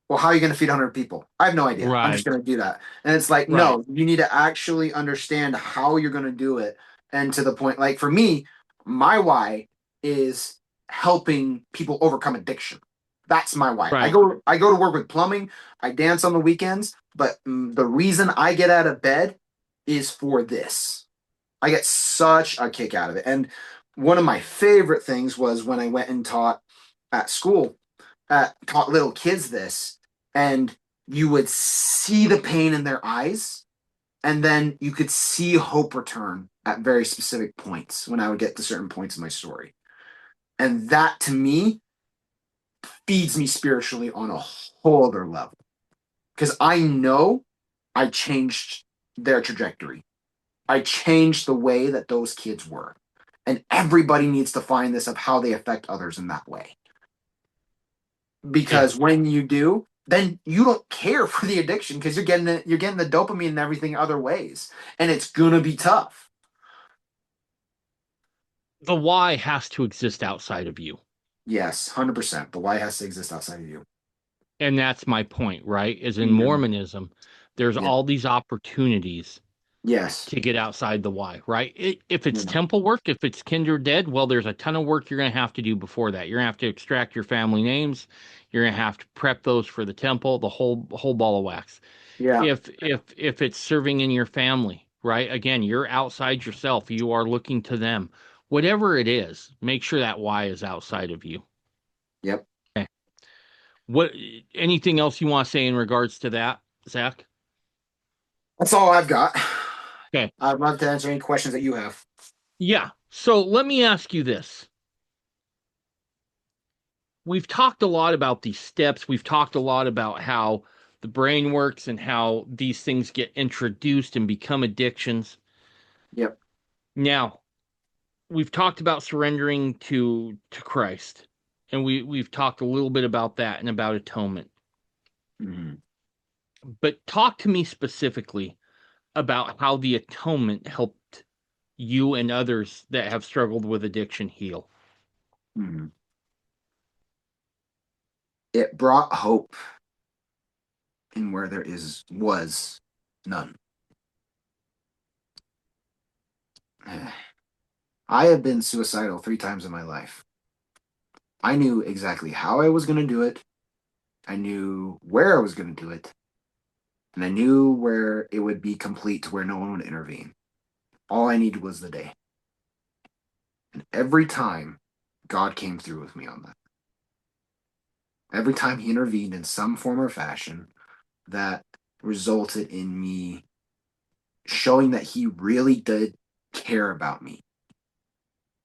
Well, how are you going to feed 100 people? I have no idea. I'm just right, going to do that. And it's like, right. no, you need to actually understand how you're going to do it. And to the point, like for me, my why is helping people overcome addiction. That's my why. Right. I go to work with plumbing. I dance on the weekends, but the reason I get out of bed is for this. I get such a kick out of it. And one of my favorite things was when I went and taught at school, taught little kids this, and you would see the pain in their eyes, and then you could see hope return at very specific points when I would get to certain points in my story. And that to me feeds me spiritually on a whole other level because I know I changed their trajectory. I changed the way that those kids were. And everybody needs to find this of how they affect others in that way. Yeah. Because when you do, then you don't care for the addiction because you're getting the dopamine and everything other ways. And it's gonna be tough. The why has to exist outside of you. Yes, 100%. The why has to exist outside of you. And that's my point, right? Is in Mm-hmm. Mormonism, there's Yeah. all these opportunities Yes. to get outside the why, right? If it's Yeah. temple work, if it's kindred dead, well, there's a ton of work you're going to have to do before that. You're going to have to extract your family names. You're going to have to prep those for the temple, the whole ball of wax. Yeah. If it's serving in your family, right? Again, you're outside yourself. You are looking to them. Whatever it is, make sure that why is outside of you. Yep. Okay. What anything else you want to say in regards to that, Zach? That's all I've got. Okay. I'd love to answer any questions that you have. Yeah. So let me ask you this. We've talked a lot about these steps. We've talked a lot about how the brain works and how these things get introduced and become addictions. Yep. Now, we've talked about surrendering to Christ. And we've talked a little bit about that and about atonement. Mhm. But talk to me specifically about how the atonement helped you and others that have struggled with addiction heal. Mhm. It brought hope in where there is was none. I have been suicidal 3 times in my life. I knew exactly how I was going to do it. I knew where I was going to do it. And I knew where it would be complete to where no one would intervene. All I needed was the day. And every time, God came through with me on that. Every time He intervened in some form or fashion, that resulted in me showing that He really did care about me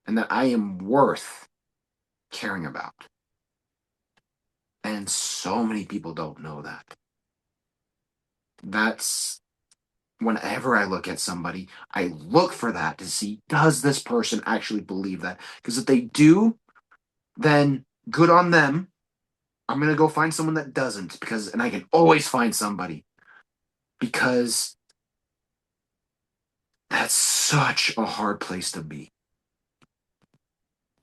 and that I am worth caring about. And so many people don't know that. That's whenever I look at somebody, I look for that to see, does this person actually believe that? Because if they do, then good on them. I'm going to go find someone that doesn't and I can always find somebody because that's such a hard place to be.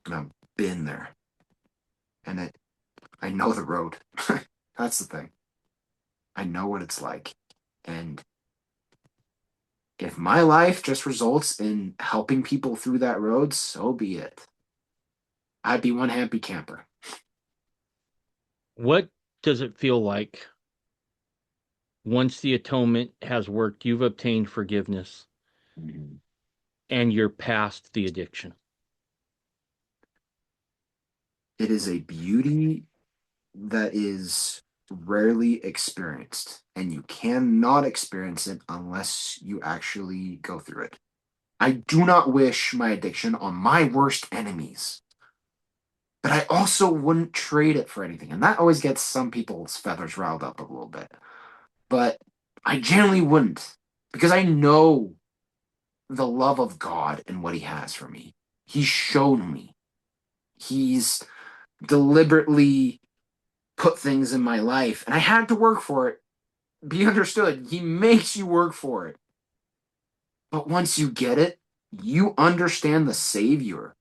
And I've been there and I know the road. That's the thing. I know what it's like. And if my life just results in helping people through that road, so be it. I'd be one happy camper. What does it feel like once the atonement has worked, you've obtained forgiveness Mhm. and you're past the addiction? It is a beauty that is rarely experienced, and you cannot experience it unless you actually go through it. I do not wish my addiction on my worst enemies, but I also wouldn't trade it for anything. And that always gets some people's feathers riled up a little bit. But I generally wouldn't because I know the love of God and what He has for me. He's shown me. He's deliberately put things in my life, and I had to work for it. Be understood. He makes you work for it. But once you get it, you understand the Savior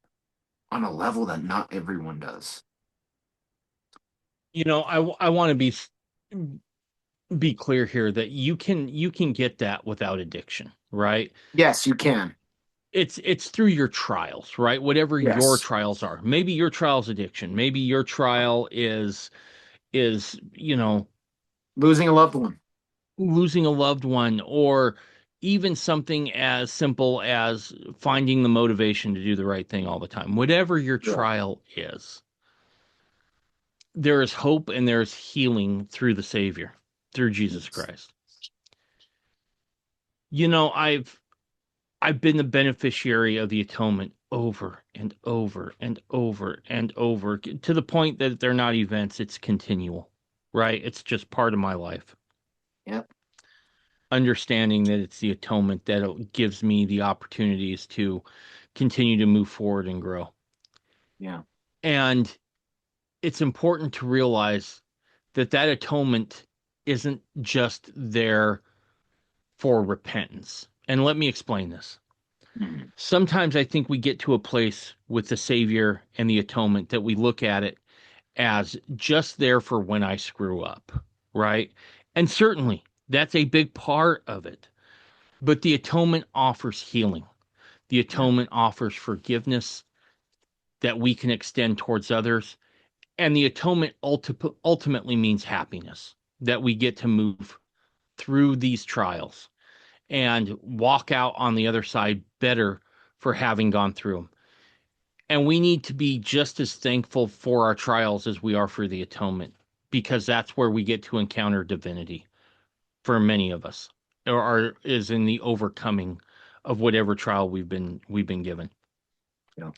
on a level that not everyone does. I want to be clear here that you can get that without addiction, right? Yes, you can. It's through your trials, right? Whatever your Yes. trials are. Maybe your trial's addiction. Maybe your trial is Losing a loved one. losing a loved one, or even something as simple as finding the motivation to do the right thing all the time. Whatever your Yeah. trial is, there is hope and there is healing through the Savior, through Jesus Yes. Christ. I've been the beneficiary of the atonement over and over and over and over to the point that they're not events, it's continual, right? It's just part of my life. Yep. Understanding that it's the atonement that gives me the opportunities to continue to move forward and grow. Yeah. And it's important to realize that that atonement isn't just there for repentance. And let me explain this. Mhm. Sometimes I think we get to a place with the Savior and the atonement that we look at it as just there for when I screw up, right? And certainly that's a big part of it. But the atonement offers healing. The Yeah. atonement offers forgiveness that we can extend towards others. And the atonement ultimately means happiness, that we get to move through these trials and walk out on the other side better for having gone through them. And we need to be just as thankful for our trials as we are for the atonement, because that's where we get to encounter divinity for many of us, or is in the overcoming of whatever trial we've been given. Yeah.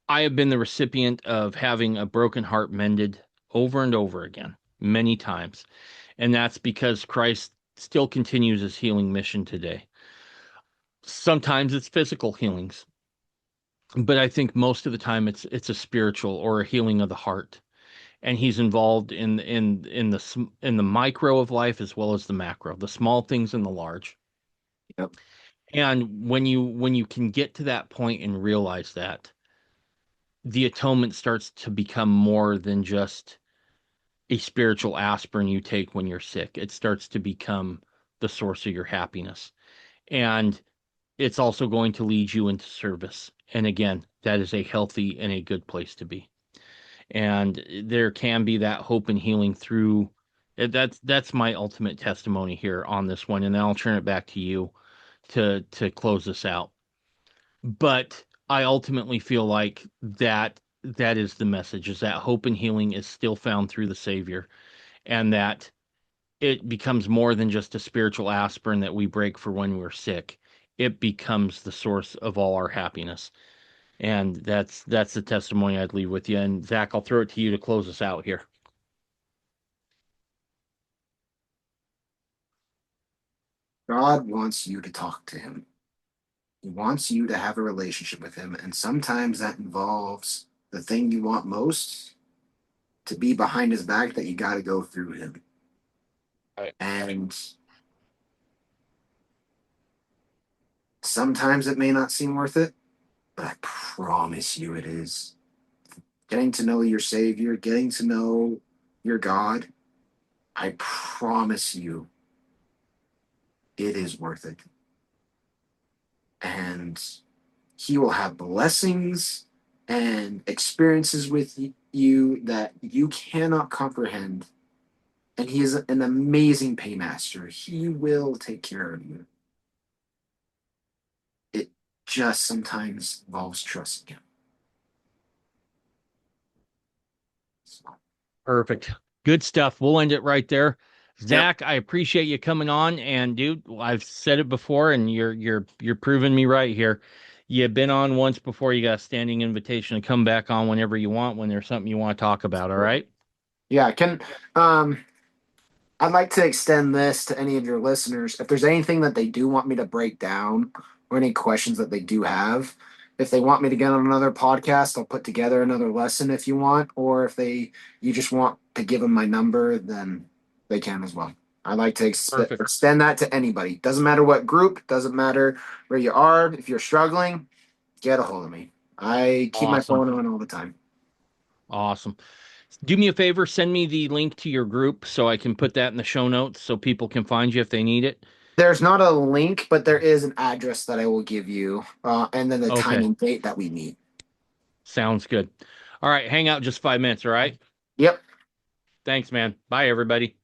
I have been the recipient of having a broken heart mended over and over again, many times. And that's because Christ still continues his healing mission today. Sometimes it's physical healings, but I think most of the time it's a spiritual or a healing of the heart. And he's involved in the micro of life as well as the macro, the small things and the large. Yep. And when you can get to that point and realize that, the atonement starts to become more than just a spiritual aspirin you take when you're sick. It starts to become the source of your happiness. And it's also going to lead you into service. And again, that is a healthy and a good place to be. And there can be that hope and healing through. That's my ultimate testimony here on this one. And then I'll turn it back to you to close this out. But I ultimately feel like that is the message, is that hope and healing is still found through the Savior, and that it becomes more than just a spiritual aspirin that we break for when we're sick. It becomes the source of all our happiness. And that's the testimony I'd leave with you. And Zach, I'll throw it to you to close us out here. God wants you to talk to him. He wants you to have a relationship with him. And sometimes that involves the thing you want most to be behind his back, that you got to go through him. Right. And sometimes it may not seem worth it, but I promise you it is. Getting to know your Savior, getting to know your God, I promise you it is worth it. And he will have blessings and experiences with you that you cannot comprehend. And he is an amazing paymaster. He will take care of you. It just sometimes involves trusting him. So, Perfect. Good stuff. We'll end it right there. yep. Zach, I appreciate you coming on. And dude, I've said it before, and you're proving me right here. You've been on once before. You got a standing invitation to come back on whenever you want, when there's something you want to talk about. All right. Yeah, can I'd like to extend this to any of your listeners. If there's anything that they do want me to break down or any questions that they do have, if they want me to get on another podcast, I'll put together another lesson if you want, or if you just want to give them my number, then they can as well. I'd like to Perfect. extend that to anybody. Doesn't matter what group, doesn't matter where you are. If you're struggling, get a hold of me. I keep my Awesome. phone on all the time. Awesome. Do me a favor, send me the link to your group so I can put that in the show notes so people can find you if they need it. There's not a link, but there is an address that I will give you, and then the time Okay. and date that we meet. Sounds good. All right. Hang out just 5 minutes. All right. Yep. Thanks, man. Bye, everybody.